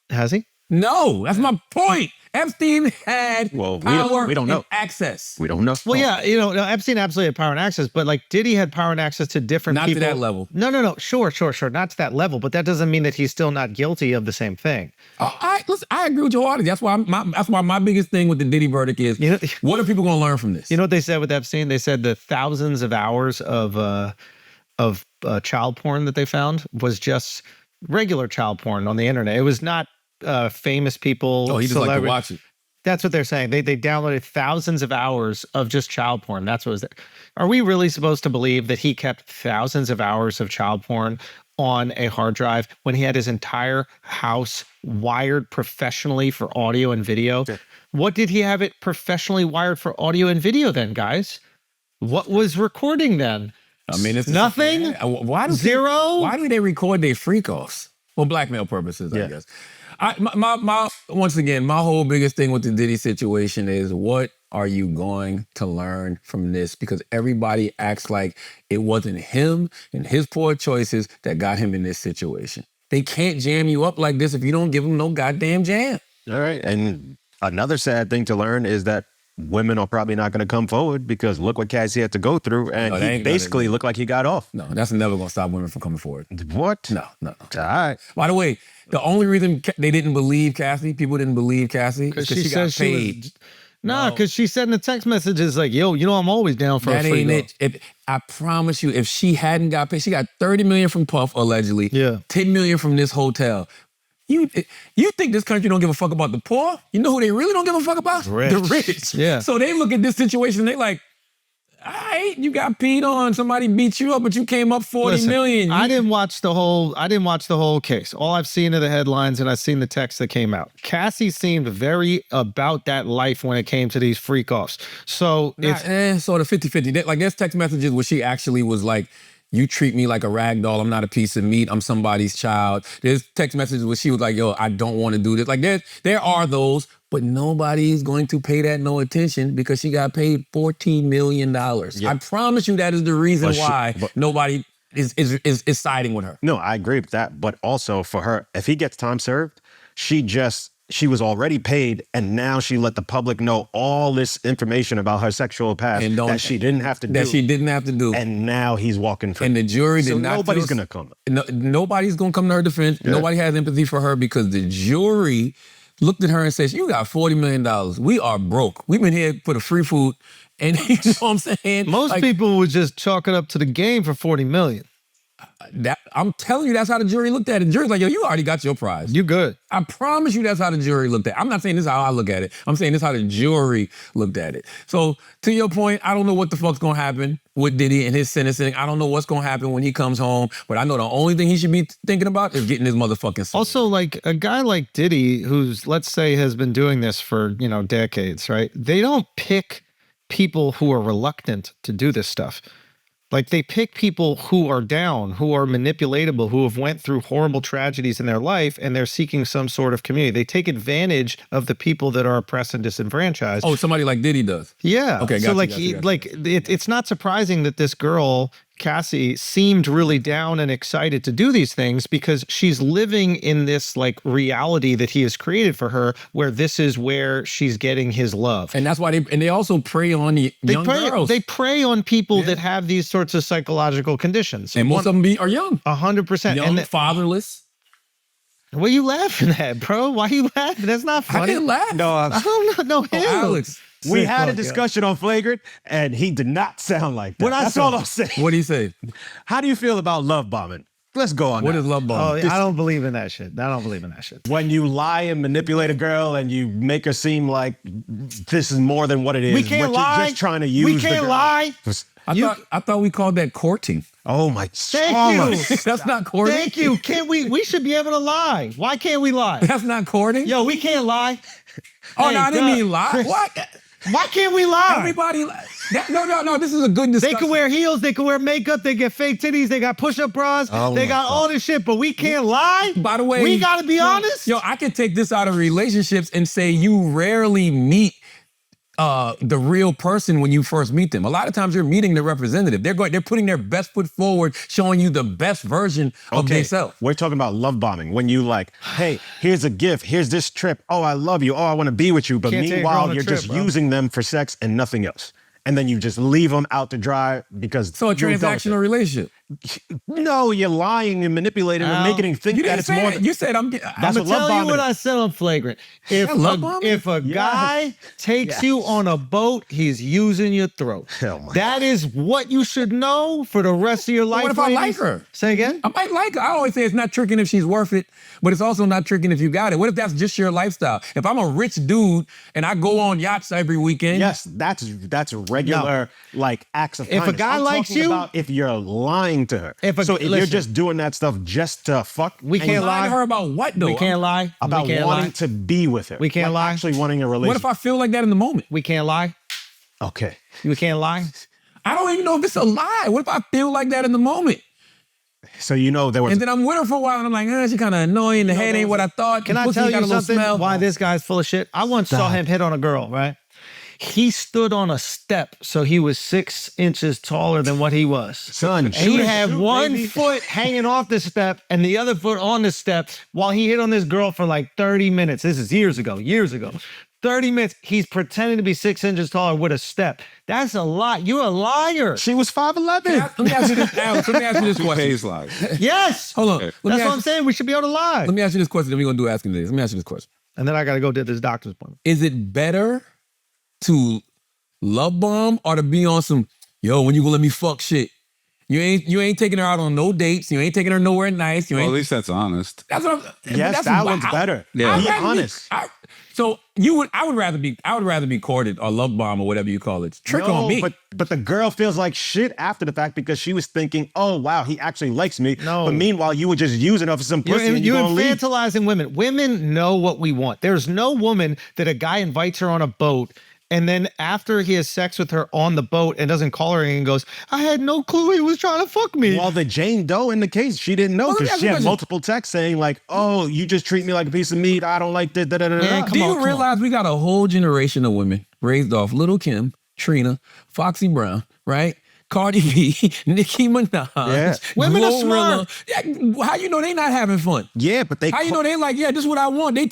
[SPEAKER 2] Has he?
[SPEAKER 1] No, that's my point. Epstein had
[SPEAKER 4] Well,
[SPEAKER 1] power
[SPEAKER 4] we don't know.
[SPEAKER 1] and access.
[SPEAKER 4] We don't know.
[SPEAKER 2] Well, yeah, no, Epstein absolutely had power and access, but like Diddy had power and access to different
[SPEAKER 1] Not to
[SPEAKER 2] people.
[SPEAKER 1] that level.
[SPEAKER 2] No. Sure. Not to that level, but that doesn't mean that he's still not guilty of the same thing.
[SPEAKER 1] Oh, I agree with you wholeheartedly. That's why my biggest thing with the Diddy verdict is,
[SPEAKER 2] You know-
[SPEAKER 1] what are people going to learn from this?
[SPEAKER 2] You know what they said with Epstein? They said the thousands of hours of child porn that they found was just regular child porn on the internet. It was not famous people.
[SPEAKER 1] Oh, he just like to
[SPEAKER 2] celebrity-
[SPEAKER 1] watch it.
[SPEAKER 2] That's what they're saying. They downloaded thousands of hours of just child porn. That's what was there. Are we really supposed to believe that he kept thousands of hours of child porn on a hard drive when he had his entire house wired professionally for audio and video? What did he have it professionally wired for audio and video then, guys? What was recording then?
[SPEAKER 1] I mean, it's
[SPEAKER 2] Nothing?
[SPEAKER 1] Yeah. Why do
[SPEAKER 2] Zero?
[SPEAKER 1] Why do they record their freak offs? For blackmail purposes, I guess. Once again, my whole biggest thing with the Diddy situation is, what are you going to learn from this? Because everybody acts like it wasn't him and his poor choices that got him in this situation. They can't jam you up like this if you don't give them no goddamn jam.
[SPEAKER 4] All right. And another sad thing to learn is that women are probably not going to come forward because look what Cassie had to go through. And
[SPEAKER 1] No, they
[SPEAKER 4] he
[SPEAKER 1] ain't gonna
[SPEAKER 4] basically
[SPEAKER 1] do it.
[SPEAKER 4] looked like he got off.
[SPEAKER 1] No, that's never going to stop women from coming forward.
[SPEAKER 4] What?
[SPEAKER 1] No.
[SPEAKER 4] All right.
[SPEAKER 1] By the way, the only reason they didn't believe Cassie, people didn't believe Cassie, is because she got
[SPEAKER 2] said she was-
[SPEAKER 1] paid.
[SPEAKER 2] Nah, because she said in the text messages like, "Yo, you know I'm always down for
[SPEAKER 1] That
[SPEAKER 2] a free
[SPEAKER 1] ain't
[SPEAKER 2] go."
[SPEAKER 1] it. I promise you, if she hadn't got paid, she got $30 million from Puff, allegedly.
[SPEAKER 2] Yeah.
[SPEAKER 1] $10 million from this hotel. You think this country don't give a fuck about the poor? You know who they really don't give a fuck about?
[SPEAKER 2] Rich.
[SPEAKER 1] The rich.
[SPEAKER 2] Yeah.
[SPEAKER 1] So they look at this situation, they like, all right, you got peed on, somebody beat you up, but you came up 40
[SPEAKER 2] Listen,
[SPEAKER 1] million.
[SPEAKER 2] I didn't watch the whole case. All I've seen are the headlines and I've seen the text that came out. Cassie seemed very about that life when it came to these freak offs. So if
[SPEAKER 1] sort of 50-50. Like, there's text messages where she actually was like, you treat me like a rag doll. I'm not a piece of meat. I'm somebody's child. There's text messages where she was like, yo, I don't want to do this. Like, there are those, but nobody's going to pay that no attention because she got paid $14 million. I promise you that is the reason why nobody is siding with her.
[SPEAKER 4] No, I agree with that. But also for her, if he gets time served, she just she was already paid, and now she let the public know all this information about her sexual past
[SPEAKER 1] And
[SPEAKER 4] that she didn't have to do.
[SPEAKER 1] That she didn't have to do.
[SPEAKER 4] And now he's walking free.
[SPEAKER 1] And the jury did not.
[SPEAKER 4] Nobody's going to come.
[SPEAKER 1] Nobody's going to come to her defense.
[SPEAKER 4] Yeah.
[SPEAKER 1] Nobody has empathy for her because the jury looked at her and said, you got $40 million. We are broke. We've been here for the free food. And you know what I'm saying?
[SPEAKER 2] Most people would just chalk it up to the game for $40 million.
[SPEAKER 1] I'm telling you, that's how the jury looked at it. The jury's like, yo, you already got your prize.
[SPEAKER 2] You good.
[SPEAKER 1] I promise you that's how the jury looked at it. I'm not saying this is how I look at it. I'm saying this is how the jury looked at it. So to your point, I don't know what the fuck's going to happen with Diddy and his sentencing. I don't know what's going to happen when he comes home. But I know the only thing he should be thinking about is getting his motherfucking son.
[SPEAKER 2] Also, like a guy like Diddy, who's, let's say, has been doing this for, decades, right? They don't pick people who are reluctant to do this stuff. Like they pick people who are down, who are manipulatable, who have went through horrible tragedies in their life, and they're seeking some sort of community. They take advantage of the people that are oppressed and disenfranchised.
[SPEAKER 1] Oh, somebody like Diddy does.
[SPEAKER 2] Yeah.
[SPEAKER 1] Okay.
[SPEAKER 2] So it's not surprising that this girl, Cassie, seemed really down and excited to do these things because she's living in this like reality that he has created for her, where this is where she's getting his love.
[SPEAKER 1] And that's why they also prey on the young girls.
[SPEAKER 2] They prey on people that have these sorts of psychological conditions.
[SPEAKER 1] And most of them are young.
[SPEAKER 2] 100%.
[SPEAKER 1] Young, fatherless.
[SPEAKER 2] What are you laughing at, bro? Why are you laughing? That's not funny.
[SPEAKER 1] I didn't laugh.
[SPEAKER 4] No,
[SPEAKER 2] I don't know him.
[SPEAKER 1] Alex.
[SPEAKER 4] We had a discussion on Flagrant, and he did not sound like that. That's all I'm saying.
[SPEAKER 1] What did he say?
[SPEAKER 4] How do you feel about love bombing? Let's go on.
[SPEAKER 1] What
[SPEAKER 4] that.
[SPEAKER 1] is love bombing?
[SPEAKER 2] I don't believe in that shit. I don't believe in that shit.
[SPEAKER 4] When you lie and manipulate a girl and you make her seem like this is more than what it is.
[SPEAKER 2] We can't lie.
[SPEAKER 4] You're just trying to use
[SPEAKER 2] We
[SPEAKER 4] the
[SPEAKER 2] can't
[SPEAKER 4] girl.
[SPEAKER 2] lie.
[SPEAKER 1] I thought we called that courting.
[SPEAKER 4] Oh my!
[SPEAKER 2] Thank you.
[SPEAKER 1] That's not courting.
[SPEAKER 2] Thank you. Can't we? We should be able to lie. Why can't we lie?
[SPEAKER 1] That's not courting.
[SPEAKER 2] Yo, we can't lie.
[SPEAKER 1] Oh
[SPEAKER 2] Hey,
[SPEAKER 1] no, I didn't
[SPEAKER 2] God.
[SPEAKER 1] mean lie. What?
[SPEAKER 2] Why can't we lie?
[SPEAKER 1] Everybody. No. This is a good discussion.
[SPEAKER 2] They can wear heels. They can wear makeup. They get fake titties. They got push-up bras.
[SPEAKER 4] Oh
[SPEAKER 2] they
[SPEAKER 4] my
[SPEAKER 2] got
[SPEAKER 4] God.
[SPEAKER 2] all this shit, but we can't lie.
[SPEAKER 1] By the way,
[SPEAKER 2] we gotta be honest.
[SPEAKER 1] Yo, I could take this out of relationships and say you rarely meet the real person when you first meet them. A lot of times you're meeting the representative. They're putting their best foot forward, showing you the best version of themselves.
[SPEAKER 4] We're talking about love bombing. When you like, hey, here's a gift. Here's this trip. Oh, I love you. Oh, I want to be with you. But
[SPEAKER 2] Can't take a girl on
[SPEAKER 4] meanwhile,
[SPEAKER 2] a
[SPEAKER 4] you're
[SPEAKER 2] trip,
[SPEAKER 4] just
[SPEAKER 2] bro.
[SPEAKER 4] using them for sex and nothing else. And then you just leave them out to dry because
[SPEAKER 1] So a
[SPEAKER 4] you're done with
[SPEAKER 1] transactional relationship.
[SPEAKER 4] it. No, you're lying and manipulating and making him think
[SPEAKER 1] You
[SPEAKER 4] that
[SPEAKER 1] didn't
[SPEAKER 4] it's
[SPEAKER 1] say
[SPEAKER 4] more.
[SPEAKER 1] that. You said I'm
[SPEAKER 4] That's
[SPEAKER 2] I'm
[SPEAKER 4] what
[SPEAKER 2] gonna
[SPEAKER 4] love
[SPEAKER 2] tell you
[SPEAKER 4] bombing
[SPEAKER 2] what
[SPEAKER 4] is.
[SPEAKER 2] I said on Flagrant. If
[SPEAKER 1] that love bombing?
[SPEAKER 2] a guy takes you on a boat, he's using your throat.
[SPEAKER 4] Oh my
[SPEAKER 2] That is what you should know for the rest of your life.
[SPEAKER 1] what if I like
[SPEAKER 2] ladies.
[SPEAKER 1] her?
[SPEAKER 2] Say again?
[SPEAKER 1] I might like her. I always say it's not tricking if she's worth it, but it's also not tricking if you got it. What if that's just your lifestyle? If I'm a rich dude and I go on yachts every weekend.
[SPEAKER 4] Yes, that's regular like acts of
[SPEAKER 2] If a
[SPEAKER 4] kindness.
[SPEAKER 2] guy
[SPEAKER 4] I'm
[SPEAKER 2] likes
[SPEAKER 4] talking
[SPEAKER 2] you-
[SPEAKER 4] about if you're lying to her.
[SPEAKER 2] If you're
[SPEAKER 4] you're just doing that stuff just to fuck,
[SPEAKER 2] We
[SPEAKER 4] and
[SPEAKER 2] can't
[SPEAKER 4] you
[SPEAKER 1] Lying
[SPEAKER 2] lie.
[SPEAKER 1] to her about what though?
[SPEAKER 2] We can't lie.
[SPEAKER 4] about
[SPEAKER 2] we can't
[SPEAKER 4] wanting
[SPEAKER 2] lie.
[SPEAKER 4] to be with her.
[SPEAKER 2] We can't lie.
[SPEAKER 4] Actually wanting a
[SPEAKER 1] What
[SPEAKER 4] relationship.
[SPEAKER 1] if I feel like that in the moment?
[SPEAKER 2] We can't lie.
[SPEAKER 4] Okay.
[SPEAKER 2] We can't lie.
[SPEAKER 1] I don't even know if it's a lie. What if I feel like that in the moment?
[SPEAKER 4] So there was
[SPEAKER 1] And then I'm with her for a while and I'm like, she kind of annoying. The head ain't what I thought.
[SPEAKER 2] Can
[SPEAKER 1] The
[SPEAKER 2] I
[SPEAKER 1] pussy
[SPEAKER 2] tell
[SPEAKER 1] got
[SPEAKER 2] you
[SPEAKER 1] a little
[SPEAKER 2] something?
[SPEAKER 1] smell.
[SPEAKER 2] Why this guy's full of shit? I once saw him hit on a girl, right? He stood on a step, so he was 6 inches taller than what he was.
[SPEAKER 4] son.
[SPEAKER 2] And he had one foot hanging off the step and the other foot on the step while he hit on this girl for like 30 minutes. This is years ago. 30 minutes. He's pretending to be 6 inches taller with a step. That's a lot. You're a liar.
[SPEAKER 4] She was 5'11".
[SPEAKER 1] Let me ask you this, Alex. Let me ask you this question.
[SPEAKER 5] Pays lies.
[SPEAKER 2] Yes.
[SPEAKER 1] Hold on.
[SPEAKER 5] Okay.
[SPEAKER 1] Let me
[SPEAKER 2] That's
[SPEAKER 1] ask-
[SPEAKER 2] what I'm saying. We should be able to lie.
[SPEAKER 1] Let me ask you this question. Then we're going to do asking this. Let me ask you this question.
[SPEAKER 2] And then I got to go to this doctor's appointment.
[SPEAKER 1] Is it better to love bomb or to be on some, yo, when you gonna let me fuck shit? You ain't taking her out on no dates. You ain't taking her nowhere nice. You
[SPEAKER 5] Well, at
[SPEAKER 1] ain't.
[SPEAKER 5] least that's honest.
[SPEAKER 1] That's what I'm.
[SPEAKER 4] Yes,
[SPEAKER 1] that's
[SPEAKER 4] that
[SPEAKER 1] why-
[SPEAKER 4] one's better.
[SPEAKER 5] Yeah.
[SPEAKER 1] I'd
[SPEAKER 4] Be
[SPEAKER 1] rather
[SPEAKER 4] honest.
[SPEAKER 1] So I would rather be courted or love bomb or whatever you call it. Trick
[SPEAKER 4] No,
[SPEAKER 1] on me.
[SPEAKER 4] But the girl feels like shit after the fact because she was thinking, oh wow, he actually likes me.
[SPEAKER 2] No.
[SPEAKER 4] But meanwhile, you were just using her for some pussy. and
[SPEAKER 2] You're
[SPEAKER 4] gonna leave.
[SPEAKER 2] infantilizing women. Women know what we want. There's no woman that a guy invites her on a boat and then after he has sex with her on the boat and doesn't call her and goes, I had no clue he was trying to fuck me.
[SPEAKER 4] Well, the Jane Doe in the case, she didn't know
[SPEAKER 1] Well, let me
[SPEAKER 4] because
[SPEAKER 1] ask
[SPEAKER 4] she
[SPEAKER 1] you a
[SPEAKER 4] had
[SPEAKER 1] question.
[SPEAKER 4] multiple texts saying like, "Oh, you just treat me like a piece of meat. I don't like this." Da, da, da, da,
[SPEAKER 2] Man,
[SPEAKER 4] da.
[SPEAKER 2] come
[SPEAKER 1] Do
[SPEAKER 2] on,
[SPEAKER 1] you
[SPEAKER 2] come on.
[SPEAKER 1] realize we got a whole generation of women raised off Little Kim, Trina, Foxy Brown, right? Cardi B, Nicki Minaj,
[SPEAKER 4] Yeah.
[SPEAKER 2] Women are
[SPEAKER 1] Glorilla.
[SPEAKER 2] smart.
[SPEAKER 1] Yeah, how you know they not having fun?
[SPEAKER 4] Yeah, but they
[SPEAKER 1] How you know they like, yeah, this is what I want. They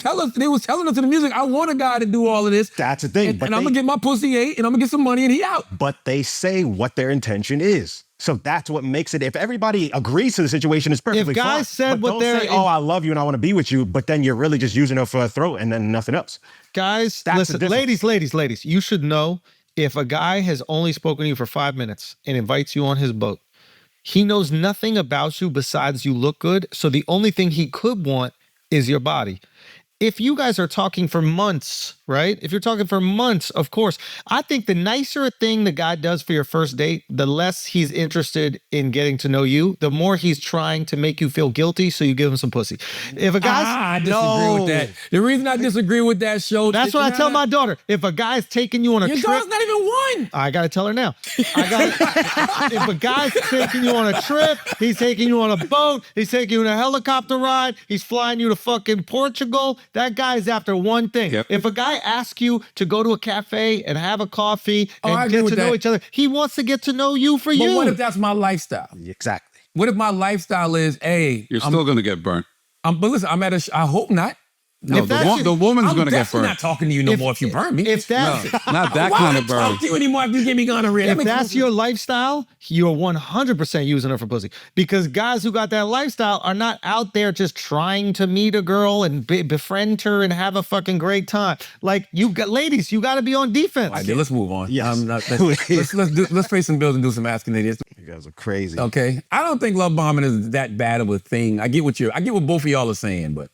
[SPEAKER 1] was telling us in the music, I want a guy to do all of this.
[SPEAKER 4] That's the thing.
[SPEAKER 1] And,
[SPEAKER 4] but
[SPEAKER 1] I'm gonna get my pussy ate and I'm gonna get some money and he out.
[SPEAKER 4] But they say what their intention is. So that's what makes it. If everybody agrees to the situation, it's perfectly fine.
[SPEAKER 2] guys said
[SPEAKER 4] But
[SPEAKER 2] what
[SPEAKER 4] don't
[SPEAKER 2] they're
[SPEAKER 4] say, oh, I love you and I want to be with you, but then you're really just using her for a throat and then nothing else.
[SPEAKER 2] Guys,
[SPEAKER 4] That's the
[SPEAKER 2] listen,
[SPEAKER 4] difference.
[SPEAKER 2] ladies, you should know if a guy has only spoken to you for 5 minutes and invites you on his boat, he knows nothing about you besides you look good. So the only thing he could want is your body. If you guys are talking for months, right? If you're talking for months, of course, I think the nicer a thing the guy does for your first date, the less he's interested in getting to know you, the more he's trying to make you feel guilty so you give him some pussy. If a guy's...
[SPEAKER 1] I disagree with that. The reason I disagree with that show...
[SPEAKER 2] That's what I tell my daughter. If a guy's taking you on a
[SPEAKER 1] Your
[SPEAKER 2] trip...
[SPEAKER 1] daughter's not even one.
[SPEAKER 2] I got to tell her now. If a guy's taking you on a trip, he's taking you on a boat, he's taking you on a helicopter ride, he's flying you to fucking Portugal, that guy is after one thing.
[SPEAKER 5] Yep.
[SPEAKER 2] If a guy asks you to go to a cafe and have a coffee
[SPEAKER 1] I
[SPEAKER 2] and
[SPEAKER 1] agree
[SPEAKER 2] get
[SPEAKER 1] with
[SPEAKER 2] to know
[SPEAKER 1] that.
[SPEAKER 2] each other, he wants to get to know you for
[SPEAKER 1] But
[SPEAKER 2] you.
[SPEAKER 1] what if that's my lifestyle?
[SPEAKER 4] Exactly.
[SPEAKER 1] What if my lifestyle is, hey,
[SPEAKER 5] You're still going to get burnt.
[SPEAKER 1] but listen, I'm at a, I hope not.
[SPEAKER 5] No, the woman's
[SPEAKER 1] I'm
[SPEAKER 5] going to get
[SPEAKER 1] definitely
[SPEAKER 5] burnt.
[SPEAKER 1] not talking to you no more if you burn me.
[SPEAKER 2] If that's...
[SPEAKER 5] Not that
[SPEAKER 1] Why
[SPEAKER 5] kind
[SPEAKER 1] would
[SPEAKER 5] of
[SPEAKER 1] I
[SPEAKER 5] burn.
[SPEAKER 1] talk to you anymore if you give me gonorrhea?
[SPEAKER 2] If that's your lifestyle, you're 100% using her for pussy. Because guys who got that lifestyle are not out there just trying to meet a girl and befriend her and have a fucking great time. Like, you got ladies, you got to be on defense.
[SPEAKER 1] All right, let's move on.
[SPEAKER 4] Yes.
[SPEAKER 1] Let's pay some bills and do some asking idiots.
[SPEAKER 4] You guys are crazy.
[SPEAKER 1] Okay, I don't think love bombing is that bad of a thing. I get what both of y'all are saying, but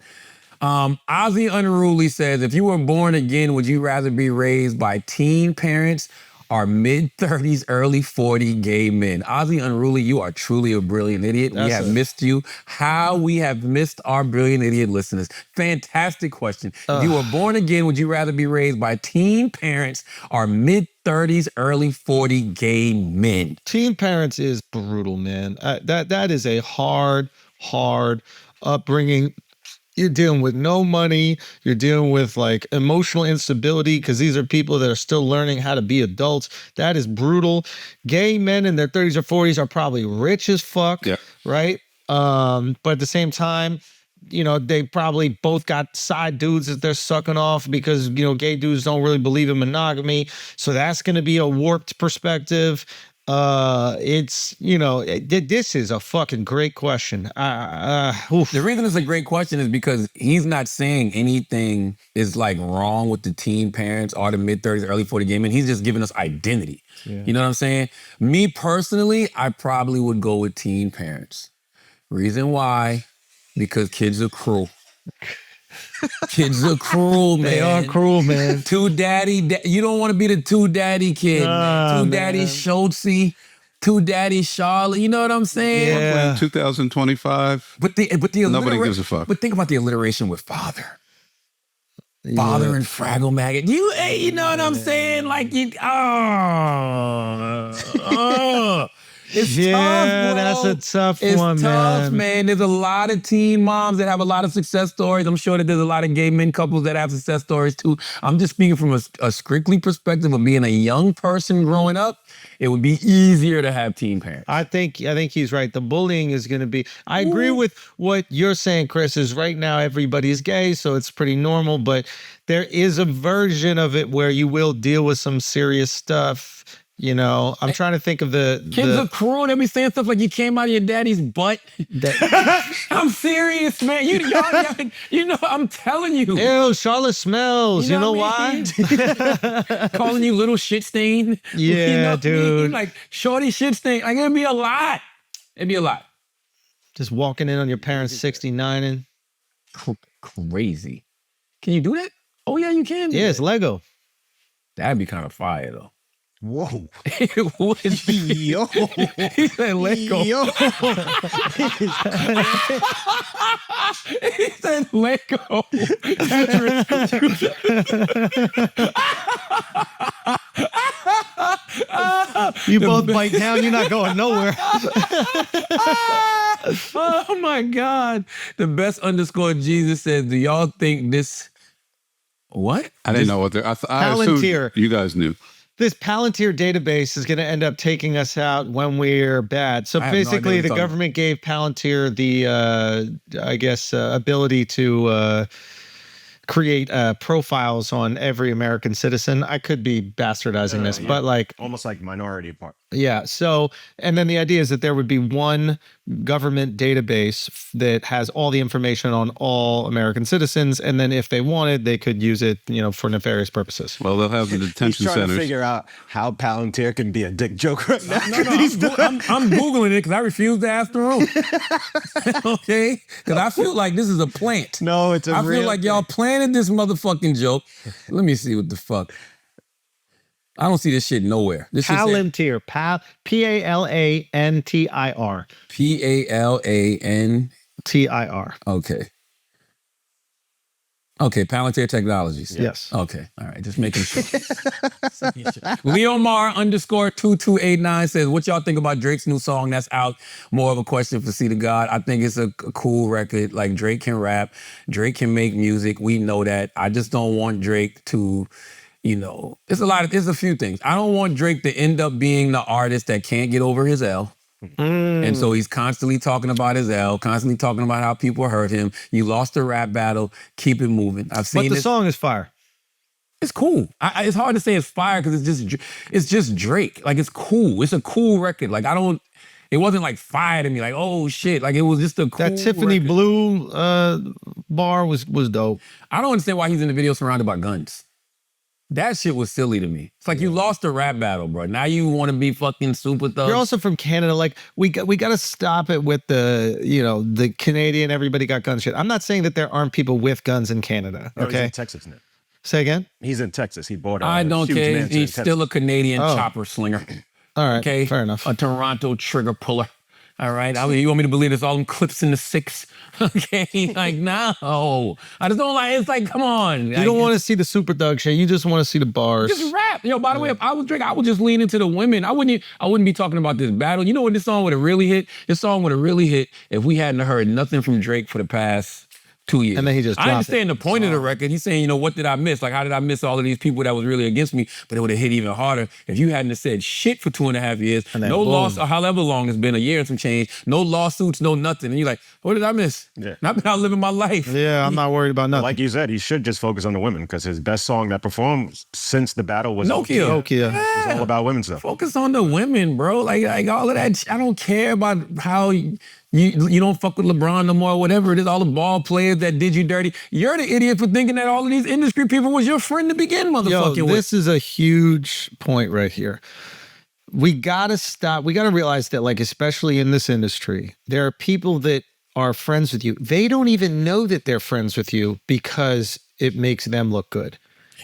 [SPEAKER 1] Ozzy Unruly says, if you were born again, would you rather be raised by teen parents or mid-30s, early 40 gay men? Ozzy Unruly, you are truly a brilliant idiot. We have missed you. How we have missed our brilliant idiot listeners. Fantastic question. If you were born again, would you rather be raised by teen parents or mid-30s, early 40 gay men?
[SPEAKER 2] Teen parents is brutal, man. That is a hard upbringing. You're dealing with no money. You're dealing with like emotional instability because these are people that are still learning how to be adults. That is brutal. Gay men in their 30s or 40s are probably rich as fuck, right? But at the same time, you know, they probably both got side dudes that they're sucking off because, you know, gay dudes don't really believe in monogamy. So that's going to be a warped perspective. It's, you know, this is a fucking great question.
[SPEAKER 1] The reason it's a great question is because he's not saying anything is like wrong with the teen parents or the mid-30s, early 40 gay men. He's just giving us identity.
[SPEAKER 2] Yeah.
[SPEAKER 1] You know what I'm saying? Me personally, I probably would go with teen parents. Reason why? Because kids are cruel. Kids are cruel, man.
[SPEAKER 2] They are cruel, man.
[SPEAKER 1] Two daddy, you don't want to be the two daddy kid. Two daddy Schulz, two daddy Charla. You know what I'm saying?
[SPEAKER 5] Yeah. 2025.
[SPEAKER 1] But the
[SPEAKER 5] Nobody gives a fuck.
[SPEAKER 1] But think about the alliteration with father. Father and Fraggle Maggot. You know what I'm saying? Like it's tough, bro.
[SPEAKER 2] That's a tough
[SPEAKER 1] It's
[SPEAKER 2] one,
[SPEAKER 1] tough, man. There's a lot of teen moms that have a lot of success stories. I'm sure that there's a lot of gay men couples that have success stories too. I'm just speaking from a strictly perspective of being a young person growing up. It would be easier to have teen parents.
[SPEAKER 2] I think he's right. The bullying is going to be. I agree with what you're saying, Chris. Is right now everybody is gay, so it's pretty normal. But there is a version of it where you will deal with some serious stuff. You know, I'm trying to think of
[SPEAKER 1] kids are cruel. They be saying stuff like you came out of your daddy's butt. I'm serious, man. You know, I'm telling you.
[SPEAKER 2] Ew, Charla smells. You know why?
[SPEAKER 1] Calling you little shit stain.
[SPEAKER 2] Yeah,
[SPEAKER 1] you know,
[SPEAKER 2] dude.
[SPEAKER 1] Like shorty shit stain. Like it'd be a lot. It'd be a lot.
[SPEAKER 2] Just walking in on your parents 69ing.
[SPEAKER 1] Crazy. Can you do that? Oh yeah, you can.
[SPEAKER 2] Yeah, it's Lego.
[SPEAKER 1] That'd be kind of fire though.
[SPEAKER 4] Whoa.
[SPEAKER 1] It would be.
[SPEAKER 4] Yo.
[SPEAKER 1] He said, let go.
[SPEAKER 4] Yo.
[SPEAKER 1] He said, let go.
[SPEAKER 2] You both bite down, you're not going nowhere.
[SPEAKER 1] Oh my God. The best _ Jesus says, do y'all think this... What?
[SPEAKER 5] I didn't know what they're... I assumed
[SPEAKER 2] Palantir.
[SPEAKER 5] you guys knew.
[SPEAKER 2] this Palantir database is going to end up taking us out when we're bad. So
[SPEAKER 1] I have no idea
[SPEAKER 2] basically,
[SPEAKER 1] what
[SPEAKER 2] the
[SPEAKER 1] you're
[SPEAKER 2] government gave Palantir the, ability to create profiles on every American citizen. I could be bastardizing this, but like
[SPEAKER 4] almost like minority part.
[SPEAKER 2] Yeah. So, and then the idea is that there would be one government database that has all the information on all American citizens, and then if they wanted, they could use it, for nefarious purposes.
[SPEAKER 5] Well, they'll have the detention
[SPEAKER 4] He's trying
[SPEAKER 5] centers.
[SPEAKER 4] to figure out how Palantir can be a dick joke right now.
[SPEAKER 1] No, I'm Googling it because I refuse to ask the room. Okay? Because I feel like this is a plant.
[SPEAKER 4] No, it's a
[SPEAKER 1] I
[SPEAKER 4] real
[SPEAKER 1] feel like y'all planted this motherfucking joke. Let me see what the fuck. I don't see this shit nowhere. This shit
[SPEAKER 2] Palantir. Palantir.
[SPEAKER 1] Palantir. Okay. Okay, Palantir Technologies.
[SPEAKER 2] Yes.
[SPEAKER 1] Okay. All right. Just making sure. Leomar _2289 says, what y'all think about Drake's new song that's out? More of a question for C to God. I think it's a cool record. Like, Drake can rap. Drake can make music. We know that. I just don't want Drake to, there's a few things. I don't want Drake to end up being the artist that can't get over his L. And so he's constantly talking about his L, constantly talking about how people hurt him. You lost a rap battle. Keep it moving. I've seen
[SPEAKER 2] But the song is fire.
[SPEAKER 1] It's cool. It's hard to say it's fire because it's just Drake. Like, it's cool. It's a cool record. Like, it wasn't like fire to me. Like, oh shit. Like, it was just a cool
[SPEAKER 2] That Tiffany
[SPEAKER 1] record.
[SPEAKER 2] Blue bar was dope.
[SPEAKER 1] I don't understand why he's in the video surrounded by guns. That shit was silly to me. It's like you lost a rap battle, bro. Now you want to be fucking super thug.
[SPEAKER 2] You're also from Canada. Like, we got to stop it with the Canadian everybody got guns shit. I'm not saying that there aren't people with guns in Canada.
[SPEAKER 4] No, he's
[SPEAKER 2] Okay.
[SPEAKER 4] in Texas now.
[SPEAKER 2] Say again?
[SPEAKER 4] He's in Texas. He bought a
[SPEAKER 1] I don't
[SPEAKER 4] huge
[SPEAKER 1] care.
[SPEAKER 4] mansion in
[SPEAKER 1] He's
[SPEAKER 4] Texas.
[SPEAKER 1] still a Canadian
[SPEAKER 2] Oh.
[SPEAKER 1] chopper slinger.
[SPEAKER 2] All right.
[SPEAKER 1] Okay.
[SPEAKER 2] Fair enough.
[SPEAKER 1] A Toronto trigger puller. All right. You want me to believe it's all them clips in the 6? Okay. Like, no. I just don't like, it's like, come on.
[SPEAKER 2] You don't want to see the super thug shit. You just want to see the bars.
[SPEAKER 1] Just rap. By the way, if I was Drake, I would just lean into the women. I wouldn't be talking about this battle. You know what this song would have really hit? This song would have really hit if we hadn't heard nothing from Drake for the past 2 years.
[SPEAKER 2] And then he just
[SPEAKER 1] I
[SPEAKER 2] dropped
[SPEAKER 1] understand the point of the record. He's saying, what did I miss? Like, how did I miss all of these people that was really against me? But it would have hit even harder if you hadn't have said shit for 2.5 years.
[SPEAKER 2] And then
[SPEAKER 1] No
[SPEAKER 2] boom.
[SPEAKER 1] loss, or however long it's been, a year and some change. No lawsuits, no nothing. And you're like, what did I miss?
[SPEAKER 4] Yeah.
[SPEAKER 1] I've been out living my life.
[SPEAKER 2] Yeah, I'm not worried about nothing.
[SPEAKER 4] Like you said, he should just focus on the women because his best song that performed since the battle was
[SPEAKER 1] Nokia.
[SPEAKER 2] Nokia.
[SPEAKER 4] It's all about women stuff.
[SPEAKER 1] Focus on the women, bro. Like all of that. I don't care about how you don't fuck with LeBron no more, whatever it is. All the ball players that did you dirty. You're the idiot for thinking that all of these industry people was your friend to begin, motherfucking with.
[SPEAKER 2] This is a huge point right here. We gotta stop. We gotta realize that, like, especially in this industry, there are people that are friends with you. They don't even know that they're friends with you because it makes them look good.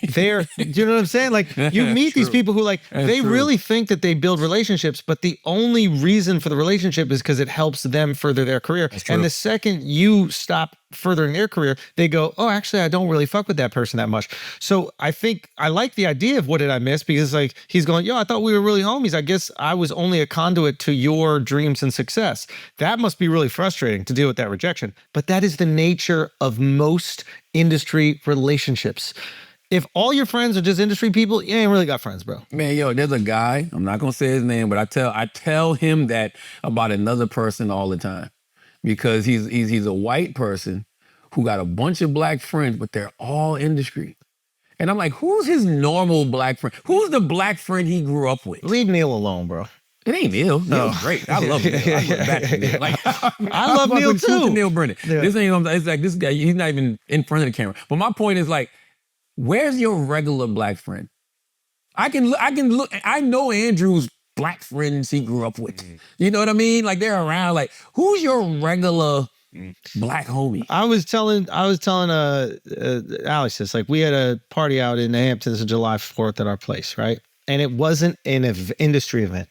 [SPEAKER 2] Do you know what I'm saying? Like, you meet these people who, like, they really think that they build relationships, but the only reason for the relationship is because it helps them further their career. And the second you stop furthering their career, they go, oh, actually, I don't really fuck with that person that much. So I think I like the idea of what did I miss, because, like, he's going, yo, I thought we were really homies. I guess I was only a conduit to your dreams and success. That must be really frustrating to deal with that rejection. But that is the nature of most industry relationships. If all your friends are just industry people, you ain't really got friends, bro.
[SPEAKER 1] Man, there's a guy, I'm not gonna say his name, but I tell him that about another person all the time. Because he's a white person who got a bunch of black friends, but they're all industry. And I'm like, who's his normal black friend? Who's the black friend he grew up with?
[SPEAKER 2] Leave Neil alone, bro.
[SPEAKER 1] It ain't Neil. Neil's great. I love Neil. I love back to Neil. Like,
[SPEAKER 2] I love Neil too.
[SPEAKER 1] Neil Brennan.
[SPEAKER 2] Yeah.
[SPEAKER 1] This ain't. It's like this guy. He's not even in front of the camera. But my point is, like, where's your regular black friend? I can look. I know Andrew's black friends he grew up with. You know what I mean? Like, they're around. Like, who's your regular black homie?
[SPEAKER 2] I was telling Alex this. Like, we had a party out in the Hamptons on July 4th at our place, right? And it wasn't an industry event.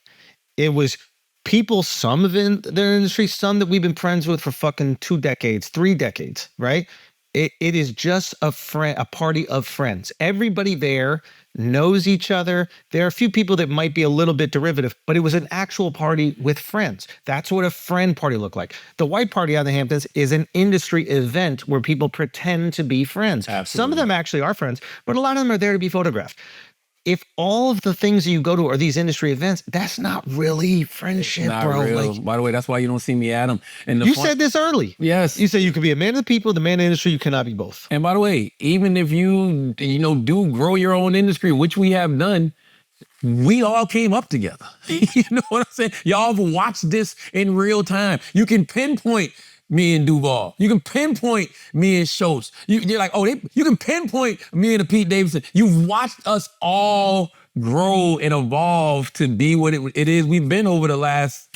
[SPEAKER 2] It was people, some of their industry, some that we've been friends with for fucking 2 decades, 3 decades, right? It is just a party of friends. Everybody there knows each other. There are a few people that might be a little bit derivative, but it was an actual party with friends. That's what a friend party looked like. The white party out in the Hamptons is an industry event where people pretend to be friends.
[SPEAKER 1] Absolutely.
[SPEAKER 2] Some of them actually are friends, but a lot of them are there to be photographed. if all of the things that you go to are these industry events, that's not really friendship,
[SPEAKER 1] Not
[SPEAKER 2] bro.
[SPEAKER 1] real.
[SPEAKER 2] Like,
[SPEAKER 1] By the way, that's why you don't see me at them. And
[SPEAKER 2] you said this early.
[SPEAKER 1] Yes.
[SPEAKER 2] You said you could be a man of the people, the man of the industry. You cannot be both.
[SPEAKER 1] And by the way, even if you do grow your own industry, which we have done, we all came up together. You know what I'm saying? Y'all have watched this in real time. You can pinpoint me and Duval. You can pinpoint me and Schulz. You're like, you can pinpoint me and Pete Davidson. You've watched us all grow and evolve to be what it is we've been over the last,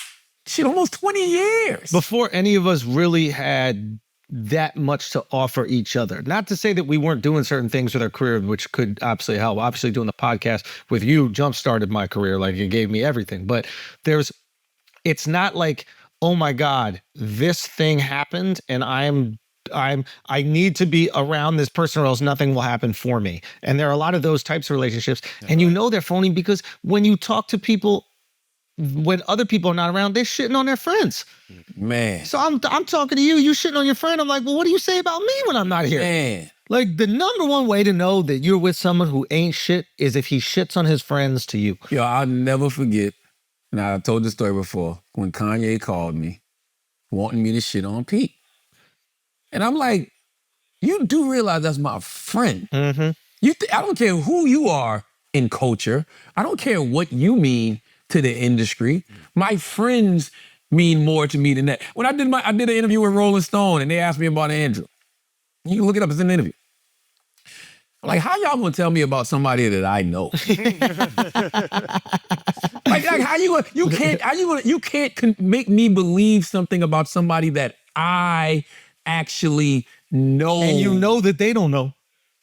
[SPEAKER 1] almost 20 years.
[SPEAKER 2] Before any of us really had that much to offer each other. Not to say that we weren't doing certain things with our career, which could absolutely help. Obviously, doing the podcast with you jump-started my career. Like, it gave me everything. But it's not like, oh my God, this thing happened and I need to be around this person or else nothing will happen for me. And there are a lot of those types of relationships. And they're phony because when you talk to people, when other people are not around, they're shitting on their friends.
[SPEAKER 1] Man.
[SPEAKER 2] So I'm talking to you, you shitting on your friend. I'm like, well, what do you say about me when I'm not here?
[SPEAKER 1] Man.
[SPEAKER 2] Like, the number one way to know that you're with someone who ain't shit is if he shits on his friends to you.
[SPEAKER 1] Yo, I'll never forget, and I told this story before, when Kanye called me wanting me to shit on Pete. And I'm like, you do realize that's my friend.
[SPEAKER 2] Mm-hmm.
[SPEAKER 1] I don't care who you are in culture. I don't care what you mean to the industry. My friends mean more to me than that. When I did an interview with Rolling Stone and they asked me about Andrew. You can look it up, it's in the interview. Like, how y'all gonna tell me about somebody that I know? like how you can't make me believe something about somebody that I actually know.
[SPEAKER 2] And you know that they don't know.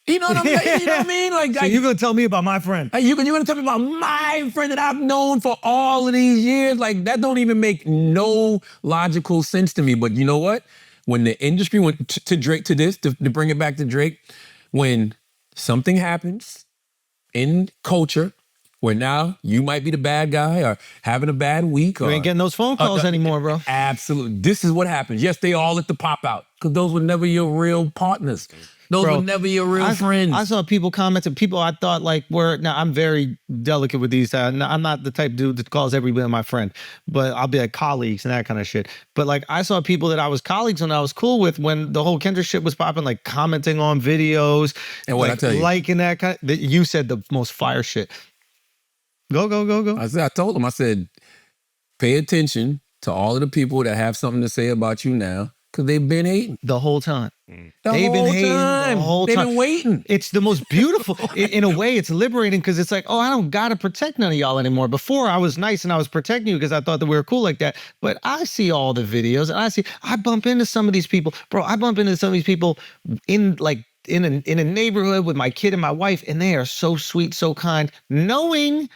[SPEAKER 1] You know what I'm saying? You know what I mean? Like,
[SPEAKER 2] so you're gonna tell me about my friend.
[SPEAKER 1] You're gonna tell me about my friend that I've known for all of these years? Like, that don't even make no logical sense to me. But you know what? When the industry went to Drake, to bring it back to Drake, when something happens in culture where now you might be the bad guy or having a bad week.
[SPEAKER 2] You ain't getting those phone calls anymore, bro.
[SPEAKER 1] Absolutely. This is what happens. Yes, they all let the pop out because those were never your real partners. Those were never your real friends.
[SPEAKER 2] I saw people commenting, people I thought like now I'm very delicate with these. I'm not the type of dude that calls everybody my friend, but I'll be like colleagues and that kind of shit. But like, I saw people that I was colleagues and I was cool with when the whole Kendrick shit was popping, like commenting on videos.
[SPEAKER 1] And what I tell you,
[SPEAKER 2] liking that kind of, you said the most fire shit. Go.
[SPEAKER 1] I told him, I said, pay attention to all of the people that have something to say about you now. Because they've been hating.
[SPEAKER 2] The whole time.
[SPEAKER 1] They've been hating the whole time. They've been waiting.
[SPEAKER 2] It's the most beautiful. In a way, it's liberating because it's like, oh, I don't got to protect none of y'all anymore. Before, I was nice and I was protecting you because I thought that we were cool like that. But I see all the videos and I bump into some of these people. Bro, I bump into some of these people in a neighborhood with my kid and my wife, and they are so sweet, so kind, knowing...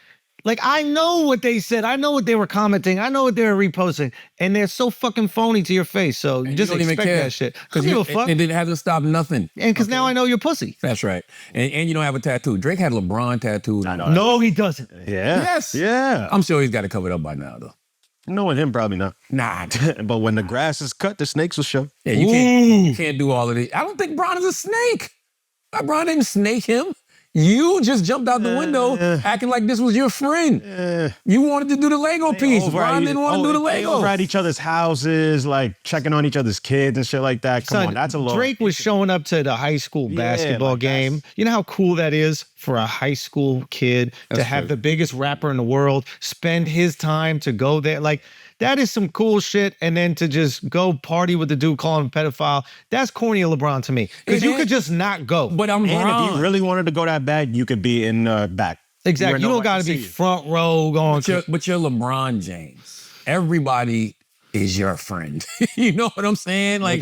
[SPEAKER 2] Like, I know what they said. I know what they were commenting. I know what they were reposting. And they're so fucking phony to your face. So you just expect that shit. I don't give a fuck.
[SPEAKER 1] It didn't have to stop nothing.
[SPEAKER 2] And because now I know you're pussy.
[SPEAKER 1] That's right. And you don't have a tattoo. Drake had LeBron tattooed.
[SPEAKER 2] I know. No, he doesn't.
[SPEAKER 4] Yeah.
[SPEAKER 1] Yes.
[SPEAKER 4] Yeah.
[SPEAKER 1] I'm sure he's got it covered up by now, though.
[SPEAKER 4] Knowing him, probably not.
[SPEAKER 1] Nah.
[SPEAKER 4] But when the grass is cut, the snakes will show.
[SPEAKER 1] Yeah, you can't do all of it. I don't think Bron is a snake. Bron didn't snake him. You just jumped out the window acting like this was your friend. You wanted to do the Lego piece. Bron didn't want to do the Lego.
[SPEAKER 4] Over at each other's houses, like checking on each other's kids and shit like that. Come on, that's a little...
[SPEAKER 2] Drake was showing up to the high school basketball game. You know how cool that is for a high school kid to have the biggest rapper in the world spend his time to go there? Like, that is some cool shit. And then to just go party with the dude calling him a pedophile, that's corny of LeBron to me. Because you could just not go.
[SPEAKER 1] But if
[SPEAKER 4] you really wanted to go that bad, you could be in back.
[SPEAKER 2] Exactly. You don't got to be front row going.
[SPEAKER 1] But you're LeBron James. Everybody is your friend. You know what I'm saying? Like,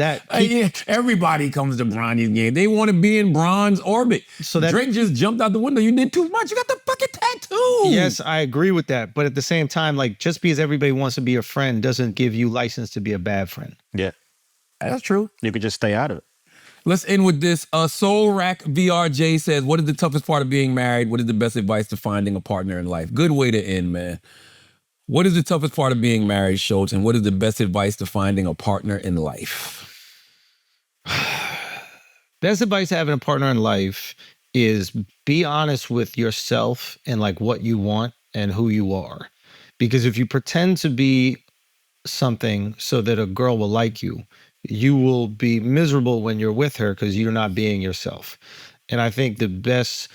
[SPEAKER 1] everybody comes to Bronny's game. They want to be in Bron's orbit. So that Drake just jumped out the window. You did too much. You got the fucking tattoo.
[SPEAKER 2] Yes, I agree with that. But at the same time, like, just because everybody wants to be your friend doesn't give you license to be a bad friend.
[SPEAKER 4] Yeah.
[SPEAKER 1] That's true.
[SPEAKER 4] You could just stay out of it.
[SPEAKER 1] Let's end with this. Soul Rack VRJ says, what is the toughest part of being married? What is the best advice to finding a partner in life? Good way to end, man. What is the toughest part of being married, Schulz, and what is the best advice to finding a partner in life?
[SPEAKER 2] Best advice to having a partner in life is be honest with yourself and like what you want and who you are. Because if you pretend to be something so that a girl will like you, you will be miserable when you're with her because you're not being yourself. And I think the best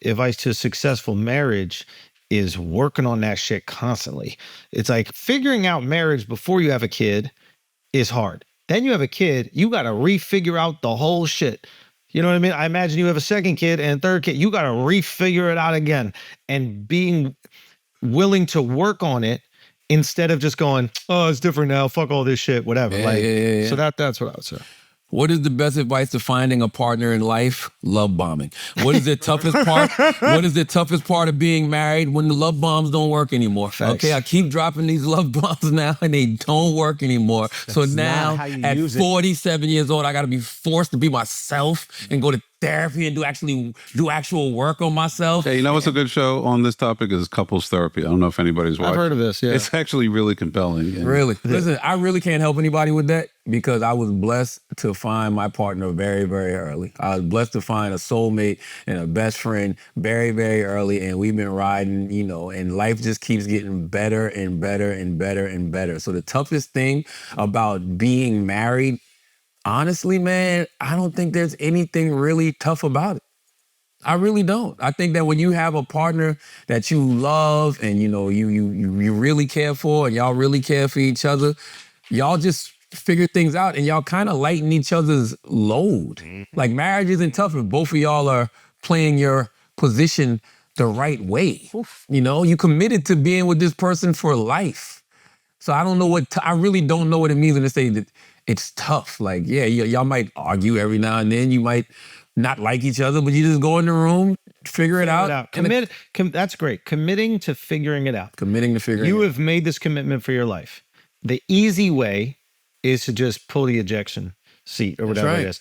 [SPEAKER 2] advice to a successful marriage is working on that shit constantly. It's like figuring out marriage before you have a kid is hard. Then you have a kid, you got to refigure out the whole shit. You know what I mean? I imagine you have a second kid and a third kid, you got to refigure it out again. And being willing to work on it instead of just going, oh, it's different now, fuck all this shit, whatever. So that's what I would say.
[SPEAKER 1] What is the best advice to finding a partner in life? Love bombing. What is the toughest part? What is the toughest part of being married? When the love bombs don't work anymore.
[SPEAKER 2] Facts.
[SPEAKER 1] Okay, I keep dropping these love bombs now and they don't work anymore. So now at 47 years old, I got to be forced to be myself and go to therapy and do actual work on myself.
[SPEAKER 5] Hey, you know what's a good show on this topic is Couples Therapy. I don't know if anybody's watched.
[SPEAKER 2] I've heard of this, yeah.
[SPEAKER 5] It's actually really compelling. And
[SPEAKER 1] Really? Listen, I really can't help anybody with that because I was blessed to find my partner very, very early. I was blessed to find a soulmate and a best friend very, very early, and we've been riding, and life just keeps getting better and better and better and better. So the toughest thing about being married, honestly, man, I don't think there's anything really tough about it. I really don't. I think that when you have a partner that you love and you really care for and y'all really care for each other, y'all just figure things out and y'all kind of lighten each other's load. Like marriage isn't tough if both of y'all are playing your position the right way. You committed to being with this person for life. So I don't know I really don't know what it means when they say that it's tough. Like, yeah, y'all might argue every now and then. You might not like each other, but you just go in the room, figure it out.
[SPEAKER 2] That's great. Committing to figuring it out.
[SPEAKER 1] Committing to figuring it out.
[SPEAKER 2] You have made this commitment for your life. The easy way is to just pull the ejection seat or whatever it is.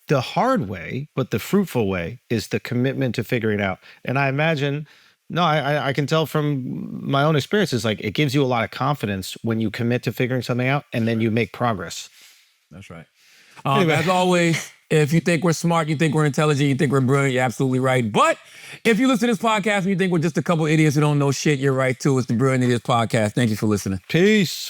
[SPEAKER 2] The hard way, but the fruitful way, is the commitment to figuring it out. And I imagine, I can tell from my own experiences, like it gives you a lot of confidence when you commit to figuring something out and then you make progress.
[SPEAKER 1] That's right. As always, if you think we're smart, you think we're intelligent, you think we're brilliant, you're absolutely right. But if you listen to this podcast and you think we're just a couple idiots who don't know shit, you're right too. It's the Brilliant Idiots Podcast. Thank you for listening.
[SPEAKER 2] Peace.